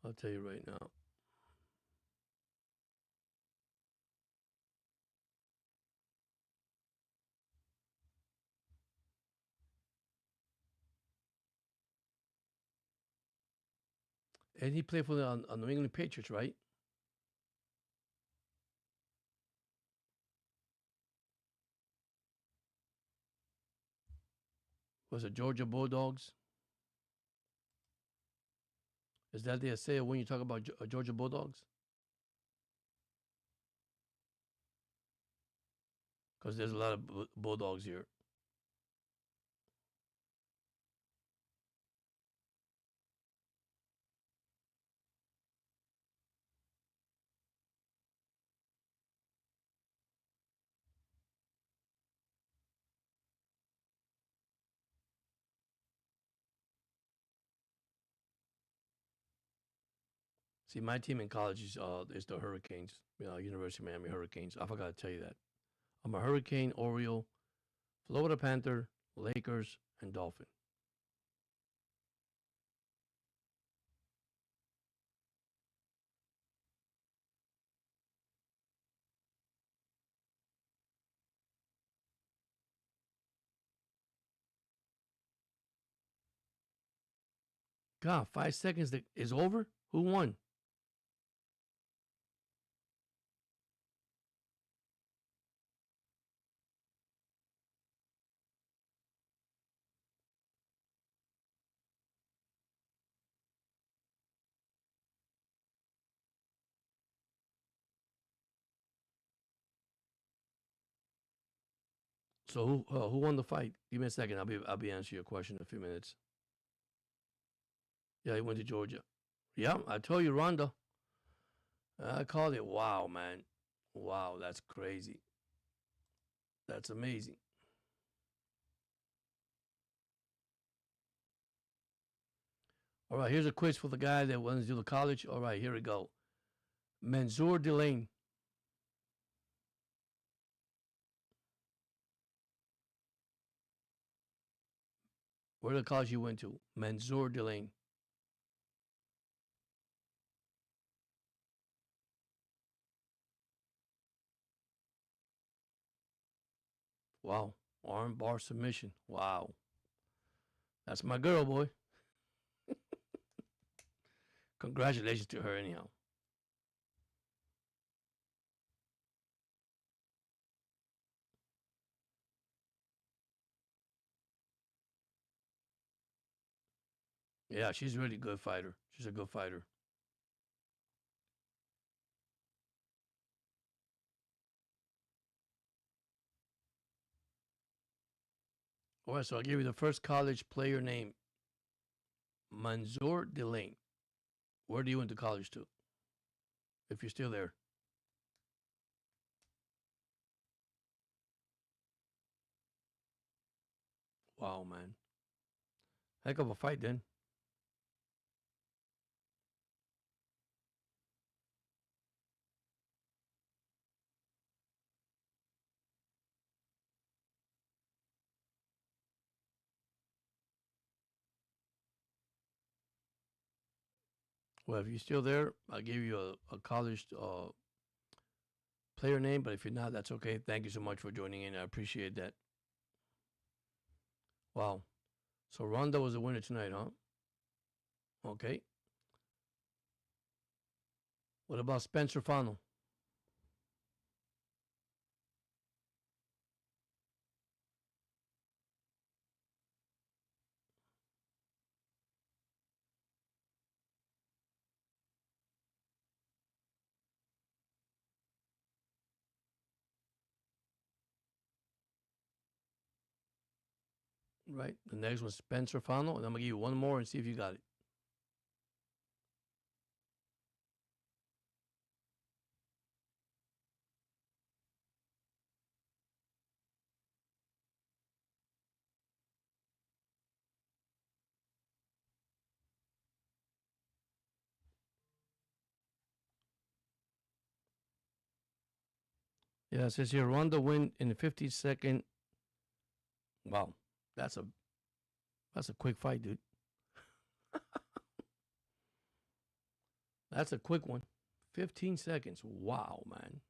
I'll tell you right now. And he played for the New England Patriots, right? Was it Georgia Bulldogs? Is that the Isaiah when you talk about Georgia Bulldogs? Because there's a lot of Bulldogs here. See, my team in college is the Hurricanes, University of Miami Hurricanes. I forgot to tell you that. I'm a Hurricane, Oriole, Florida Panther, Lakers, and Dolphin. God, 5 seconds is over. Who won? So who won the fight? Give me a second. I'll be answering your question in a few minutes. Yeah, he went to Georgia. Yeah, I told you, Ronda. I called it. Wow, man. Wow, that's crazy. That's amazing. All right, here's a quiz for the guy that wants to do the college. All right, here we go. Mansour Delane. Where the college you went to? Mansour Delane. Wow. Arm bar submission. Wow. That's my girl, boy. Congratulations to her, anyhow. Yeah, she's a really good fighter. She's a good fighter. All right, so I'll give you the first college player name Mansour Delane. Where do you went to college to? If you're still there. Wow, man. Heck of a fight then. Well, if you're still there, I'll give you a college player name, but if you're not, that's okay. Thank you so much for joining in. I appreciate that. Wow. So Ronda was the winner tonight, huh? Okay. What about Spencer Fano? Right. The next one, Spencer Fano. And I'm gonna give you one more and see if you got it. Yeah, it says here Ronda win in the 52nd. Wow, that's a that's a quick fight, dude. That's a quick one. 15 seconds. Wow, man.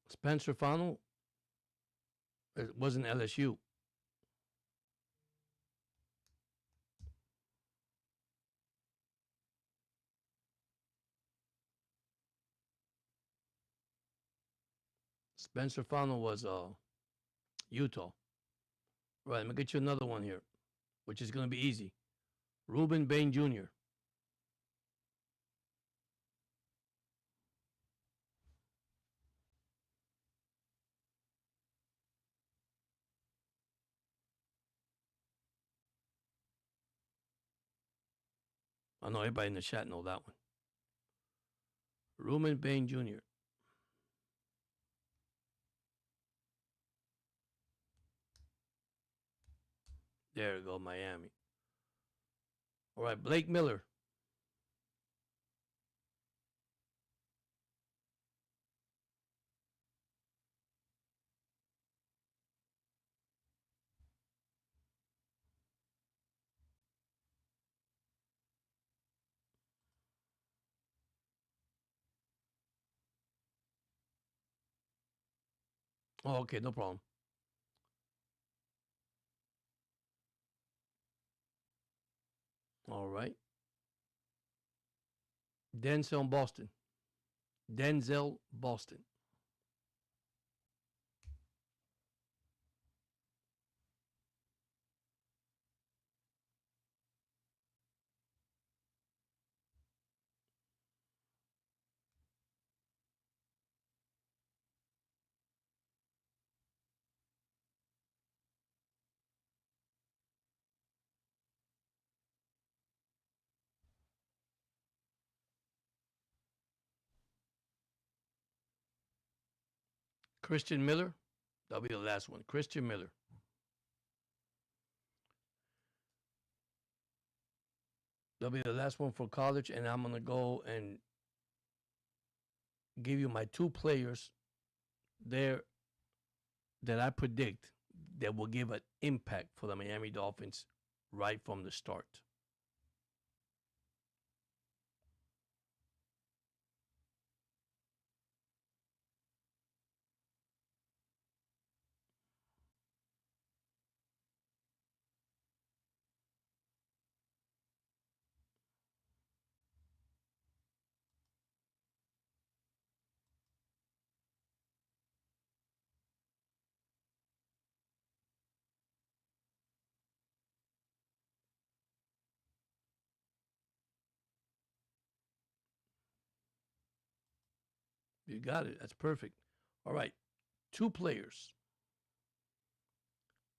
Spencer Fano, it wasn't LSU. Spencer Fano was Utah. Right, let me get you another one here, which is going to be easy. Reuben Bain Jr. I know everybody in the chat know that one. Reuben Bain Jr. There you go, Miami. All right, Blake Miller. Oh, okay, no problem. All right. Denzel Boston. Denzel Boston. Christian Miller. That'll be the last one. Christian Miller. That'll be the last one for college, and I'm gonna go and give you my two players there that I predict that will give an impact for the Miami Dolphins right from the start. You got it. That's perfect. All right. Two players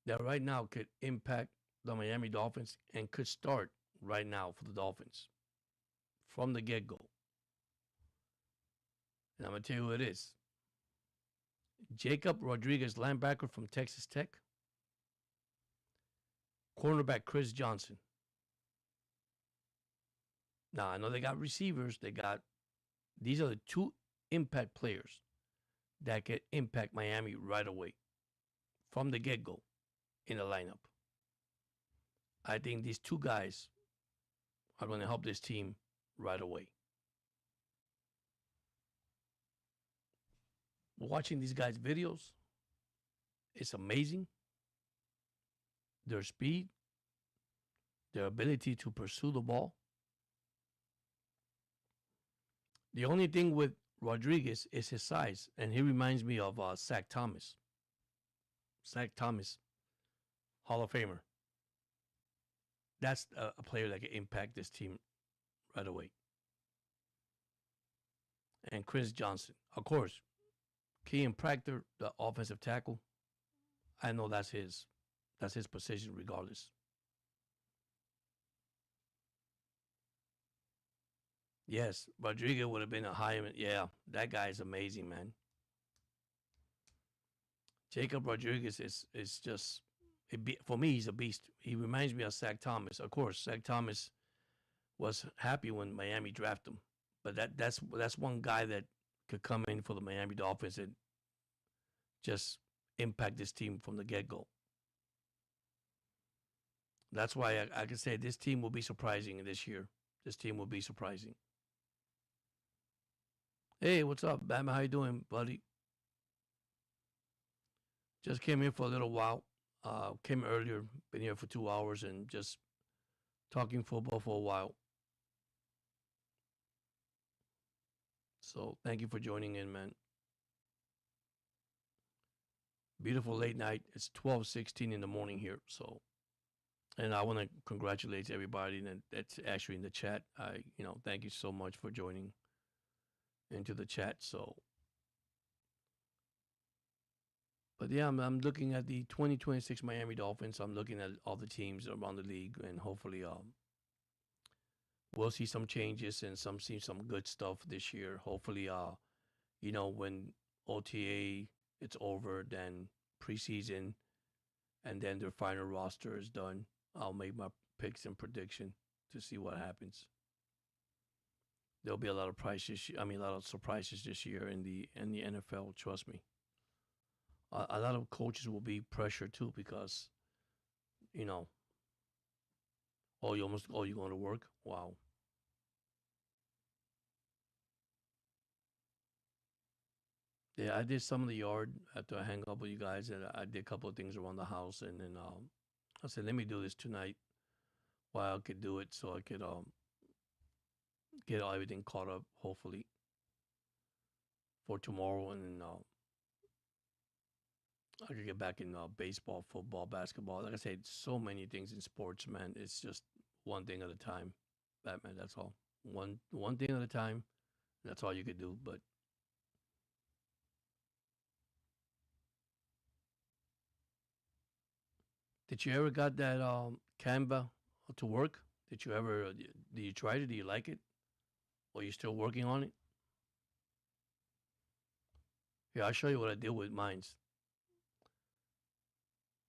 that right now could impact the Miami Dolphins and could start right now for the Dolphins from the get go. And I'm going to tell you who it is. Jacob Rodriguez, linebacker from Texas Tech. Cornerback Chris Johnson. Now, I know they got receivers. These are the two impact players that could impact Miami right away from the get go in the lineup. I think these two guys are going to help this team right away. Watching these guys' videos, it's amazing. Their speed, their ability to pursue the ball. The only thing with Rodriguez is his size, and he reminds me of Zach Thomas. Zach Thomas, Hall of Famer. That's a player that can impact this team right away. And Chris Johnson, of course, Kean Proctor, the offensive tackle. I know that's his position regardless. Yes, Rodriguez would have been a high. Yeah, that guy is amazing, man. Jacob Rodriguez is just For me, he's a beast. He reminds me of Zach Thomas. Of course, Zach Thomas was happy when Miami drafted him, but that's one guy that could come in for the Miami Dolphins and just impact this team from the get go. That's why I can say this team will be surprising this year. This team will be surprising. Hey, what's up, Batman? How you doing, buddy? Just came here for a little while. Came earlier, been here for 2 hours and just talking football for a while. So thank you for joining in, man. Beautiful late night. It's 12:16 in the morning here. So, and I want to congratulate everybody that's actually in the chat. Thank you so much for joining into the chat. So, but yeah, I'm looking at the 2026 Miami Dolphins. I'm looking at all the teams around the league, and hopefully, we'll see some changes and see some good stuff this year. Hopefully, when OTA it's over, then preseason, and then their final roster is done, I'll make my picks and prediction to see what happens. There'll be a lot of a lot of surprises this year in the NFL. Trust me. A lot of coaches will be pressured too because, you going to work? Wow. Yeah, I did some of the yard after I hang up with you guys, and I did a couple of things around the house, and then I said, let me do this tonight while I could do it, so I could get everything caught up, hopefully, for tomorrow, and then I could get back in baseball, football, basketball. Like I said, so many things in sports, man. It's just one thing at a time, Batman. That's all. One thing at a time. That's all you could do. But did you ever got that Canva to work? Did you ever? Did you try it? Do you like it? Or are you still working on it? Here, I'll show you what I did with mines.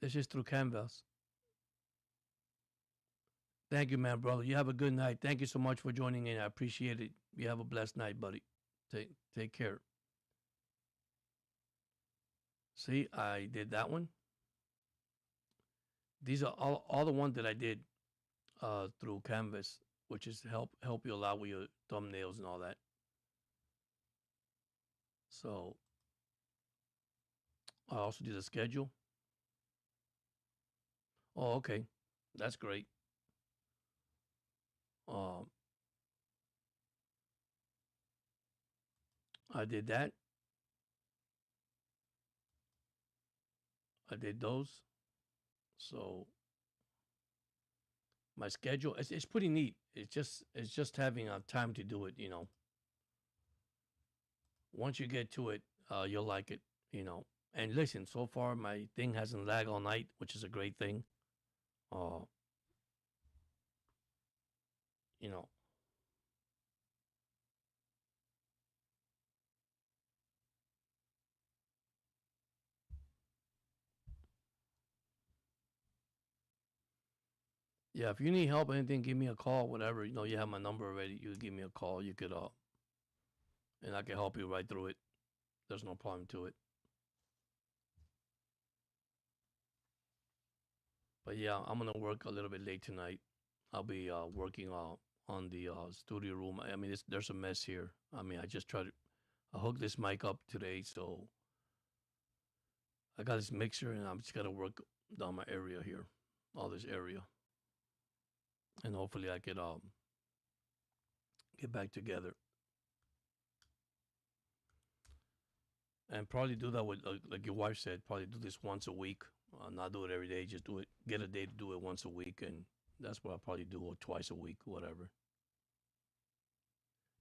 This is through Canvas. Thank you, man, brother. You have a good night. Thank you so much for joining in. I appreciate it. You have a blessed night, buddy. Take care. See, I did that one. These are all the ones that I did through Canvas, which is help you a lot with your thumbnails and all that. So I also did a schedule. Oh, okay, that's great. Um, I did that. I did those. So my schedule it's pretty neat. It's just having time to do it. Once you get to it, you'll like it. And listen, so far my thing hasn't lagged all night, which is a great thing. Uh, you know, yeah. If you need help, or anything, give me a call. Whatever, you have my number already. You give me a call. You could and I can help you right through it. There's no problem to it. But yeah, I'm gonna work a little bit late tonight. I'll be working on the studio room. I mean, there's a mess here. I mean, I just tried to I hooked this mic up today, so I got this mixer, and I'm just gonna work down my area here, all this area, and hopefully I could get back together and probably do that with like your wife said. Probably do this once a week. Not do it every day. Just do it. Get a day to do it once a week, and that's what I'll probably do, or twice a week, whatever.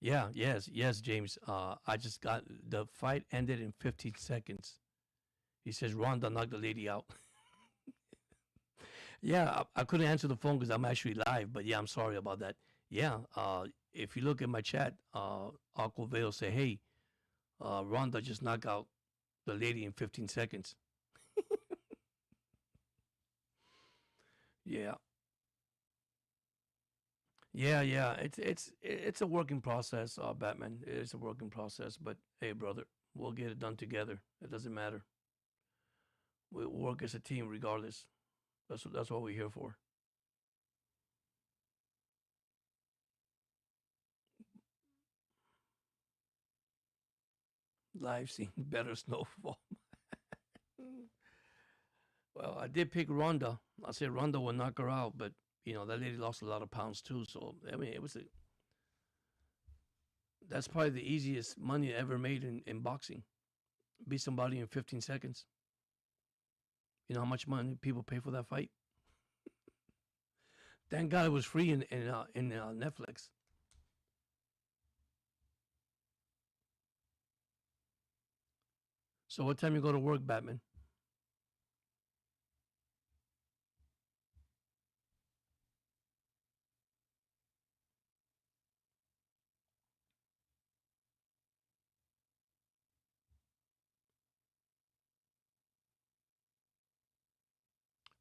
Yeah. Yes, James. I just got the fight ended in 15 seconds. He says Ronda knocked the lady out. Yeah, I couldn't answer the phone because I'm actually live, but yeah, I'm sorry about that. Yeah, if you look at my chat, Aquavale say, hey, Ronda just knocked out the lady in 15 seconds. Yeah, yeah. It's a working process, Batman. It's a working process, but hey, brother, we'll get it done together. It doesn't matter. We work as a team, regardless. That's what we're here for. Live seen better snowfall. Well, I did pick Ronda. I said Ronda will knock her out, but that lady lost a lot of pounds too. So I mean, that's probably the easiest money ever made in boxing. Beat somebody in 15 seconds. You know how much money people pay for that fight? Thank God it was free in Netflix. So what time you go to work, Batman?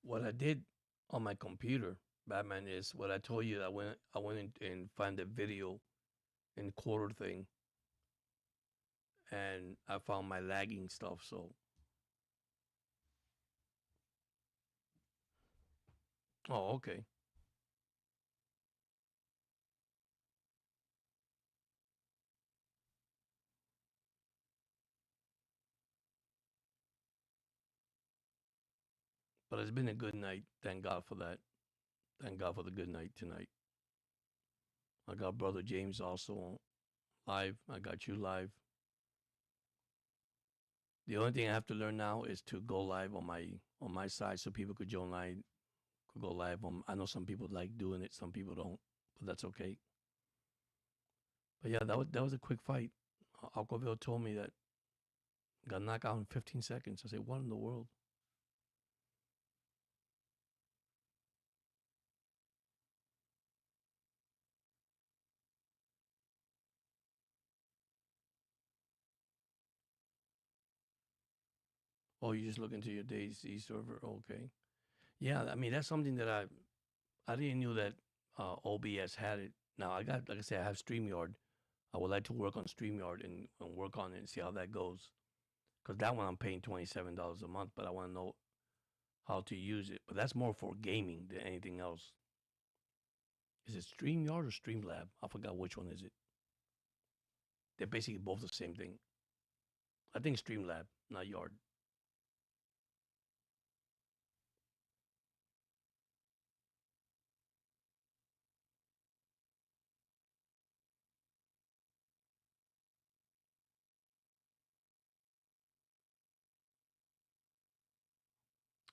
What I did on my computer, Batman, is what I told you. I went in and find the video encoder thing, and I found my lagging stuff. So, oh, okay. But it's been a good night. Thank God for that. Thank God for the good night tonight. I got brother James also live. I got you live. The only thing I have to learn now is to go live on my side so people could join live, could go live. I know some people like doing it, some people don't, but that's okay. But yeah, that was a quick fight. Alcoville told me that got knocked out in 15 seconds. I said, what in the world? Oh, you just look into your DayZ server. Okay. Yeah, I mean that's something that I didn't know that OBS had it. Now I got, like I said, I have StreamYard. I would like to work on StreamYard and work on it and see how that goes. Because that one I'm paying $27 a month, but I want to know how to use it. But that's more for gaming than anything else. Is it StreamYard or Streamlab? I forgot which one is it. They're basically both the same thing. I think Streamlab, not Yard.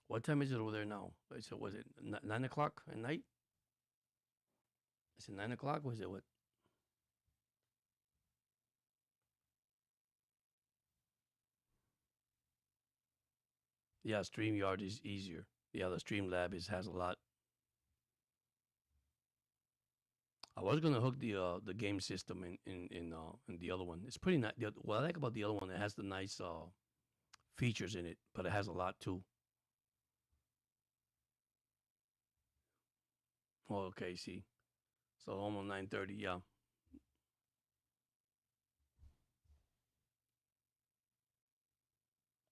What time is it over there now? So was it 9 o'clock at night? Is it 9 o'clock? Was it what? Yeah, StreamYard is easier. Yeah, the Streamlab has a lot. I was gonna hook the game system in the other one. It's pretty nice. What I like about the other one, it has the nice features in it, but it has a lot too. Oh, okay, see. So almost 9:30. Yeah.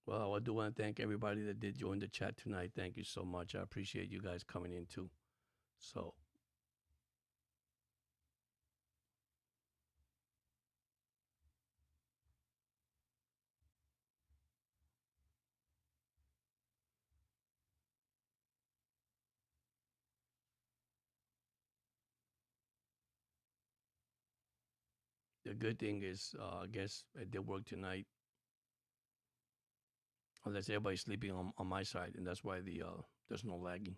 Well, I do want to thank everybody that did join the chat tonight. Thank you so much. I appreciate you guys coming in too. So the good thing is, I guess I did work tonight. Unless everybody's sleeping on my side, and that's why there's no lagging.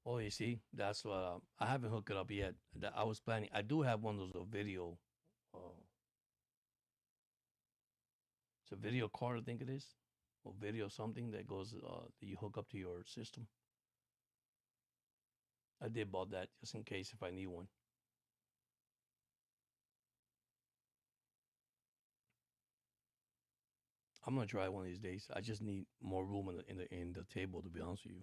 Oh, you see, that's what I haven't hooked it up yet. I was planning. I do have one of those video. Uh, it's a video card, I think it is, or video something that goes that you hook up to your system. I did bought that just in case if I need one. I'm gonna try one of these days. I just need more room in the table, to be honest with you.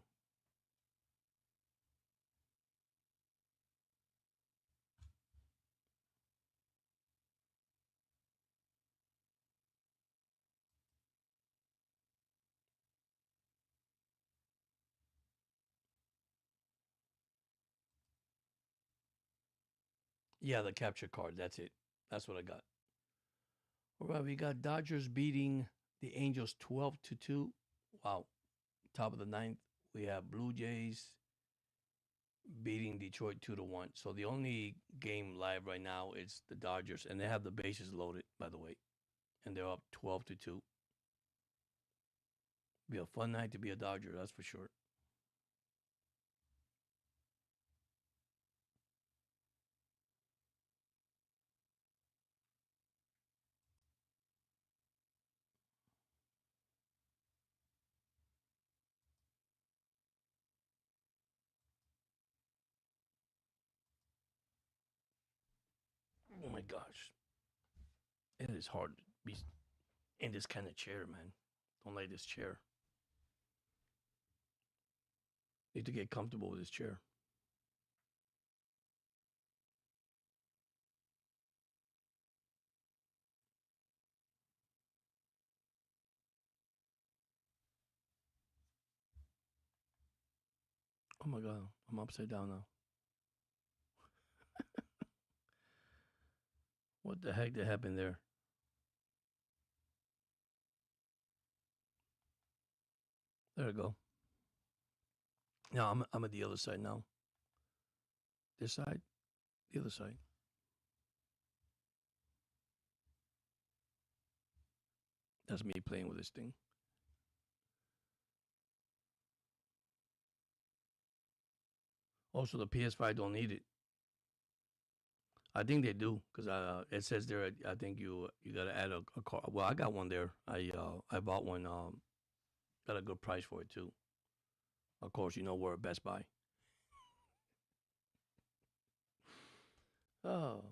Yeah, the capture card. That's it. That's what I got. All right, we got Dodgers beating the Angels 12-2. Wow. Top of the ninth. We have Blue Jays beating Detroit 2-1. So the only game live right now is the Dodgers, and they have the bases loaded, by the way, and they're up 12-2. Be a fun night to be a Dodger, that's for sure. Oh my gosh, it is hard to be in this kind of chair, man. Don't like this chair. Need to get comfortable with this chair. Oh my god, I'm upside down now. What the heck did happen there? There we go. Now I'm at the other side now. This side, the other side. That's me playing with this thing. Also, the PS5 don't need it. I think they do because it says there. I think you got to add a car. Well, I got one there. I bought one. Got a good price for it too. Of course, we're at Best Buy. Oh,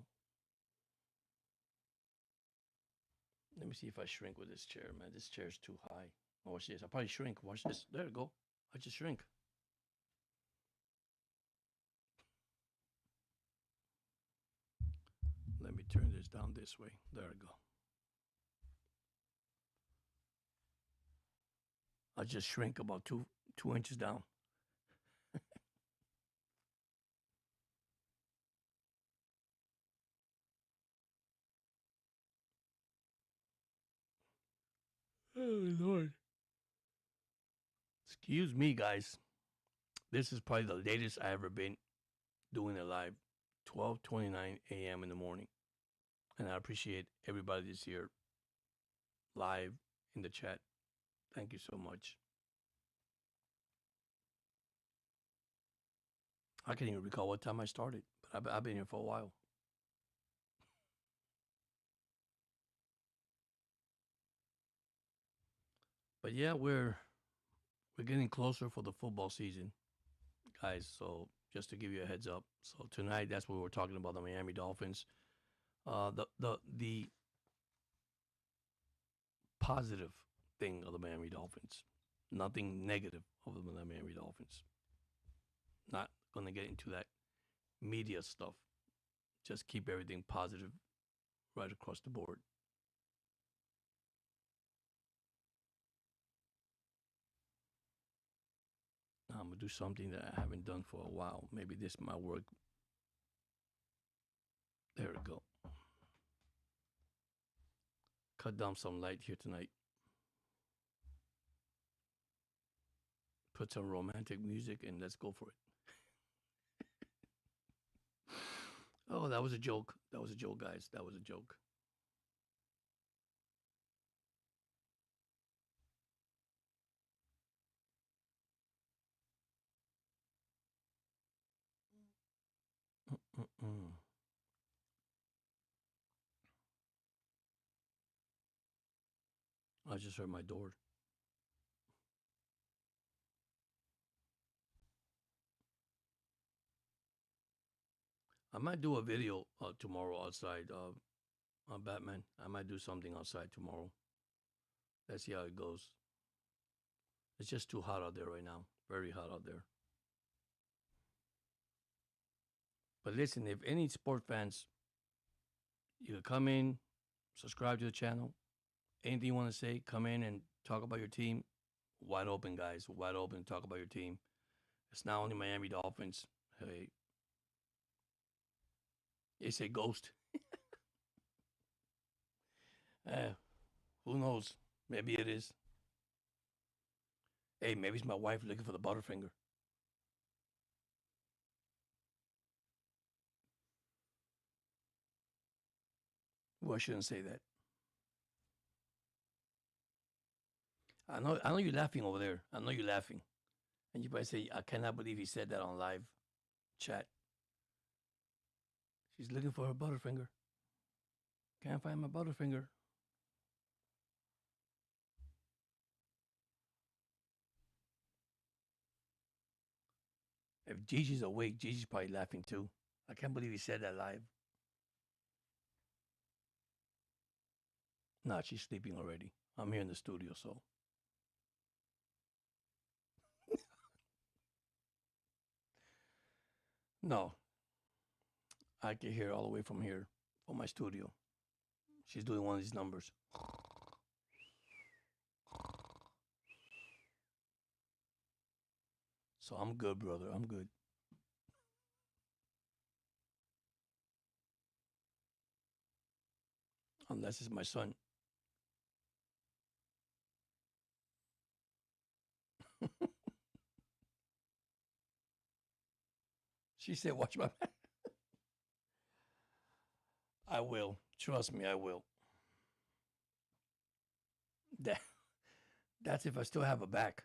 let me see if I shrink with this chair, man. This chair is too high. Oh, watch this. I'll probably shrink. Watch this. There we go. I just shrink. Let me turn this down this way. There we go. I just shrink about two inches down. Oh Lord. Excuse me, guys. This is probably the latest I ever been doing it live. 12:29 a.m. in the morning. And I appreciate everybody that's here live in the chat. Thank you so much. I can't even recall what time I started, but I've been here for a while. But yeah, we're getting closer for the football season, guys. So just to give you a heads up, so tonight that's what we're talking about, the Miami Dolphins. The positive thing of the Miami Dolphins, nothing negative of the Miami Dolphins. Not gonna get into that media stuff. Just keep everything positive right across the board. Now I'm gonna do something that I haven't done for a while. Maybe this might work. There we go. Cut down some light here tonight. Put some romantic music and let's go for it. Oh, that was a joke. That was a joke, guys. That was a joke. Mm-mm. I just heard my door. I might do a video tomorrow outside on Batman. I might do something outside tomorrow. Let's see how it goes. It's just too hot out there right now. Very hot out there. But listen, if any sport fans, you could come in, subscribe to the channel. Anything you want to say, come in and talk about your team. Wide open, guys. Wide open. Talk about your team. It's not only Miami Dolphins. Hey, it's a ghost. Eh, who knows? Maybe it is. Hey, maybe it's my wife looking for the Butterfinger. Well, I shouldn't say that. I know you're laughing over there. I know you're laughing. And you probably say, I cannot believe he said that on live chat. She's looking for her Butterfinger. Can't find my Butterfinger. If Gigi's awake, Gigi's probably laughing too. I can't believe he said that live. Nah, she's sleeping already. I'm here in the studio, so. No, I can hear all the way from here, from my studio. She's doing one of these numbers. So I'm good, brother. I'm good. Unless it's my son. She said, watch my back. I will. Trust me, I will. That, that's if I still have a back.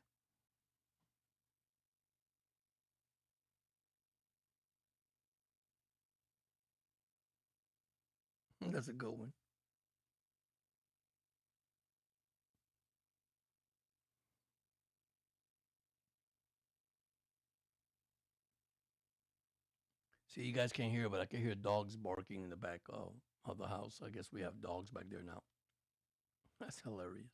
That's a good one. See, you guys can't hear, but I can hear dogs barking in the back of the house. I guess we have dogs back there now. That's hilarious.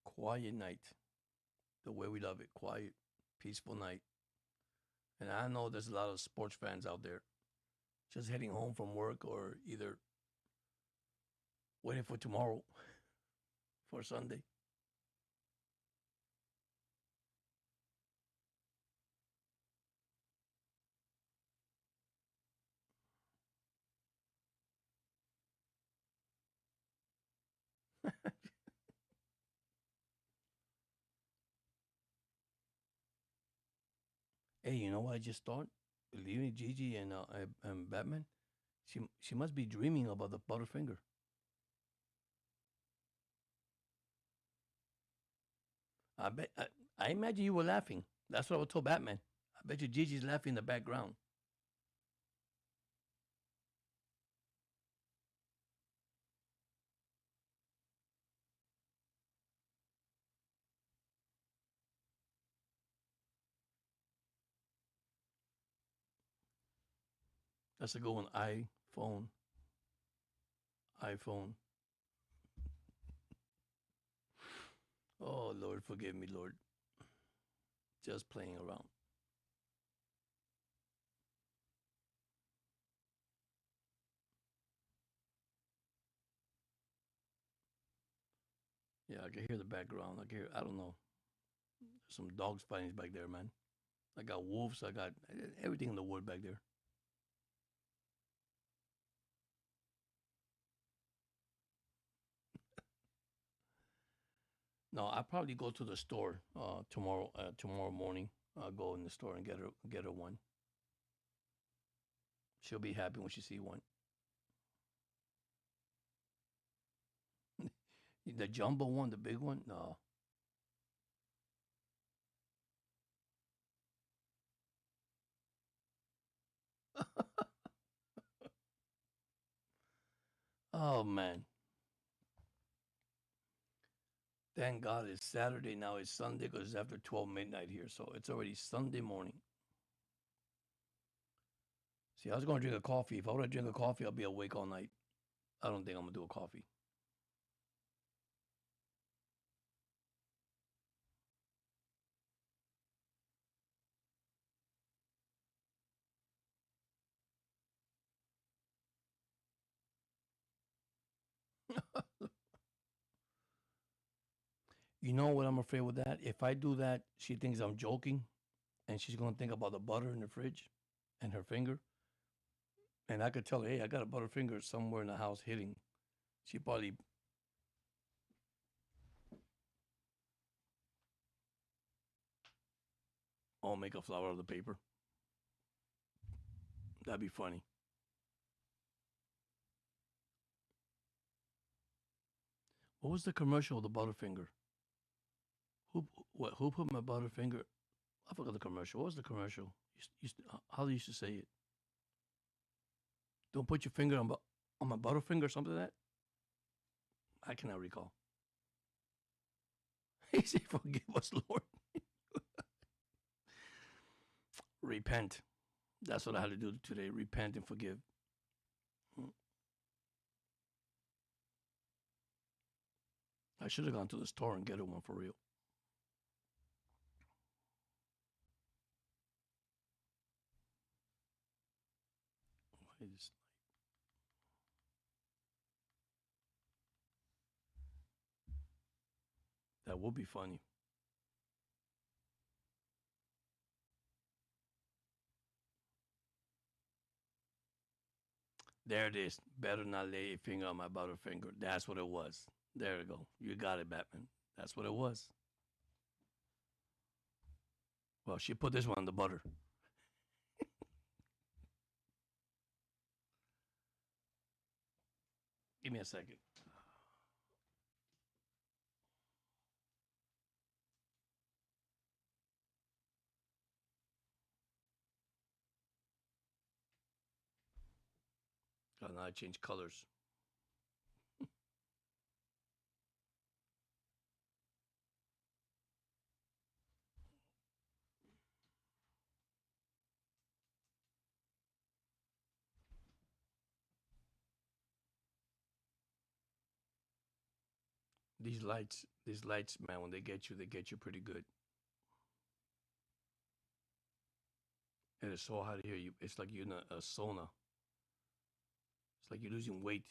Quiet night. The way we love it. Quiet, peaceful night. And I know there's a lot of sports fans out there just heading home from work or either waiting for tomorrow for Sunday. Hey, you know what I just thought? Leaving Gigi and Batman, she must be dreaming about the Butterfinger. I imagine you were laughing. That's what I told Batman. I bet you Gigi's laughing in the background. That's a good one. iPhone. iPhone. Oh Lord, forgive me, Lord. Just playing around. Yeah, I can hear the background. I can hear. I don't know. Some dogs fighting back there, man. I got wolves. I got everything in the wood back there. No, I probably go to the store tomorrow. Tomorrow morning, I'll go in the store and get her one. She'll be happy when she see one. The jumbo one, the big one. No. Oh man, Thank God it's Saturday now. It's Sunday because it's after 12 midnight here. So it's already Sunday morning. See, I was going to drink a coffee. If I were to drink a coffee, I'll be awake all night. I don't think I'm going to do a coffee. You know what I'm afraid with that? If I do that, she thinks I'm joking and she's going to think about the butter in the fridge and her finger. And I could tell her, hey, I got a butterfinger somewhere in the house hitting. She probably, oh, make a flower out of the paper. That'd be funny. What was the commercial of the butterfinger? Who put my butterfinger? I forgot the commercial. What was the commercial? How they used to say it? Don't put your finger on my butterfinger or something like that. I cannot recall. He said, "Forgive us, Lord." Repent. That's what I had to do today. Repent and forgive. Mm. I should have gone to the store and get her one for real. That would be funny. There it is. Better not lay a finger on my butterfinger. That's what it was. There we go. You got it, Batman. That's what it was. Well, she put this one on the butter. Give me a second. God, now I change colors. These lights, man, when they get you pretty good. And it's so hot here. It's like you're in a sauna. It's like you're losing weight.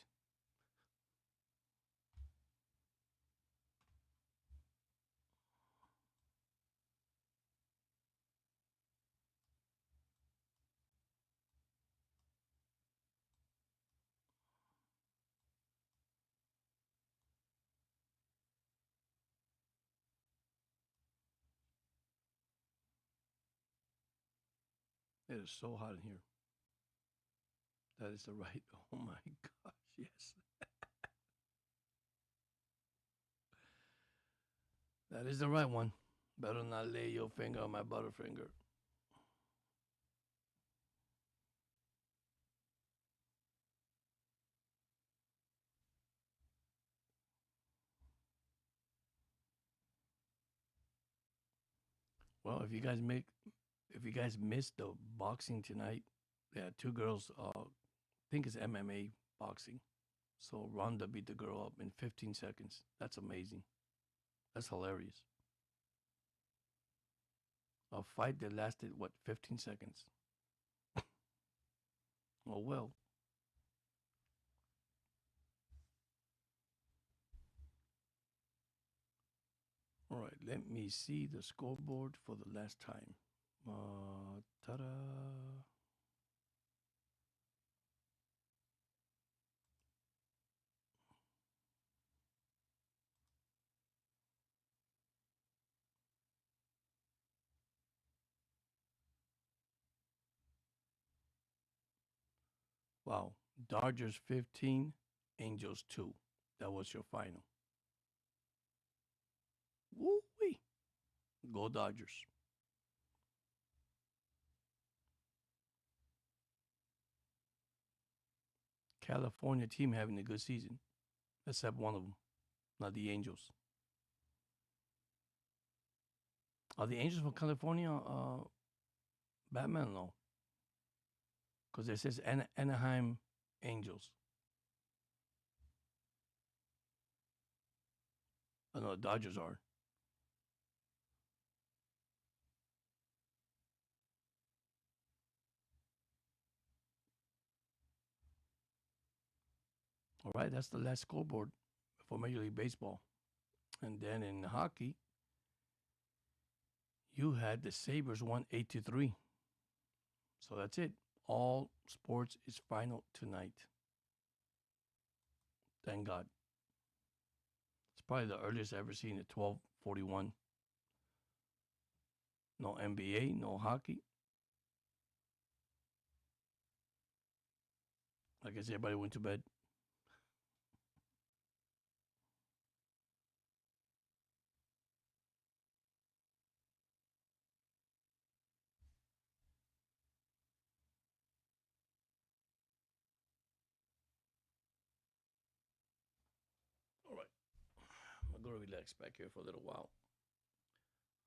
It is so hot in here. That is the right. Oh my gosh, yes. That is the right one. Better not lay your finger on my butterfinger. Well, if you guys missed the boxing tonight, there are two girls. I think it's MMA boxing. So Ronda beat the girl up in 15 seconds. That's amazing. That's hilarious. A fight that lasted what 15 seconds. Oh well. All right. Let me see the scoreboard for the last time. Ta-da! Wow. Dodgers 15, Angels 2. That was your final. Woo wee. Go Dodgers. California team having a good season, except one of them, not the Angels. Are the Angels from California Batman? No, because it says Anaheim Angels. I know the Dodgers are. All right, that's the last scoreboard for Major League Baseball. And then in hockey, you had the Sabres won 8-3. So that's it. All sports is final tonight. Thank God. It's probably the earliest I've ever seen at 12:41. No NBA, no hockey. I guess everybody went to bed. All right. I'm going to relax back here for a little while.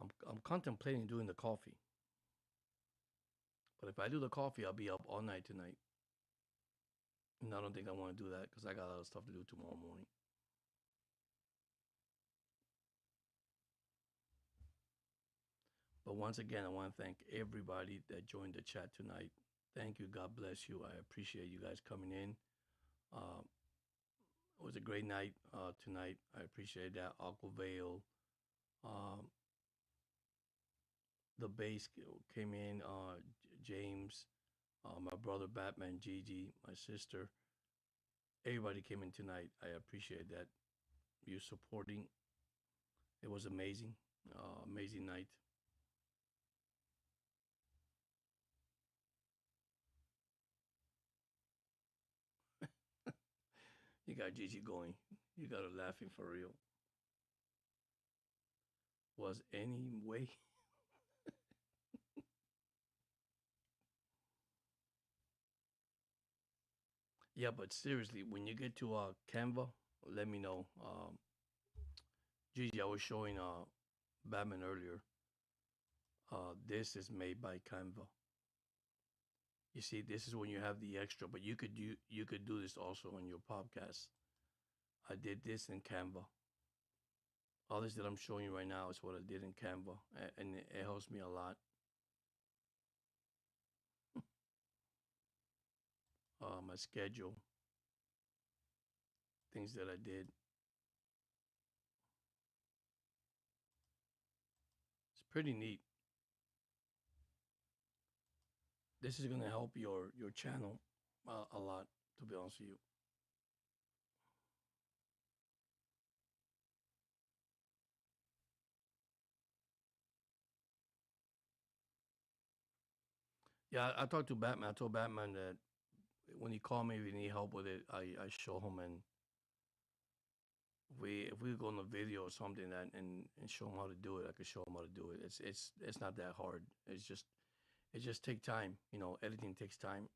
I'm contemplating doing the coffee. But if I do the coffee, I'll be up all night tonight. And I don't think I want to do that because I got a lot of stuff to do tomorrow morning. But once again, I want to thank everybody that joined the chat tonight. Thank you. God bless you. I appreciate you guys coming in. Uh, it was a great night tonight. I appreciate that. Uncle Vale, um, the bass came in. James, my brother Batman, Gigi, my sister. Everybody came in tonight. I appreciate that. You supporting. It was amazing. Amazing night. You got Gigi going. You got her laughing for real. Was any way? Yeah, but seriously, when you get to Canva, let me know. Gigi, I was showing Batman earlier. This is made by Canva. You see, this is when you have the extra, but you could do this also on your podcast. I did this in Canva. All this that I'm showing you right now is what I did in Canva, and it helps me a lot. My schedule, things that I did. It's pretty neat. This is gonna help your channel a lot. To be honest with you, yeah. I talked to Batman. I told Batman that when he called me, if he need help with it, I show him, and if we go on a video or something that and show him how to do it, I could show him how to do it. It's not that hard. It just take time. Editing takes time.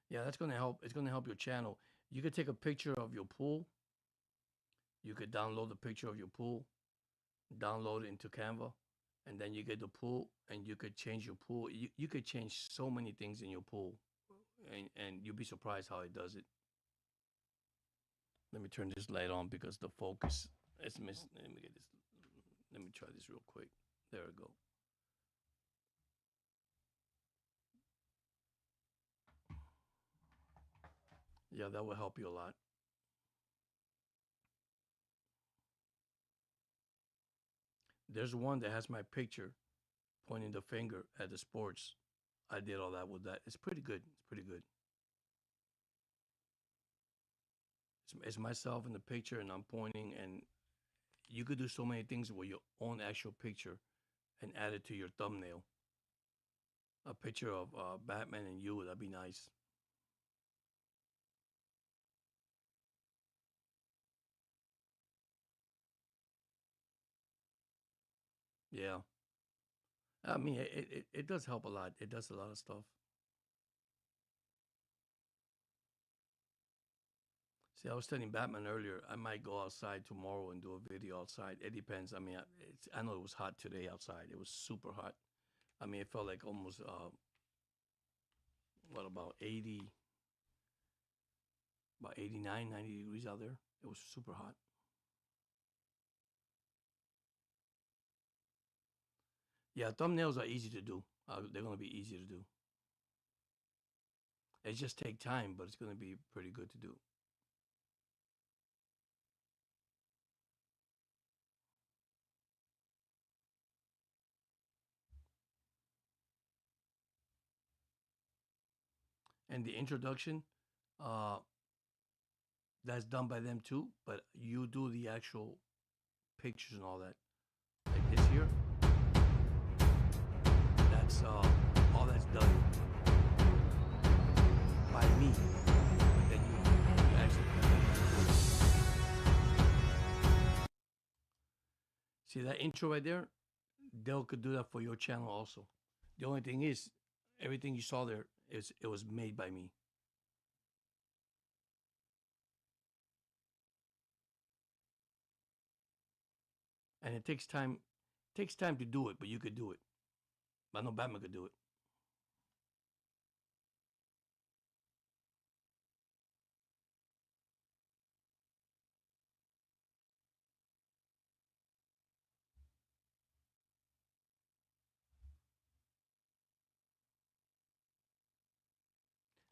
Yeah, that's gonna help. It's gonna help your channel. You could take a picture of your pool. You could download the picture of your pool, download it into Canva, and then you get the pool, and you could change your pool. You could change so many things in your pool, and you'll be surprised how it does it. Let me turn this light on because the focus is missing. Let me get this. Let me try this real quick. There we go. Yeah, that will help you a lot. There's one that has my picture pointing the finger at the sports. I did all that with that. It's pretty good. It's pretty good. It's myself in the picture, and I'm pointing, and you could do so many things with your own actual picture and add it to your thumbnail. A picture of Batman and you, that'd be nice. Yeah. I mean, it does help a lot. It does a lot of stuff. See, I was telling Batman earlier, I might go outside tomorrow and do a video outside. It depends. I mean, I know it was hot today outside. It was super hot. I mean, it felt like almost, what, about 89, 90 degrees out there. It was super hot. Yeah, thumbnails are easy to do. They're going to be easy to do. It just take time, but it's going to be pretty good to do. And the introduction, uh, that's done by them too, but you do the actual pictures and all that. Like this here, that's all that's done by me. But then you actually see that intro right there. Dell could do that for your channel also. The only thing is, everything you saw there is it was made by me, and it takes time. Takes time to do it, but you could do it. I know Batman could do it.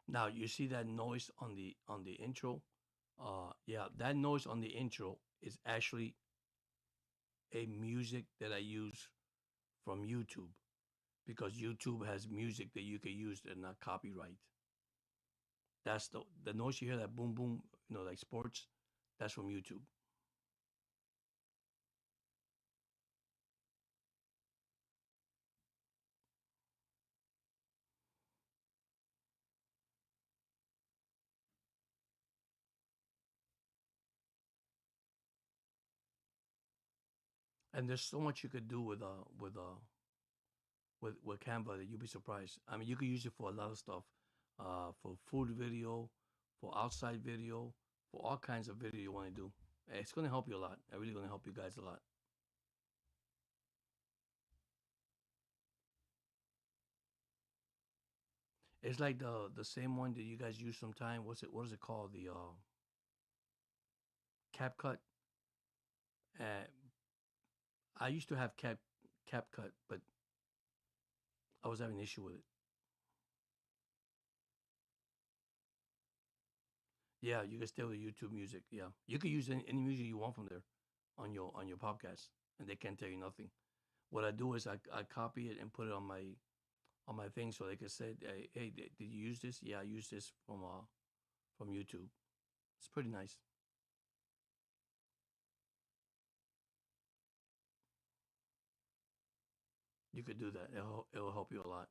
Now you see that noise on the intro. Yeah, that noise on the intro is actually a music that I use from YouTube because YouTube has music that you can use and not copyright. That's the noise you hear, that boom boom, like sports. That's from YouTube. And there's so much you could do with Canva that you'd be surprised. I mean, you could use it for a lot of stuff, for food video, for outside video, for all kinds of video you want to do. It's going to help you a lot. It's really going to help you guys a lot. It's like the same one that you guys use sometime. What is it called? The CapCut. Uh, I used to have CapCut, but I was having an issue with it. Yeah, you can stay with YouTube music. Yeah, you can use any music you want from there on your podcast, and they can't tell you nothing. What I do is I copy it and put it on my thing so they can say, hey, did you use this? Yeah, I used this from YouTube. It's pretty nice. You could do that. It'll help you a lot.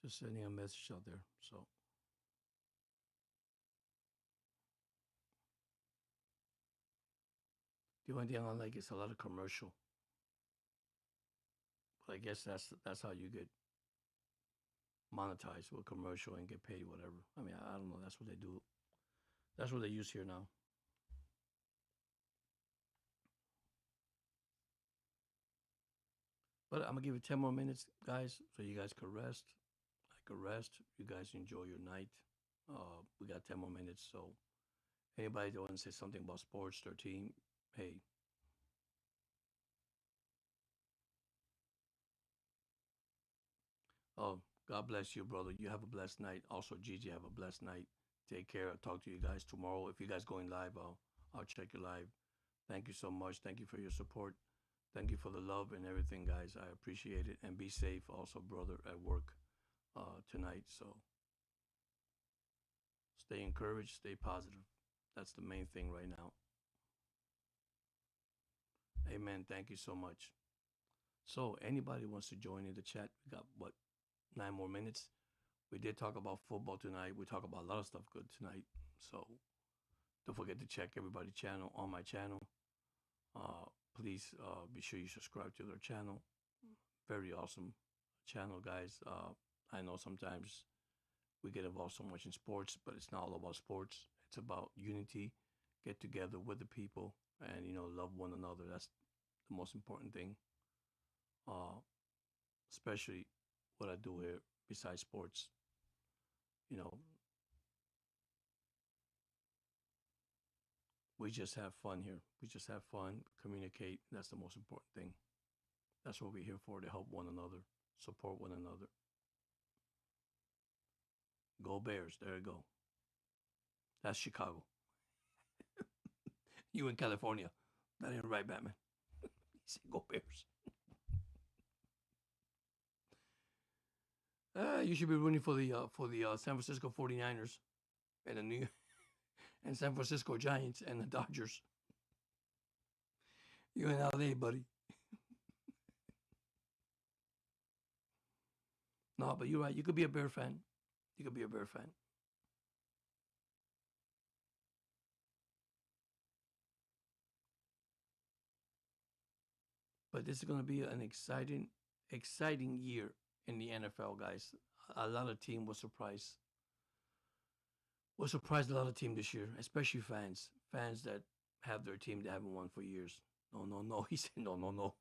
Just sending a message out there. So the only thing I don't like is a lot of commercial. But I guess that's how you get monetized with commercial and get paid whatever. I mean, I don't know. That's what they do. That's what they use here now. But I'm gonna give it 10 more minutes, guys, so you guys can rest. I could rest. You guys enjoy your night. We got 10 more minutes. So anybody that wants to say something about sports, their team, hey, Oh, God bless you, brother. You have a blessed night. Also, Gigi, have a blessed night. Take care. I'll talk to you guys tomorrow. If you guys going live, I'll check your live. Thank you so much. Thank you for your support. Thank you for the love and everything, guys. I appreciate it. And be safe, also, brother, at work tonight. So stay encouraged, stay positive. That's the main thing right now. Amen. Thank you so much. So, anybody wants to join in the chat? We got what, 9 more minutes? We did talk about football tonight. We talk about a lot of stuff good tonight. So, don't forget to check everybody's channel on my channel. Uh, please be sure you subscribe to their channel. Very awesome channel, guys. I know sometimes we get involved so much in sports, but it's not all about sports. It's about unity, get together with the people, and love one another. That's the most important thing. Uh, Especially what I do here besides sports. You know, we just have fun here. We just have fun, communicate. That's the most important thing. That's what we're here for, to help one another, support one another. Go Bears. There you go. That's Chicago. You in California. That ain't right, Batman. He said, go Bears. You should be rooting for the San Francisco 49ers and the New and San Francisco Giants and the Dodgers. You in LA, buddy. No, but you're right. You could be a Bear fan. You could be a Bear fan. But this is going to be an exciting year in the NFL, guys. A lot of team was surprised. Was surprised a lot of team this year, especially fans that have their team that haven't won for years. No, no, no. He said no, no, no.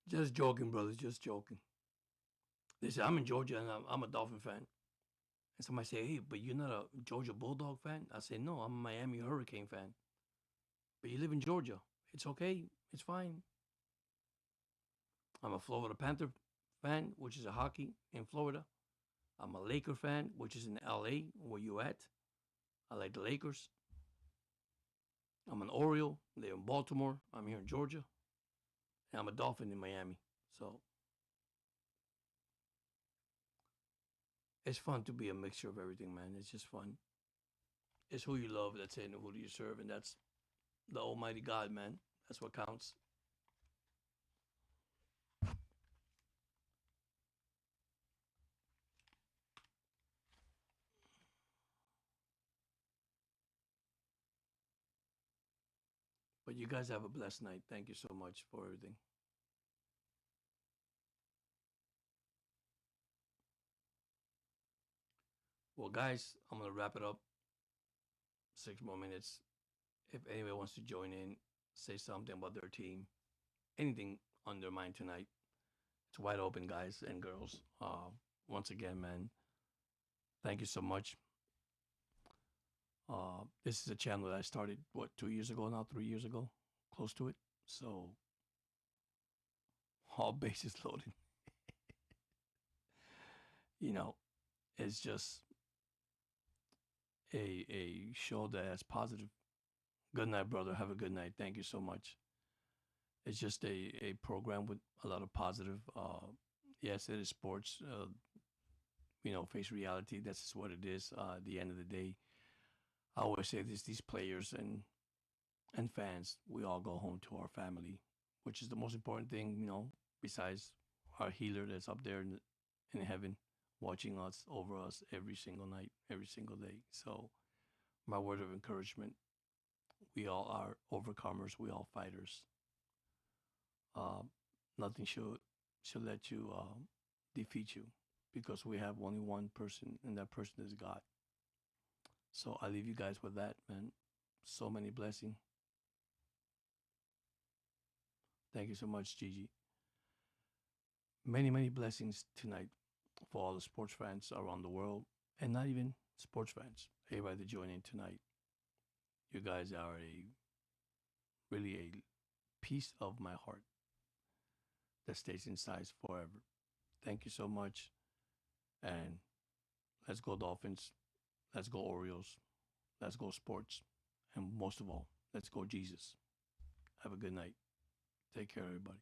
Just joking, brother. Just joking. They said I'm in Georgia and I'm a Dolphin fan. And somebody say, hey, but you're not a Georgia Bulldog fan? I say, no, I'm a Miami Hurricane fan. But you live in Georgia. It's okay. It's fine. I'm a Florida Panther fan, which is a hockey in Florida. I'm a Laker fan, which is in LA, where you at. I like the Lakers. I'm an Oriole. They're in Baltimore. I'm here in Georgia. And I'm a Dolphin in Miami. So it's fun to be a mixture of everything, man. It's just fun. It's who you love, that's it, and who do you serve, and that's the Almighty God, man. That's what counts. But you guys have a blessed night. Thank you so much for everything. Well, guys, I'm going to wrap it up. 6 more minutes. If anybody wants to join in, say something about their team, anything on their mind tonight, it's wide open, guys and girls. Once again, man, thank you so much. This is a channel that I started, 2 years ago now, 3 years ago, close to it. So, all bases loaded. It's just a show that has positive. Good night, brother. Have a good night. Thank you so much. It's just a program with a lot of positive. Yes, it is sports. Face reality. That's just what it is. At the end of the day, I always say this: these players and fans, we all go home to our family, which is the most important thing. Besides our healer that's up there in heaven, watching us over us every single night, every single day. So, my word of encouragement: we all are overcomers. We all fighters. Uh, Nothing should let you defeat you, because we have only one person, and that person is God. So I leave you guys with that, man. So many blessings. Thank you so much, Gigi. Many, many blessings tonight for all the sports fans around the world, and not even sports fans. Everybody that joined in tonight. You guys are really a piece of my heart. that stays inside forever. Thank you so much. And let's go Dolphins. Let's go Orioles. Let's go sports. And most of all, let's go Jesus. Have a good night. Take care, everybody.